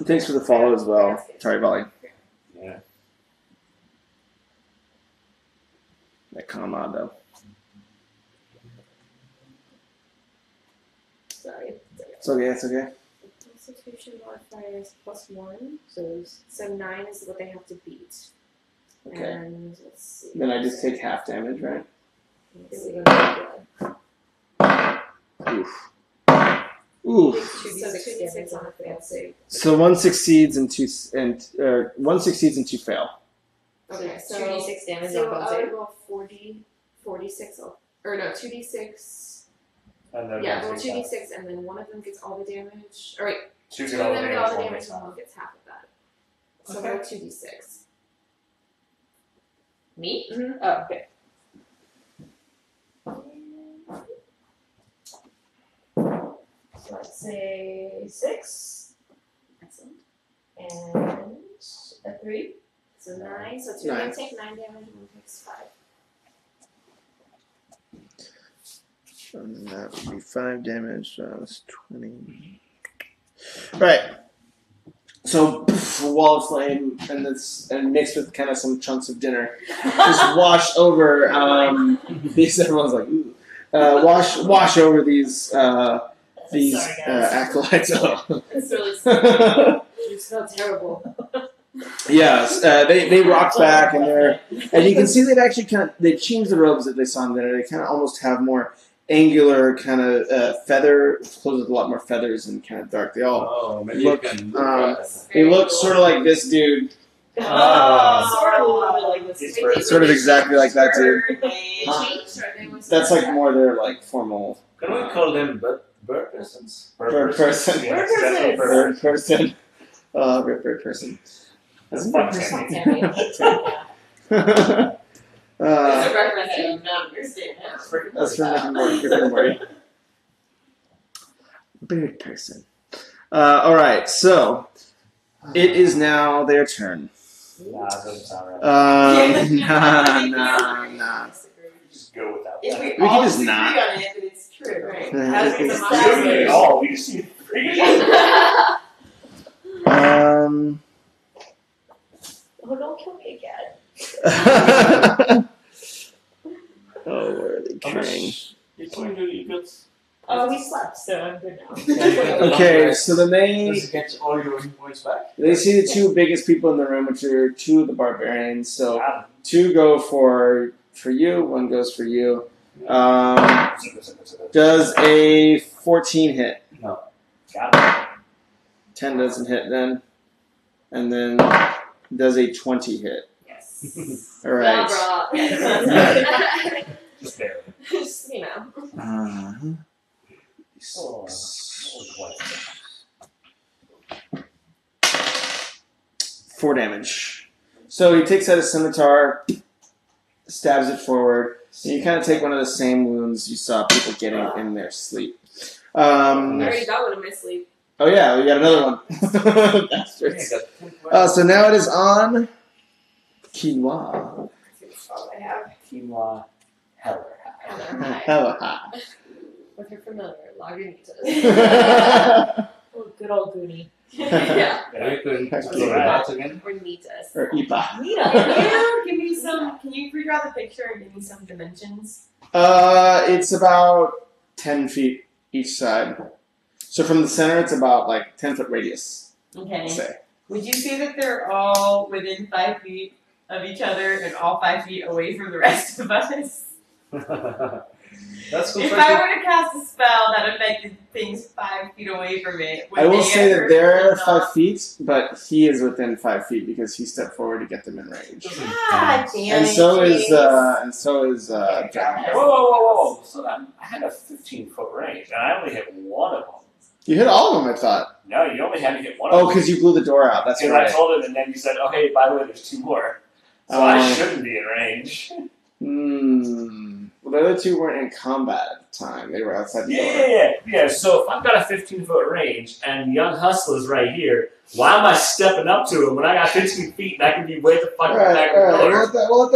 Thanks for the follow as well. Sorry, Volley. Yeah. That comma though. Sorry. It's okay. It's okay. Constitution modifier is +1, so 9 is what they have to beat. Okay. And let's see. Then I just take half damage, right? Let's see. Oof. Oof. 2d6 on a failed save. So one succeeds and two fail. Okay, so 2d6 damage so on both I would saves. roll 46. or no, 2d6. And then Yeah, one roll takes 2d6, and then one of them gets all the damage. Or wait, Two two get of all the them get damage, all the one damage, gets and half. one gets half of that. So Okay. roll 2d6. Me? Mhm. Oh, okay. So let's say 6 Excellent. and a 3. So 9. So 2 of them 9. take 9 damage, and one takes 5. And that would be 5 damage. So that's 20. Right. So wall of flame and mixed with kind of some chunks of dinner just wash over these. Everyone's like, ooh. Wash over these Sorry, guys. acolytes. Oh. It's really scary. You smell terrible. Yes, they rock back and you can see they changed the robes that they saw in dinner. They kind of almost have more angular kind of feather, clothes with a lot more feathers and kind of dark. They all maybe look, you can they look sort of like this dude, Sort of a little bit like this. Wait, sort of exactly like that dude. They changed, or they was That's like more their like formal Can we call them bird persons? bird person. Yeah, Bird it's definitely persons. Bird person. Bird person. That's fun, Tammy. uh, It's a reference I do not understand now. that's from Rick and Morty. Bird person. All right, so it is now their turn. Nah, it doesn't sound right. Nah. Just go without If that. we We all can just disagree not. on it, then it's true. Right. As we Yeah. We don't need it all. We just need three. Oh, don't kill me again. Oh, where are they How carrying? much you going to you got? Oh, we slept, so I'm good now. Okay, so then Does it get all your points back? they see the two biggest people in the room, which are 2 of the barbarians. So Got 2 go for you, 1 goes for you. Does a 14 hit? it. 10 doesn't hit then. And then does a 20 hit? Yes. All right. Blah, blah. Just barely. Just, you know. Uh-huh. Oh, 4 damage. So he takes out a scimitar, stabs it forward, and you kind of take one of the same wounds you saw people getting in their sleep. I already got one in my sleep. Oh yeah, we got another one. Bastards. So now it is on Quinoa. That's all I have. Quinoa heller. Hella hot. With her familiar, Lagunitas. Or Oh, good old Goonie. Yeah. We could That's explore right. that again. Or Nitas. Ipa. Can you give me some? Can you redraw the picture and give me some dimensions? It's about 10 feet each side. So from the center, it's about like 10-foot radius. Okay. Say. Would you say that they're all within 5 feet of each other and all 5 feet away from the rest of us? That's If I were to cast a spell that affected things 5 feet away from it, would I will they say get that hurt they're or not? 5 feet, but he is within 5 feet because he stepped forward to get them in range. God damn And it, so is Chase. Jack. Whoa. So I had a 15-foot range, and I only hit one of them. You hit all of them, I thought. No, you only had to hit one of Oh, them. because you blew the door out. That's Because I right. told him, and then you said, "Oh, hey, by the way, there's 2 more." So I shouldn't be in range. Well, the other 2 weren't in combat at the time. They were outside the door. Yeah. So if I've got a 15-foot range and young hustler's right here, why am I stepping up to him when I got 15 feet and I can be way the fuck back of the Alright. door? We'll let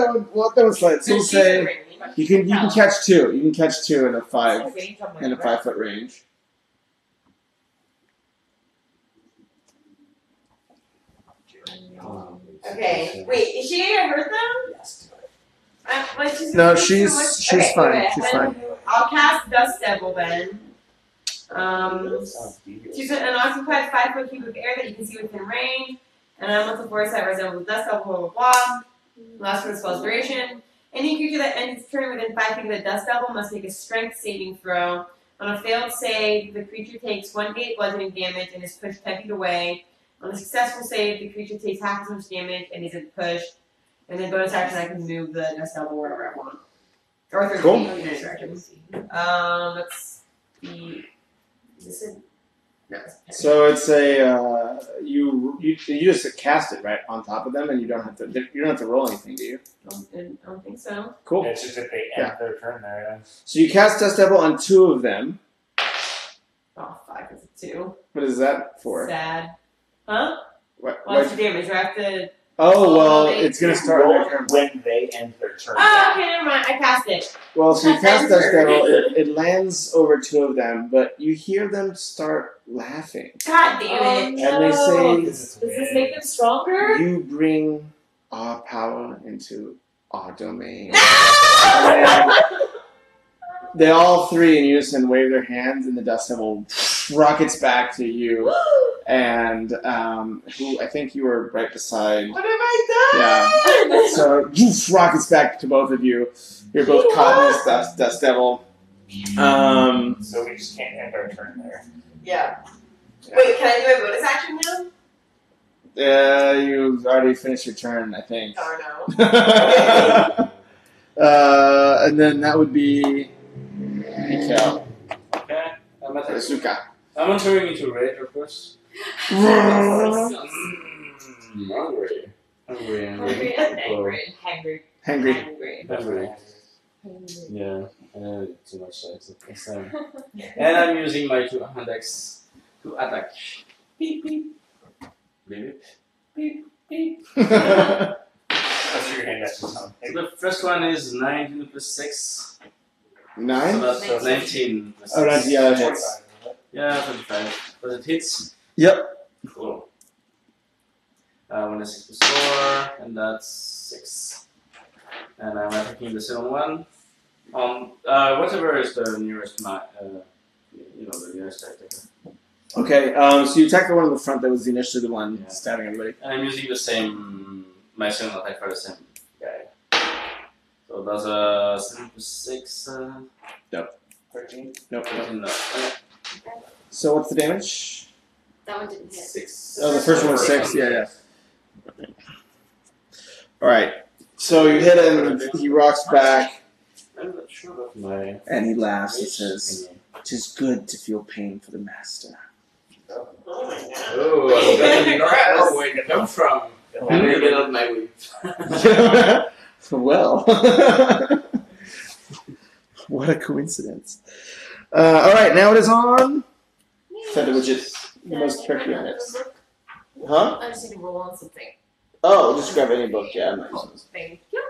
that one slide. So we'll She's in say range. you can catch 2. You can catch 2 in a 5 Okay, come in a on. 5-foot range. Okay. Wait, is she gonna hurt them? Yes. She's No, gonna do she's so much- she's okay, fine. okay, She's then fine. I'll cast Dust Devil then. Sounds devious. She's an unoccupied 5-foot cube of air that you can see within range. And then once the forest site resembles Dust Devil, blah blah blah. Lasts for the spell's duration. Any creature that ends its turn within 5 feet of the Dust Devil must make a strength saving throw. On a failed save, the creature takes 1d8 bludgeoning damage and is pushed 10 feet away. On a successful save, the creature takes half as much damage and isn't pushed. And then bonus action, I can move the Dust Devil wherever I want. Or 13. Cool. Okay, distractions. Let's see. This is no. So it's a you just cast it right on top of them, and you don't have to roll anything, do you? I don't think so. Cool. It's just if they end their turn there. So you cast Dust Devil on 2 of them. Oh, 5 is a 2. What is that for? Sad. Huh? What? What's the damage? Do I have to? Oh well, they- it's gonna start on Roll their turn. when they end their turn. Oh, okay, never mind. I cast it. Well, so you cast Dust Enter. Devil. It lands over 2 of them, but you hear them start laughing. God damn it. And they say, Does this make them stronger? "You bring our power into our domain." They all 3 in unison wave their hands, and the Dust Devil rockets back to you. And who I think you were right beside. What have I done? Yeah. So rockets back to both of you. You're both caught in this Dust Devil. So we just can't end our turn there. Yeah. Wait, can I do a bonus action now? You've already finished your turn, I think. Oh no. And then that would be Mikhail. Okay. I'm attacking. Suka. I'm entering into rage, of course. Hungry. Hungry and angry. Hangry. Hangry. Hungry. Yeah. Too much sex at the same time. And I'm using my 2 handex to attack. Beep beep. Beep beep. Beep. That's your hand next to sound. The first one is 19 plus 6. 9? So that's 19 plus 6. Oh, 19, yeah, that hits. Yeah, 25. But it hits. Yep. Cool. 1 is 6 plus 4, and that's 6. And I'm attacking the second one. Whatever is the nearest the nearest attacker. Okay, so you attack the one in the front that was initially the one stabbing everybody. And I'm using my second attack for the same guy. So that's 7 plus 6. 13. Nope. 13, no. So what's the damage? That one didn't hit. 6. Oh, the first one was 6. Yeah. All right. So you hit him. He rocks back, I'm not sure of my. and he laughs and says, "'Tis good to feel pain for the master." Oh, I'm gonna not know where it come from. I'm gonna get out my way. Well, what a coincidence. All right, now it is on Feather Widget, the most tricky on it. Huh? I just need to roll on something. Oh, just grab any book. Yeah, I'm not using this. Thank you.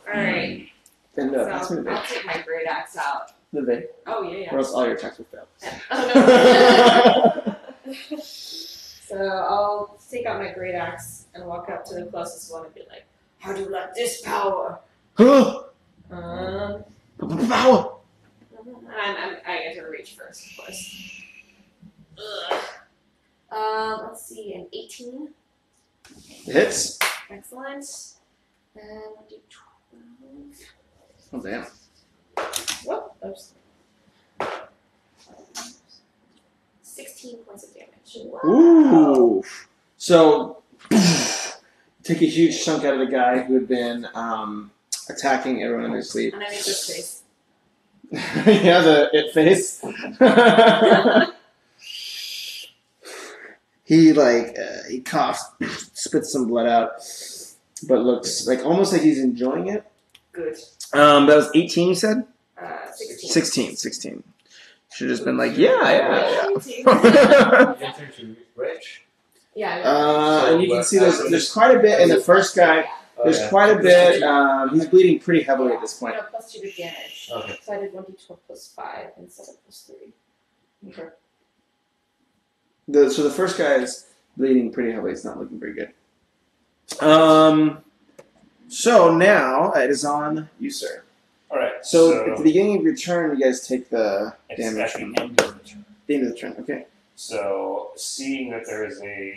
Alright. And So that's gonna be I'll take my great axe out. the vein. Oh, yeah. Or else all your attacks will fail. Oh, no. So I'll take out my great axe and walk up to the closest one and be like, how do you like this power? Huh? Um, Power. I get to reach first, of course. Ugh. Let's see, an 18. Hits. Excellent. And we'll do 12. Oh damn. Whoop. Oops. 16 points of damage. Ooh. So take a huge chunk out of the guy who had been attacking everyone in their sleep. And I make this face. Yeah, the it face. He he coughs, spits some blood out, but looks like almost like he's enjoying it. Good. That was 18, you said? 16. 16. Should have just been like, yeah. Enter to rage. Yeah. And you can see there's quite a bit in the first guy. There's quite a bit. He's bleeding pretty heavily at this point. No, plus 2 to damage. Okay. So I did 1d12 plus 5 instead of plus 3. Okay. So the first guy is bleeding pretty heavily. It's not looking very good. So now it is on you, sir. Alright. So at the beginning of your turn, you guys take the it's damage at the from end of the turn. the end of the turn. Okay. So, seeing that there is a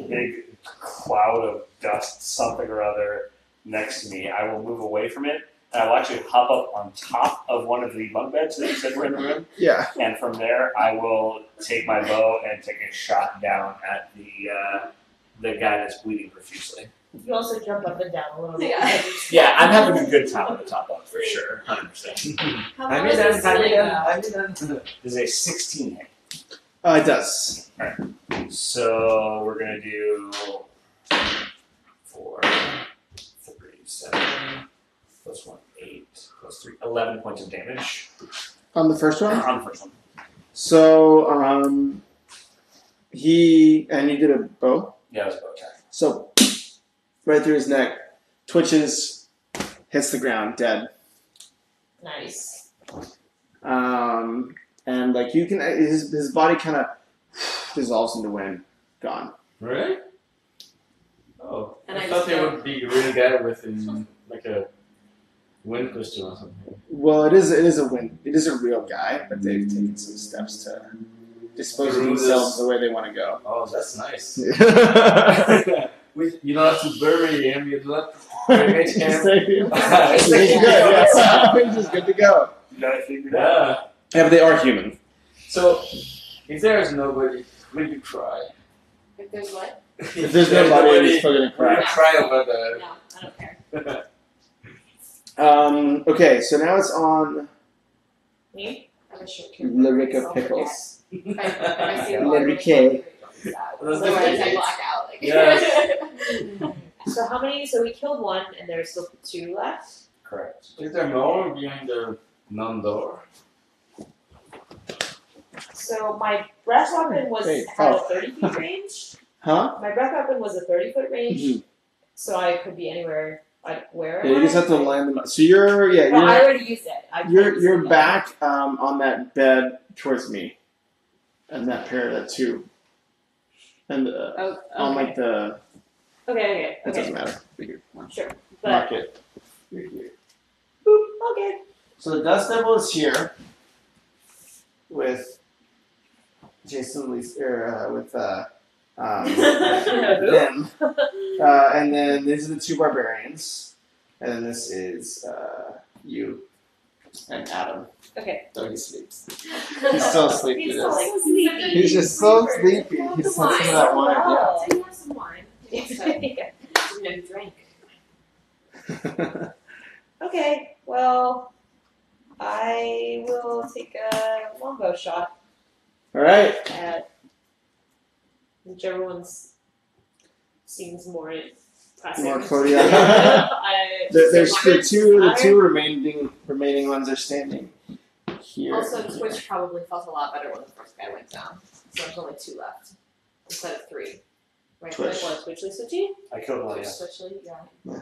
big cloud of dust, something or other, next to me, I will move away from it, and I will actually hop up on top of one of the bunk beds that you said were in the room, Yeah. and from there, I will take my bow and take a shot down at the guy that's bleeding profusely. You also jump up and down a little bit. Yeah. Yeah, I'm having a good time on the top bunk for sure, 100%. How I far mean is that. the ceiling go? I mean that. This is a 16 hit. It does. So we're gonna do 4, 3, 7, plus 1, 8, plus 3, 11 points of damage On the first one? on the first one. So, you did a bow? Yeah, it was a bow attack. So, right through his neck, twitches, hits the ground, dead. Nice. And like you can, his body kind of dissolves into wind, gone. Really? Oh, And I I thought just they go- would be really good with like a wind costume or something. Well, it is a wind. It is a real guy, but they've taken some steps to dispose of Remove themselves this. the way they want to go. Oh, that's nice. Yeah. You don't have to bury him. You don't have to cremate him. It's good. Yeah. It's just good to go. You got it figured out. Yeah. Yeah, but they are human. So, if there is nobody, will you cry? If there's what? If there's nobody, you're still gonna will you cry. cry over the? No, I don't care. Okay, so now it's on Me? I'm a short term. Lyrica Pickles. If I see the Lyrica. water, really sad. Those Otherwise, I different black out. Like. Yes. So how many? So we killed one, and there's still 2 left. Correct. Is there more behind the non-door? So my breath weapon was Wait, had oh. a 30 feet range. Huh? My breath weapon was a 30-foot range, Mhm. so I could be anywhere. Where? Yeah, you just have to line them up. So you're Well, I already used it. I can't you're use it back on that bed towards me, and that pair, that 2, and Oh, on okay. like the Okay. it doesn't matter. Figure. Sure. But Mark it. You're here. boop, okay. So the Dust Devil is here with Jason Lee, with them. And then these are the 2 barbarians, and then this is you and Adam. Okay. Though he sleeps. He's still asleep. He's He still is. like sleepy. He's just so sleepy. He's some of that wine. Wow. Do you want some wine? Yeah. No drink. Yeah. Okay. Well, I will take a longbow shot All right. at whichever one seems more impressive. More Cody. There's The two remaining ones are standing here. Also, Twitch probably felt a lot better when the first guy went down. So there's only 2 left instead of 3. Right? Twitch. Twitchly switchy? I killed one, Twitch, yeah. Twitchly, yeah.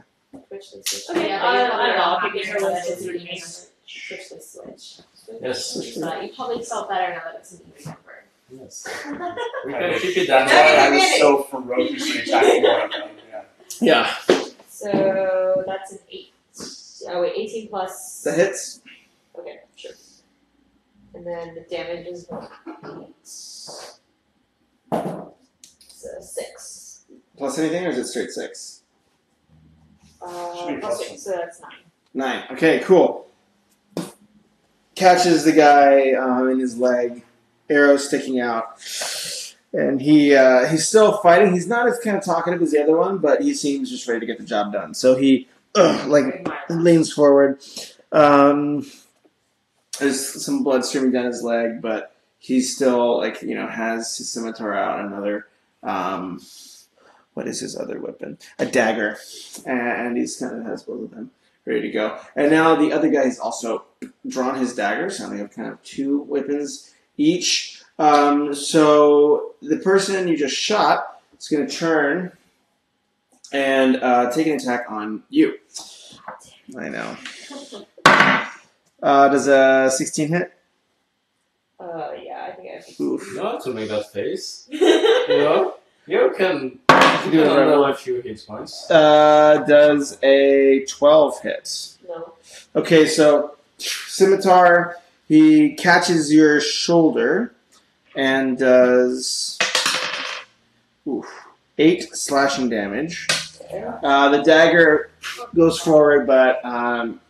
Twitchly switch. Okay, Okay, yeah, but you're I probably don't know. I'll not pick happy your with list. it. Twitchly switch. Yes. But you probably felt better now that it's an even number. Yes. We can keep it that That's way. why I was so ferociously attacking one of them. Yeah. Yeah. So that's an 8. Oh wait, 18 plus. The hits. Okay, sure. And then the damage is 8. So 6. Plus anything, or is it straight 6? Should be Plus plus 6, so that's 9. 9. Okay, cool. Catches the guy in his leg, arrow sticking out, and he's still fighting. He's not as kind of talkative as the other one, but he seems just ready to get the job done. So he leans forward. There's some blood streaming down his leg, but he's still has his scimitar out. Another what is his other weapon? A dagger, and he's kind of has both of them ready to go. And now the other guy has also drawn his dagger, so they have kind of 2 weapons each. So the person you just shot is going to turn and take an attack on you. I know. Does a 16 hit? Yeah, I think I have Oof. You have to make that face. to. You know? You can Do it right know a few hit points. Does a 12 hit? No. Okay, so scimitar, he catches your shoulder and does 8 slashing damage. The dagger goes forward, but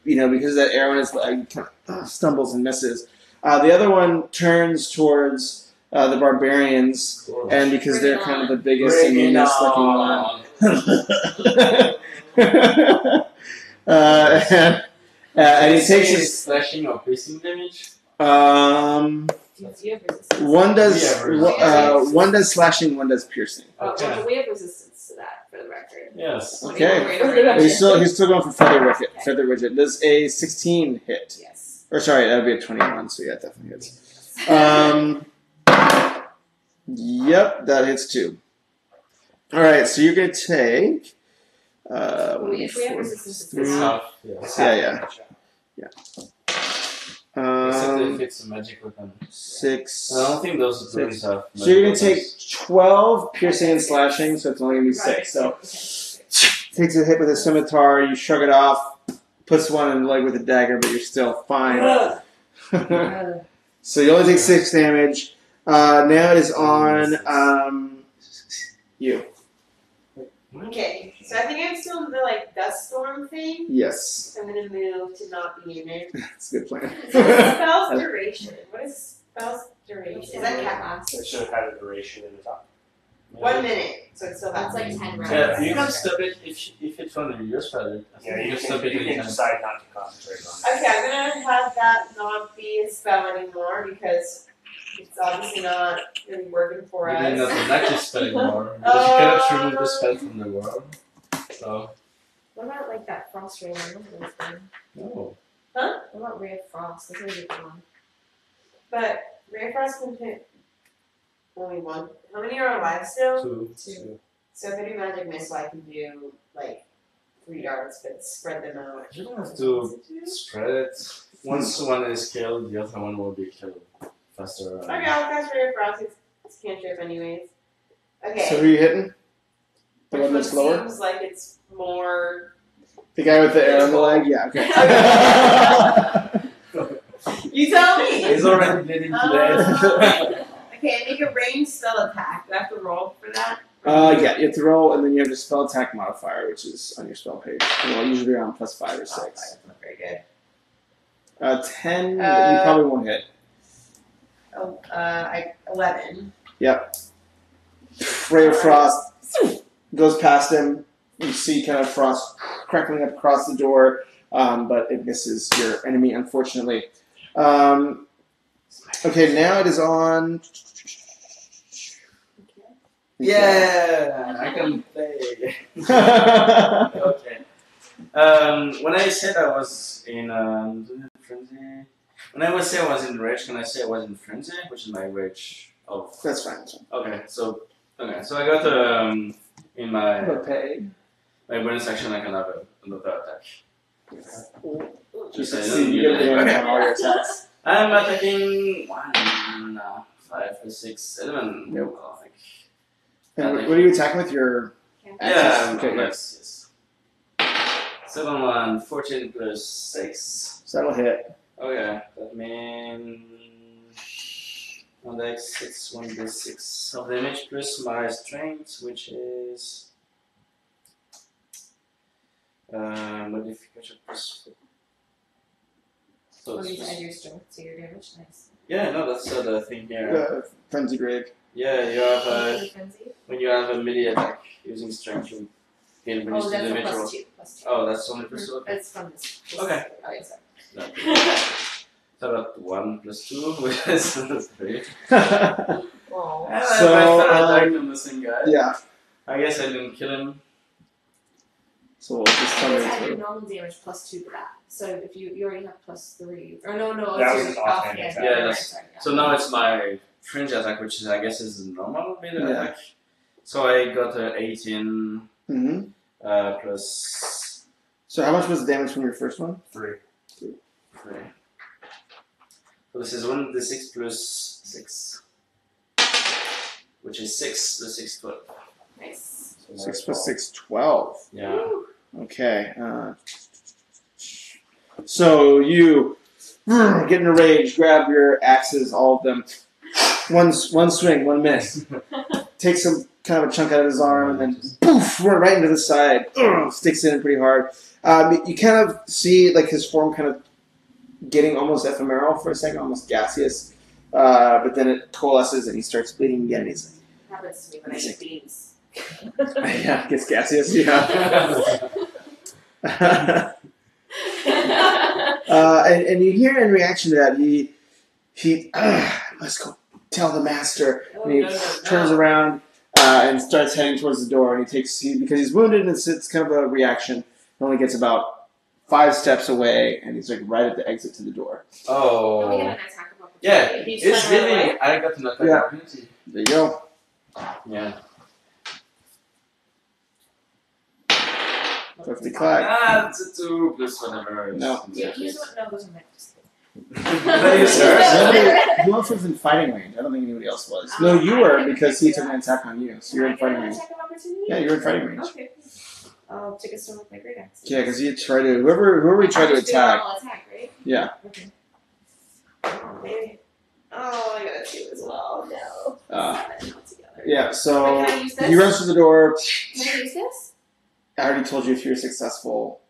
because of that arrow in his leg, kind of stumbles and misses. The other one turns towards the barbarians, Cool. and because Bring they're it kind of on. the biggest and Bring it meanest looking one, on. and he takes his slashing or piercing damage. One does slashing, one does piercing. Okay. Well, we have resistance to that, for the record. Yes. Okay. He's still going for feather widget. Feather widget. Does a 16 hit? Yes. Or sorry, that would be a 21. So yeah, it definitely hits. Yep, that hits too. All right, so you're gonna take. If we have resistance to It's that. half. Yeah. Except if it's a magic weapon. 6. I don't think those things have. So you're gonna take 12 piercing and slashing, so it's only gonna be 6. So takes a hit with a scimitar. You shrug it off. Puts one in the leg with a dagger, but you're still fine. So you only take 6 damage. Now it is on you. Okay, so I think I'm still in the dust storm thing. Yes, So I'm gonna move to not be in it. that's a good plan. So spell's duration. What is spell's duration? Is that cat? It should have had a duration in the top. 1 minute, so it still has That's like 10 rounds. Yeah, you can stop it if it's one of your spells. Yeah, you can stop can, it you can anytime. decide not to concentrate on it. Okay, I'm gonna have that not be a spell anymore because it's obviously not really working for You us. did not an active spell anymore because you cannot remove the spell from the world. So What about that frost ray one? no. What about ray of frost? That's a really good one. But Ray Frost can hit only one. How many are alive still? Two. So if I do magic missile, I can do 3 darts, but spread them out. You don't have to spread it. Once one is killed, the other one will be killed faster. Okay, I'll cast Ray of Frost. It's cantrip anyways. Okay. So who are you hitting? The Which one that's lower? seems like it's more. The guy with the arrow in the leg? Yeah, okay. You tell me. He's already bleeding to death. Okay, make a ranged spell attack. Do I have to roll for that? Yeah, you have to roll, and then you have your spell attack modifier, which is on your spell page. And it'll usually be around +5 or 6. That's not very good. 10, you probably won't hit. 11. Yep. Ray of Frost goes past him. You see kind of frost crackling up across the door, but it misses your enemy, unfortunately. Okay, now it is on. Yeah, I can play. Okay. When I said I was in frenzy, when I would say I was in rage, can I say I was in frenzy, which is my rage of? That's fine. Okay, so I got in my bonus action I can have another attack. Just I see, don't you need get it. the on all your attacks. I'm attacking 1, 5, 6, 7. Nope. I think. And what are you attacking with your? Yeah, Okay, yes. 7, 1, 14 plus 6. So that'll hit. Okay, that means 1d6, 1d6 of damage plus my strength, which is modification plus 4. So You add your strength to your damage. Nice. yeah, no, that's the thing here. Frenzy grave. Yeah, you have Frenzy? when you have a melee attack using strength, you gain bonus Oh, to that's a damage. +2. Oh, that's only plus 2. Okay. It's from this. Okay. Oh, yeah, sorry. No. So about 1 plus 2, which is 3. Oh. And So, I attacked on the same guy. Yeah. I guess I didn't kill him. So we'll just tell It's added you. normal damage +2 to that. So if you already have +3. Or no, That it's was your his offhand offhand. attack. Yeah, Right, that's- sorry, yeah. So now it's my fringe attack, which is I guess is normal melee Yeah. attack. So I got 18 Mm-hmm. plus So how much was the damage from your first one? 3. 3. So this is 1d6 plus 6, which is 6. The 6 12. Nice. So 6 plus 6, 12. Yeah. Okay. So you get in a rage, grab your axes, all of them. One swing, one miss. Take some kind of a chunk out of his arm and then poof, right into the side. Sticks in pretty hard. You kind of see his form kind of getting almost ephemeral for a second, almost gaseous. But then it coalesces and he starts bleeding again. And he's Happens to me when I eat beans. Yeah, gets gaseous. Yeah. And you hear in reaction to that, he let's go tell the master. And he turns around and starts heading towards the door. And because he's wounded, and it's kind of a reaction. He only gets about 5 steps away, and he's like right at the exit to the door. Oh, we Oh. got an attack of opportunity. Yeah, He's it's trying to run living. away? I got an attack Yeah. opportunity. There you go. Yeah. 50 clack. Ah, it's a 2 plus whatever. No. Yeah, use what? No, those are meant. Who else was in fighting range? I don't think anybody else was. No, you were because he took an attack on you, so you're in fighting range. Attack of opportunity? Yeah, you're in fighting range. Okay. I'll take a swing with my great axe. Yeah, because you try to whoever you try to Just do a attack. normal attack, right? Yeah. Okay. Oh, baby. Oh, I got a 2 as well. No. 7 altogether. Yeah. So Wait, can I use this? he runs to the door. Can I use this? I already told you if you're successful,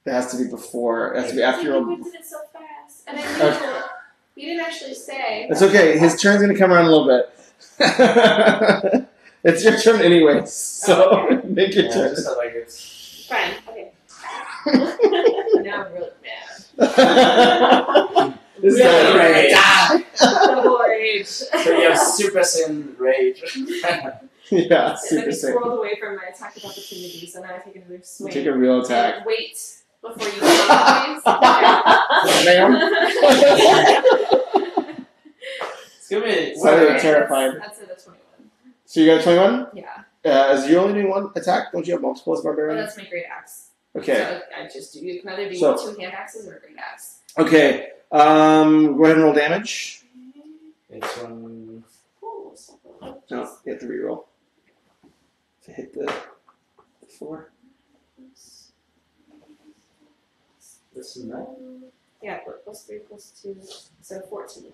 it has to be before. It has to be after You your. whipped it so fast. And I Okay. you didn't actually say. It's okay. His turn's gonna come around a little bit. It's your turn anyway, so make your Yeah, turn. just like it. Fine. Okay. Now I'm really mad. This Really guy, rage. Double rage. So you have Super Saiyan rage. yeah, And super then he sick. swirled away from my attack of opportunity, so now I take another swing. Take a real attack. And wait before you go, please. Ma'am. It's gonna be. Sorry, whatever. terrified. That's a 21. So you got a 21? Yeah. Is you only doing one attack? Don't you have multiple as Oh, barbarian? that's my great axe. Okay. So I just do. You can either do So- 2 hand axes or a great axe. Okay. Go ahead and roll damage. It's one. No, you have to reroll. To hit the 4. This is nice. Yeah, plus 3 plus 2, so 14.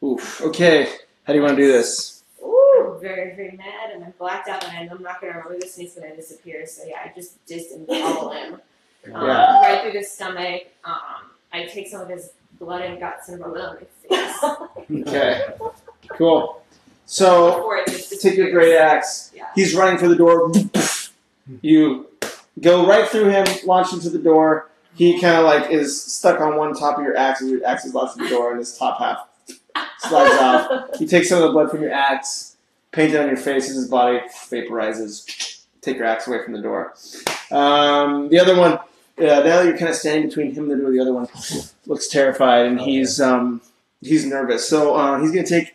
Oof. Okay. How do you want to do this? Ooh, very, very mad, and I'm blacked out, and I'm not gonna remember this, and he's gonna disappear. So yeah, I just disembowel him Yeah. right through the stomach. I take some of his blood and guts and rub it on my face. Okay. Cool. So Before it just take your disappears. great axe. Yeah. He's running for the door. You go right through him, launch into the door. He kind of like is stuck on one top of your axe, and your axe is launched in the door, and his top half slides off. You take some of the blood from your axe, paint it on your face as his body vaporizes. Take your axe away from the door. The other one, now that you're kind of standing between him and the door, the other one looks terrified, and he's nervous. So he's going to take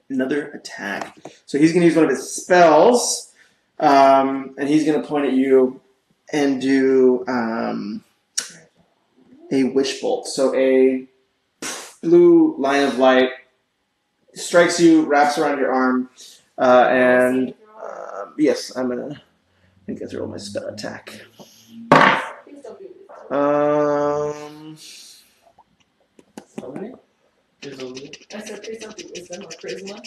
another attack. So he's going to use one of his spells, and he's going to point at you and do a wish bolt. So a blue line of light strikes you, wraps around your arm, and yes, I think I throw my spell attack. Please don't do this. How many? Please don't do it. I said please don't do wisdom or charisma.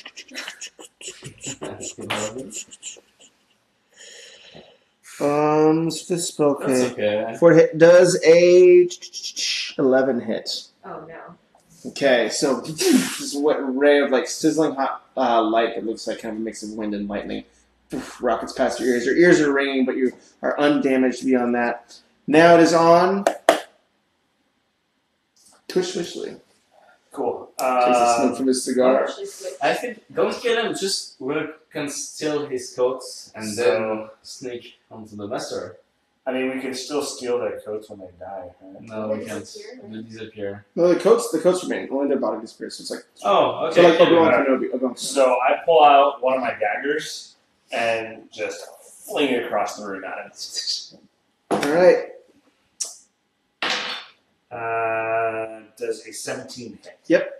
So this spell, That's okay. okay. For hit does a 11 hit. Oh no. Okay, so this wet ray of like sizzling hot light that looks like kind of a mix of wind and lightning rockets past your ears. Your ears are ringing, but you are undamaged beyond that. Now it is on Twitch Swishley. Cool. Takes a smoke from his cigar. Actually, switch. I think don't kill him. Just we can steal his coats and then sneak onto the master. I mean, we can still steal their coats when they die. Right? No, They we can't. disappear, right? They disappear. No, the coats remain. Only their body disappears. So it's like Oh, so okay. like Obi-Wan alright. Kenobi. Obi-Wan Kenobi. So I pull out one of my daggers and just fling it across the room at him. All right. Does a 17 hit?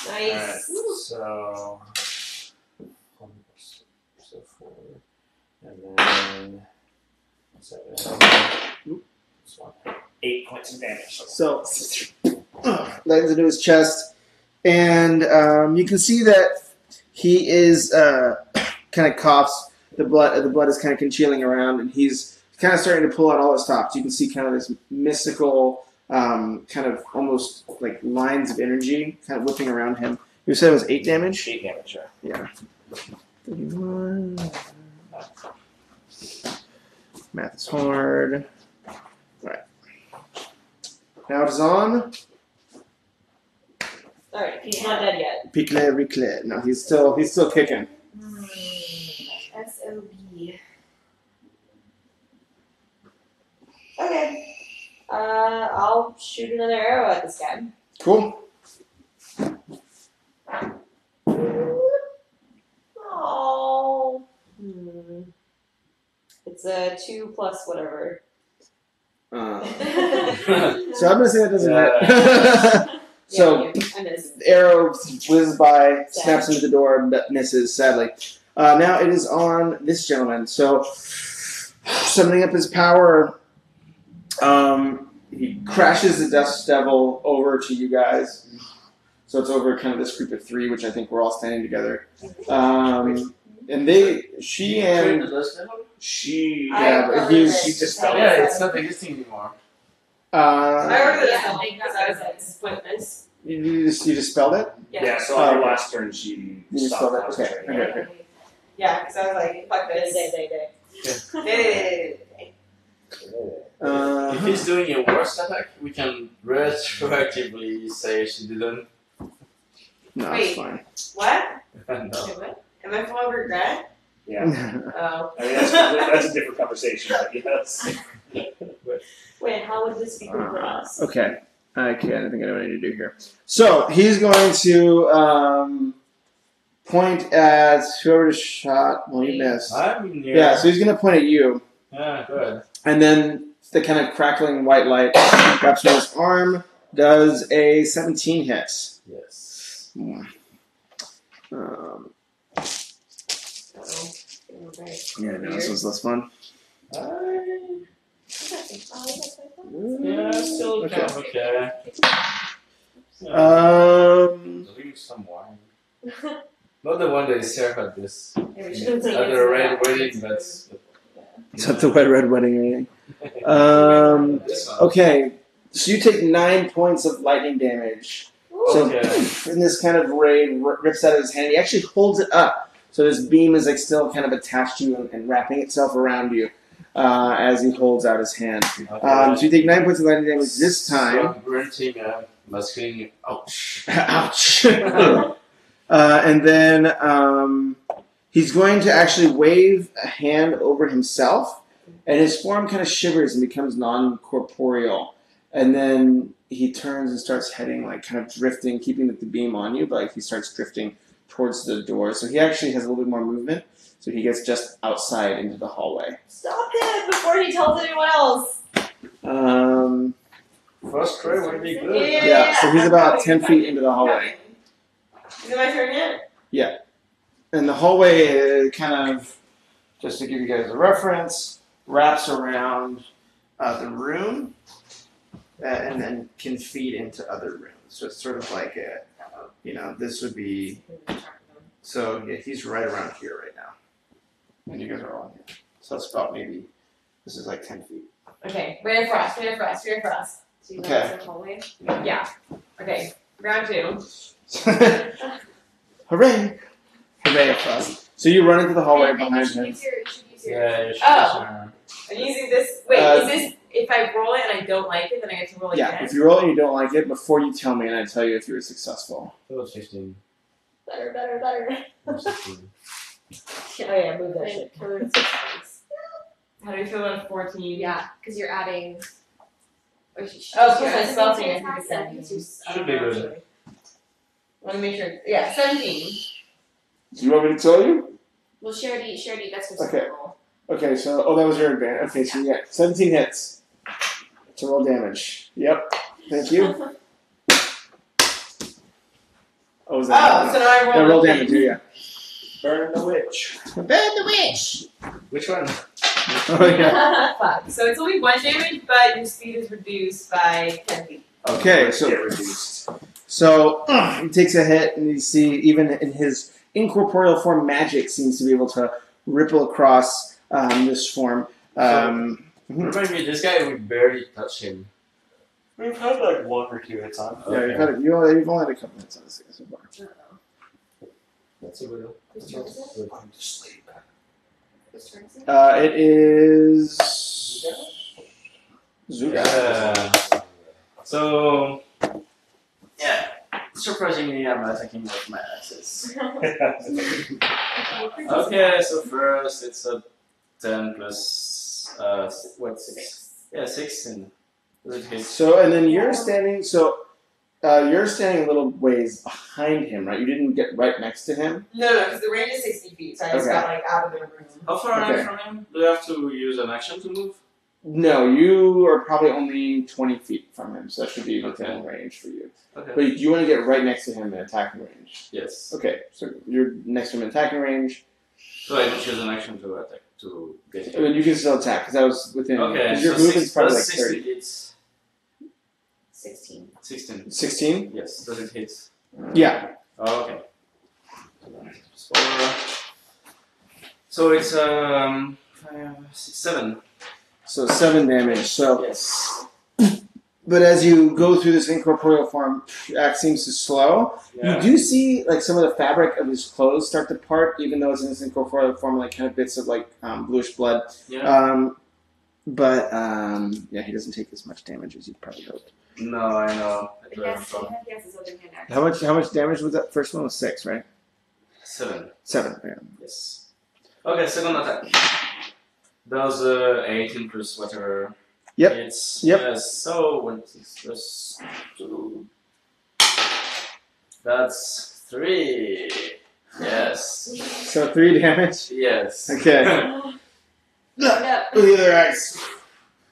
Nice. Alright, so 4, and then 7, 8 points of damage. So lands into his chest, and you can see that he is kind of coughs. The blood is kind of congealing around, and he's kind of starting to pull out all his stops. You can see kind of this mystical, kind of almost like lines of energy kind of whipping around him. You said it was 8 damage? 8 damage, sure. Yeah. 31. Math is hard. Alright. Now it is on. Alright, he's not dead yet. Picle Ricle. No, he's still kicking. SOB. Okay. I'll shoot another arrow at this guy. Cool. Oh. It's a 2 plus whatever. So I'm gonna say that doesn't hit. So Yeah, I missed. the arrow whizzes by, snaps into the door, but misses, sadly. Now it is on this gentleman. So, summoning up his power, he crashes the Dust Devil over to you guys. So it's over kind of this group of 3, which I think we're all standing together. And she, but She just fell. Yeah, it's not existing anymore. I already did Yeah, something because I was like disappointment. you just spelled it? Yeah, so on her last turn, she You just spelled it? stopped Okay. concentrating. Okay. Yeah, because I was like, fuck this. Day. If he's doing a worse attack, we can retroactively say she didn't. No, Wait. it's fine. What? No. Am I full of regret? Yeah. Oh. I mean, that's a different conversation, but yes. Wait, how would this be good for us? Okay. I think I know what I need to do here. So he's going to point at whoever just shot. Well, you missed. I'm near. Yeah, so he's going to point at you. Yeah, good. And then the kind of crackling white light wraps around his arm. Does a 17 hit. Yes. Yeah, no, this was less fun. Yeah, still kind of okay. Drink some wine. Not the one that is served at this. At the red wedding, that's. It's not the red wedding or anything. This one. Okay, so you take 9 points of lightning damage. So, Okay. and this kind of ray rips out of his hand. He actually holds it up, so this beam is like still kind of attached to you and wrapping itself around you as he holds out his hand. So you take 9 points of lightning damage this time. So I'm grunting a masculine ouch. Ouch! And then he's going to actually wave a hand over himself, and his form kind of shivers and becomes non-corporeal. And then he turns and starts heading, like, kind of drifting, keeping the beam on you, but like, he starts drifting towards the door. So he actually has a little bit more movement, so he gets just outside into the hallway. Stop him before he tells anyone else. First try would be good. Yeah, so he's about 10 feet into the hallway. Is it my turn yet? And the hallway kind of, just to give you guys a reference, wraps around the room and then can feed into other rooms. So it's sort of like a, this would be, so yeah, he's right around here right now. And you guys are all here. So it's about maybe, this is like 10 feet. Okay, wait for us. So you Okay. know it's a hallway. Yeah. Okay, round 2. Hooray! Hooray for us. So you run into the hallway And you behind should him. use your, Yeah, you should. Oh. I'm using this. Wait, Uh, is this if I roll it and I don't like it, then I get to roll Yeah, again? if you roll and you don't like it, before you tell me and I tell you if you were successful. It was 15. Better. It was 15. Oh yeah, move that shit. How do you feel about a 14? Yeah, because you're adding. Oh, plus my spell thing, I think it's attack, 17. Should be good. Want to make sure. Yeah, 17. Do you want me to tell you? Well, Charity, that's what's Okay. roll. Okay, so, that was your advantage. Okay, so you got 17 hits to roll damage. Yep. Thank you. Oh, was that? So now I roll. Yeah, roll again. damage, yeah. Burn the witch. Burn the witch! Which one? Oh, yeah. Fuck. So it's only 1 damage, but your speed is reduced by 10 feet. Okay, so, Get reduced. he takes a hit, and you see, even in his incorporeal form, magic seems to be able to ripple across this form. Remind me, this guy, we barely touched him. We've had like 1 or 2 hits on. Yeah, you've only had a couple hits on this guy so far. That's a good one. Whose turn is it? I'm to sleep. Whose turn is it? It is Zuga. Yeah. So, yeah. Surprisingly, I'm attacking with my axes. Okay, so first it's a 10 plus what 6? Yeah, 16. Does it hit? So, and then you're standing. So, you're standing a little ways behind him, right? You didn't get right next to him. No, because the range is 60 feet, so I just Okay. got like out of the room. How far am Okay. I from him? Do I have to use an action to move? No, you are probably only 20 feet from him, so that should be within Okay. range for you. Okay. But you want to get right next to him in attacking range. Yes. Okay, so you're next to him in attacking range. So I don't choose an action to attack to get I mean, him. you can still attack because that was within. Okay. Because your So movement's 6 probably plus like 60 30. hits. 16. 16. 16? Yes. Does it hit? Yeah. Oh, okay. So it's 5, 6, 7. So 7 damage. So, Yes. but as you go through this incorporeal form, act seems to slow. Yeah. You do see like some of the fabric of his clothes start to part, even though it's in this incorporeal form, like kind of bits of like bluish blood. Yeah. Yeah, he doesn't take as much damage as you'd probably hoped. No, I know. He has his other hand action. How much damage was that? First one was 6, right? 7. 7. Yeah. Yes. Okay, second attack. Does 18 plus whatever. Yep. It's Yep. Yes. So 1 6 plus 2. That's 3. Yes. So 3 damage. Yes. Okay. No. With the other axe,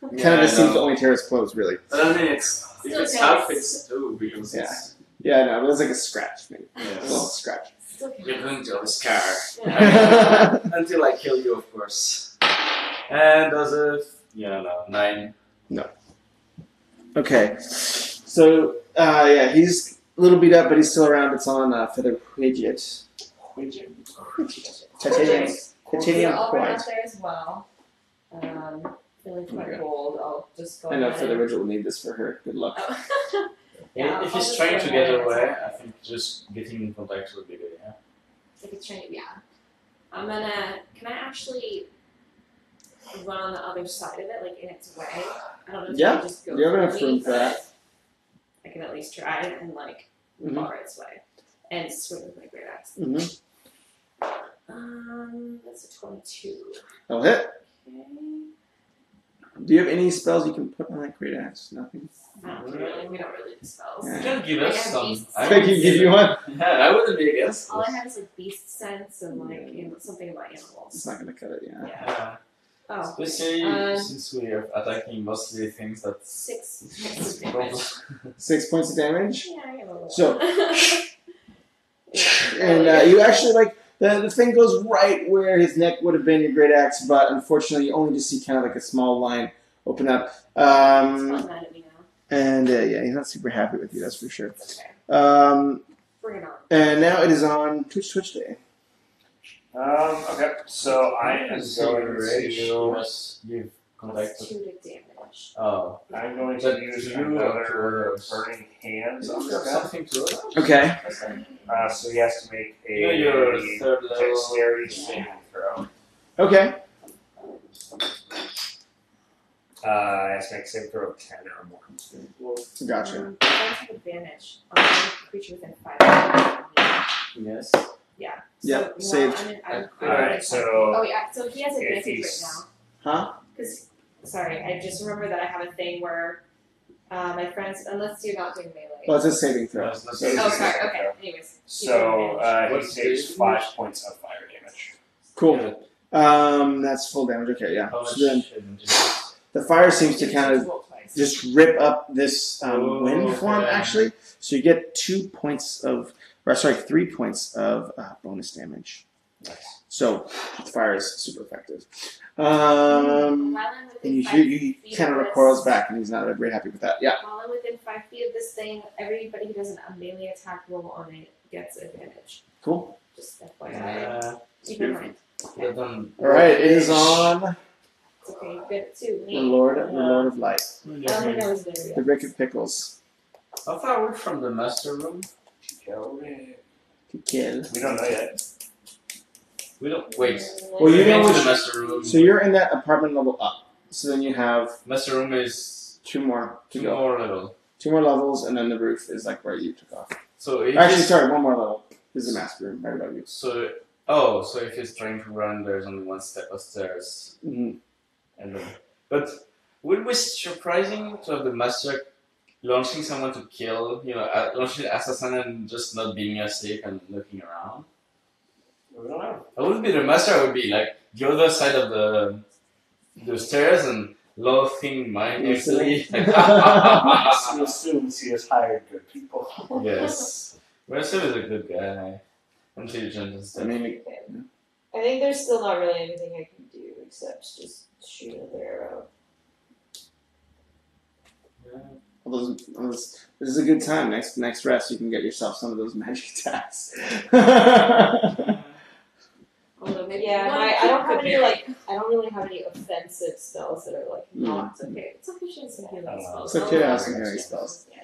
Yeah, kind of just I seems to know. only tear his clothes, really. But I mean, it's if Still it's counts. half, it's 2 because Yeah. it's Yeah, no, but it's like a scratch, maybe. A little yes. scratch. Still counts. You're going to have a scar Yeah. until I kill you, of course. And does a 9. Okay. So, yeah, he's a little beat up, but he's still around. It's on Feather Widget. Titanium. Titanium I'll run Point. out there as well. Feeling quite Okay. cold. I'll just go I know ahead. Feather Widget will need this for her. Good luck. Oh. Yeah, If I'll he's just trying go to ahead get and away, attack. I think just getting in contact would be good, yeah? If it's trying to, yeah. I'm gonna. Can I actually run on the other side of it, like in its way? I don't know if Yeah, I can just go you have for enough me, room for but that. I can at least try it and like bar its way and swing with my great axe. Mm-hmm. That's a 22. That'll hit. Okay. Do you have any spells you can put on that great axe? Nothing. Not really. We don't really do spells. Yeah. You can give I us have some. beasts. I can give you one. Yeah, I wouldn't be against All I this. have is like beast sense and like something about It's animals. not gonna cut it, yeah. Yeah. Yeah. Oh, Especially since we are attacking mostly things that 6 points of damage. 6 points of damage. Yeah, I get a little. So- Yeah. And you actually like the thing goes right where his neck would have been your great axe, but unfortunately you only just see kind of like a small line open up. It's not mad at me now. And yeah, he's not super happy with you, that's for sure. It's okay. Bring it on. And now it is on Twitch Day. Okay, so I am going to. must give contact Plus to. 2 to damage. Oh. I'm going But to use you another are- burning hands on Is this there guy. something to it? Okay. So he has to make You know your third a level. dexterity saving throw. Okay. He has to make a saving throw of 10 or more. Gotcha. I have advantage on any creature within 5 feet. Yes. Yeah. Yep, saved. Alright, so Oh yeah, so he has if advantage he's- right now. Huh? Because, sorry, I just remember that I have a thing where my friends, unless you're not doing melee. Well, it's a saving throw. Yes, that's- So Oh, it's- sorry. Okay. Anyways. So he What's takes the- 5 points of fire damage. Cool. That's full damage. Okay, yeah. How So then much damage is it? the fire seems to kind of Roll twice. just rip up this wind Oh, form, okay. actually. So you get 3 points of bonus damage. Nice. So the fire is super effective. While I'm And within you 5 hear he feet kind of of this- recoils back, and he's not very happy with that. Yeah. While I'm within 5 feet of this thing, everybody who does a melee attack roll on it gets advantage. Cool. Just FYI. Keep in mind. Well done. All right. It is on It's okay. Good too. the Lord of Light, I don't think I was there the yet. Rick of Pickles. How far away from the master room? To kill. We don't know yet. We don't wait. Well, you We're know into which- the master room. So you're in that apartment level up. So then you have Master room is 2 more to 2 go. more level. 2 more levels, and then the roof is like where you took off. So if Actually, he's- sorry, 1 more level. This is the master room right above you. So if he's trying to run, there's only 1 step of stairs. Mm-hmm. And then, but would it be surprising to have the master launching someone to kill, launching an assassin and just not being asleep and looking around? I don't know. I wouldn't be the master. I would be like the other side of the stairs and laughing mindlessly. He assumes he has hired good people. Yes, Mercer is a good guy, intelligent and I stuff. mean, I think there's still not really anything I can do except just shoot another arrow. this is a good time. Next rest, you can get yourself some of those magic attacks. Although maybe I don't have any I don't really have any offensive spells that are like not okay. It's okay, she has some healing spells. It's okay to have some healing spells. Yeah.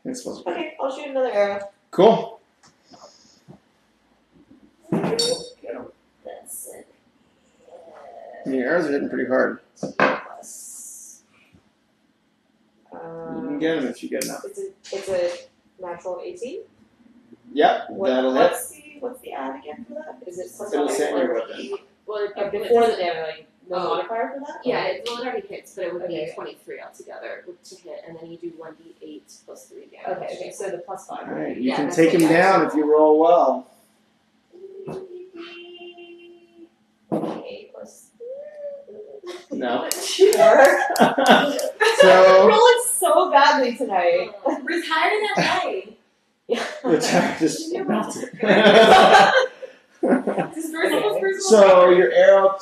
It's supposed to be. Okay, I'll shoot another arrow. Cool. That's it. Your arrows are hitting pretty hard. Plus. You can get them if you get enough. It's a natural 18. Yep, that'll hit. What's the add again for that? Is it It'll say on your weapon. Well, before the damage, like no modifier for that? Yeah, it already hits, but it would be Okay. 23 altogether to hit, and then you do 1d8 plus 3 damage. Okay, so the plus 5. Alright, you Yeah, can that's take what him you down guys if you roll well. 8 plus. No. Sure. So, rolling so badly tonight. Retired at night. the attack just melted. So your arrow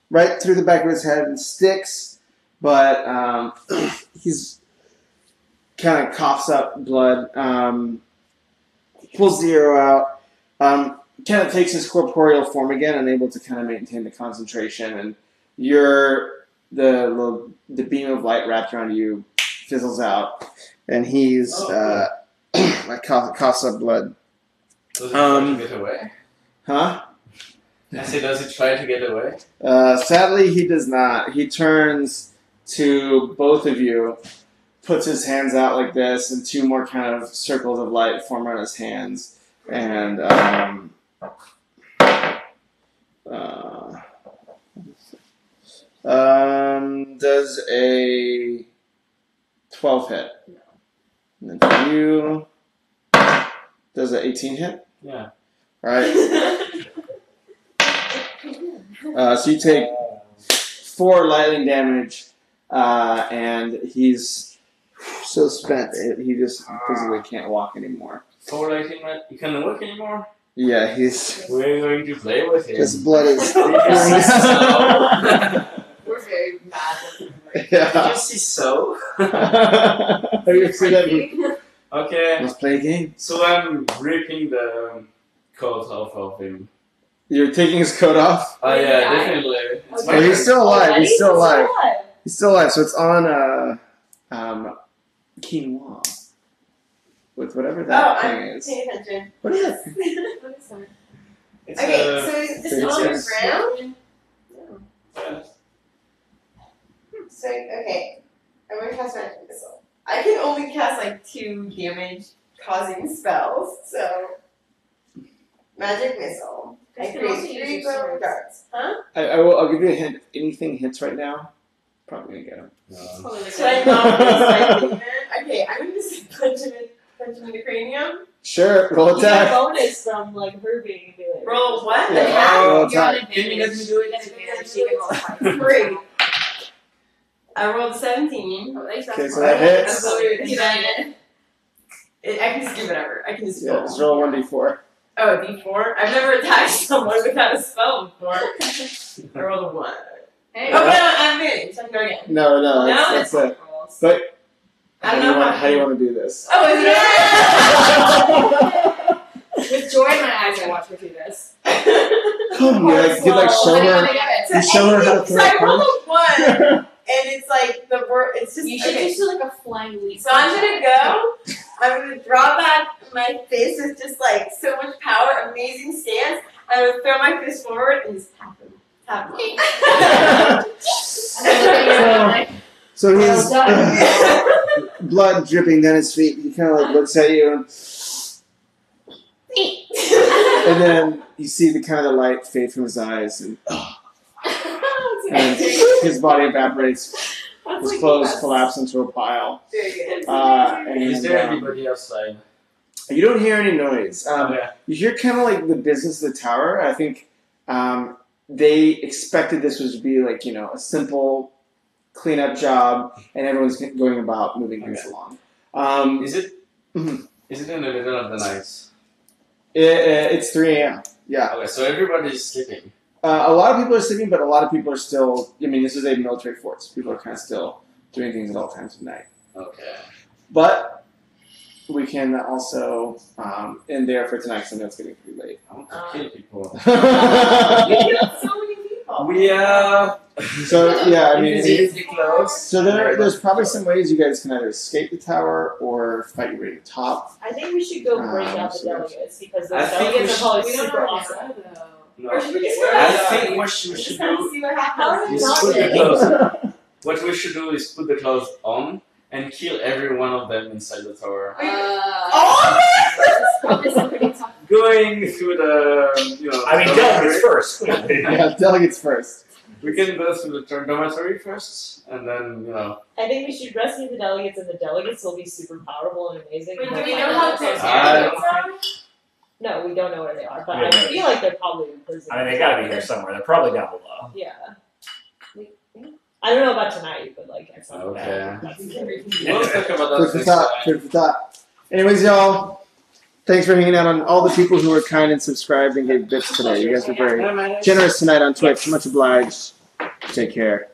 right through the back of his head and sticks, but he's kind of coughs up blood, pulls the arrow out, kind of takes his corporeal form again, unable to kind of maintain the concentration, and the beam of light wrapped around you fizzles out, and he's like coughs up blood. Does he try to get away? Huh? I say, does he try to get away? Sadly, he does not. He turns to both of you, puts his hands out like this, and 2 more kind of circles of light form around his hands, and does a 12 hit. And then for you, does an 18 hit? Yeah. Alright. So you take 4 lightning damage, and he's so spent he just physically can't walk anymore. 4 lightning, man. You can't walk anymore? Yeah, he's We're going to play with him. his blood is. We're very bad with Did Yeah. you see so? Have you ever seen that movie? Okay. Let's play a game. So I'm ripping the coat off of him. You're taking his coat off. Oh yeah, die? definitely. It's Okay. my Oh, he's still alive. He's still alive. alive. He's still alive. So it's on quinoa with whatever that thing is. Pay attention. What is it? What is that? It's Okay, so is this on the Yes. ground? yeah. So, okay, I'm gonna cast Magic Missile. I can only cast like 2 damage causing spells, so Magic Missile. I You can also create use 3 your glowing swords. darts. Huh? I'll give you a hint. If anything hits right now, probably gonna get him. No. Should I not use my demon? Okay, I'm gonna just punch him in the cranium. Sure, roll You get a attack. bonus from like her being able to Roll what? Yeah, Attack? roll You're on attack. advantage. You get advantage, you can roll twice. 3. I rolled 17. Oh, at least that's Okay, so fine. that hits. That's what we would do then. I can just do whatever. I can just Yeah, just roll 1d4. Oh, D4? I've never attacked someone without a spell before. I rolled a 1. Hey, Oh, but I'm advantage. I can go again. No, that's it. rolls. But I don't know how do you want to do this? Oh, is it? with joy in my eyes, I watch her do this. Come, you like show How do you her. want to get it? You show her how to So throw I a punch. rolled a 1. it's like it's just You should okay. just do like a flying leap. So I'm gonna draw back my fist with just like so much power, amazing stance. I'm gonna throw my fist forward and just tap him. Tap him. So he's blood dripping down his feet. He kind of like looks at you, and then you see the kind of the light fade from his eyes, and his body evaporates. His clothes collapse into a pile. And, Is there anybody outside? You don't hear any noise. Yeah. You hear kind of like the business of the tower. I think they expected this was to be like, a simple cleanup job, and everyone's going about moving things along. Is it in the middle of the night? It's 3 a.m. Yeah. Okay, so everybody's sleeping. A lot of people are sleeping, but a lot of people are still. This is a military fort, so people are kind of still doing things at all times of night. Okay. But we can also end there for tonight, because I know it's getting pretty late. I want to kill people. You killed so many people. We are. So yeah, Immediately close. So there's probably some ways you guys can either escape the tower or fight your way to the top. I think we should go break out the so delegates because the I think we delegates are probably We don't super know where awesome. they are, though. No. Or should we just I think what we should just kind of do see what How are happens? they is not put the dead? clothes. What we should do is put the clothes on and kill every one of them inside the tower. Oh! Probably some pretty tough. Going through the, I mean, delegates first. Yeah, delegates first. We can go through the dormitory first, and then, I think we should rescue the delegates, and the delegates will be super powerful and amazing. Wait, and do we we'll know find how out close they're- delegates are? No, we don't know where they are, but Yeah, I no. feel like they're probably in prison. I mean, they gotta be here somewhere. They're probably down below. Yeah. I don't know about tonight, but like at some point. Okay. That's- we'll talk about Food that for next thought. time. Food for thought. Anyways, y'all, thanks for hanging out. On all the people who were kind and subscribed and gave bits today. You guys were very generous tonight on Twitch. Much obliged. Take care.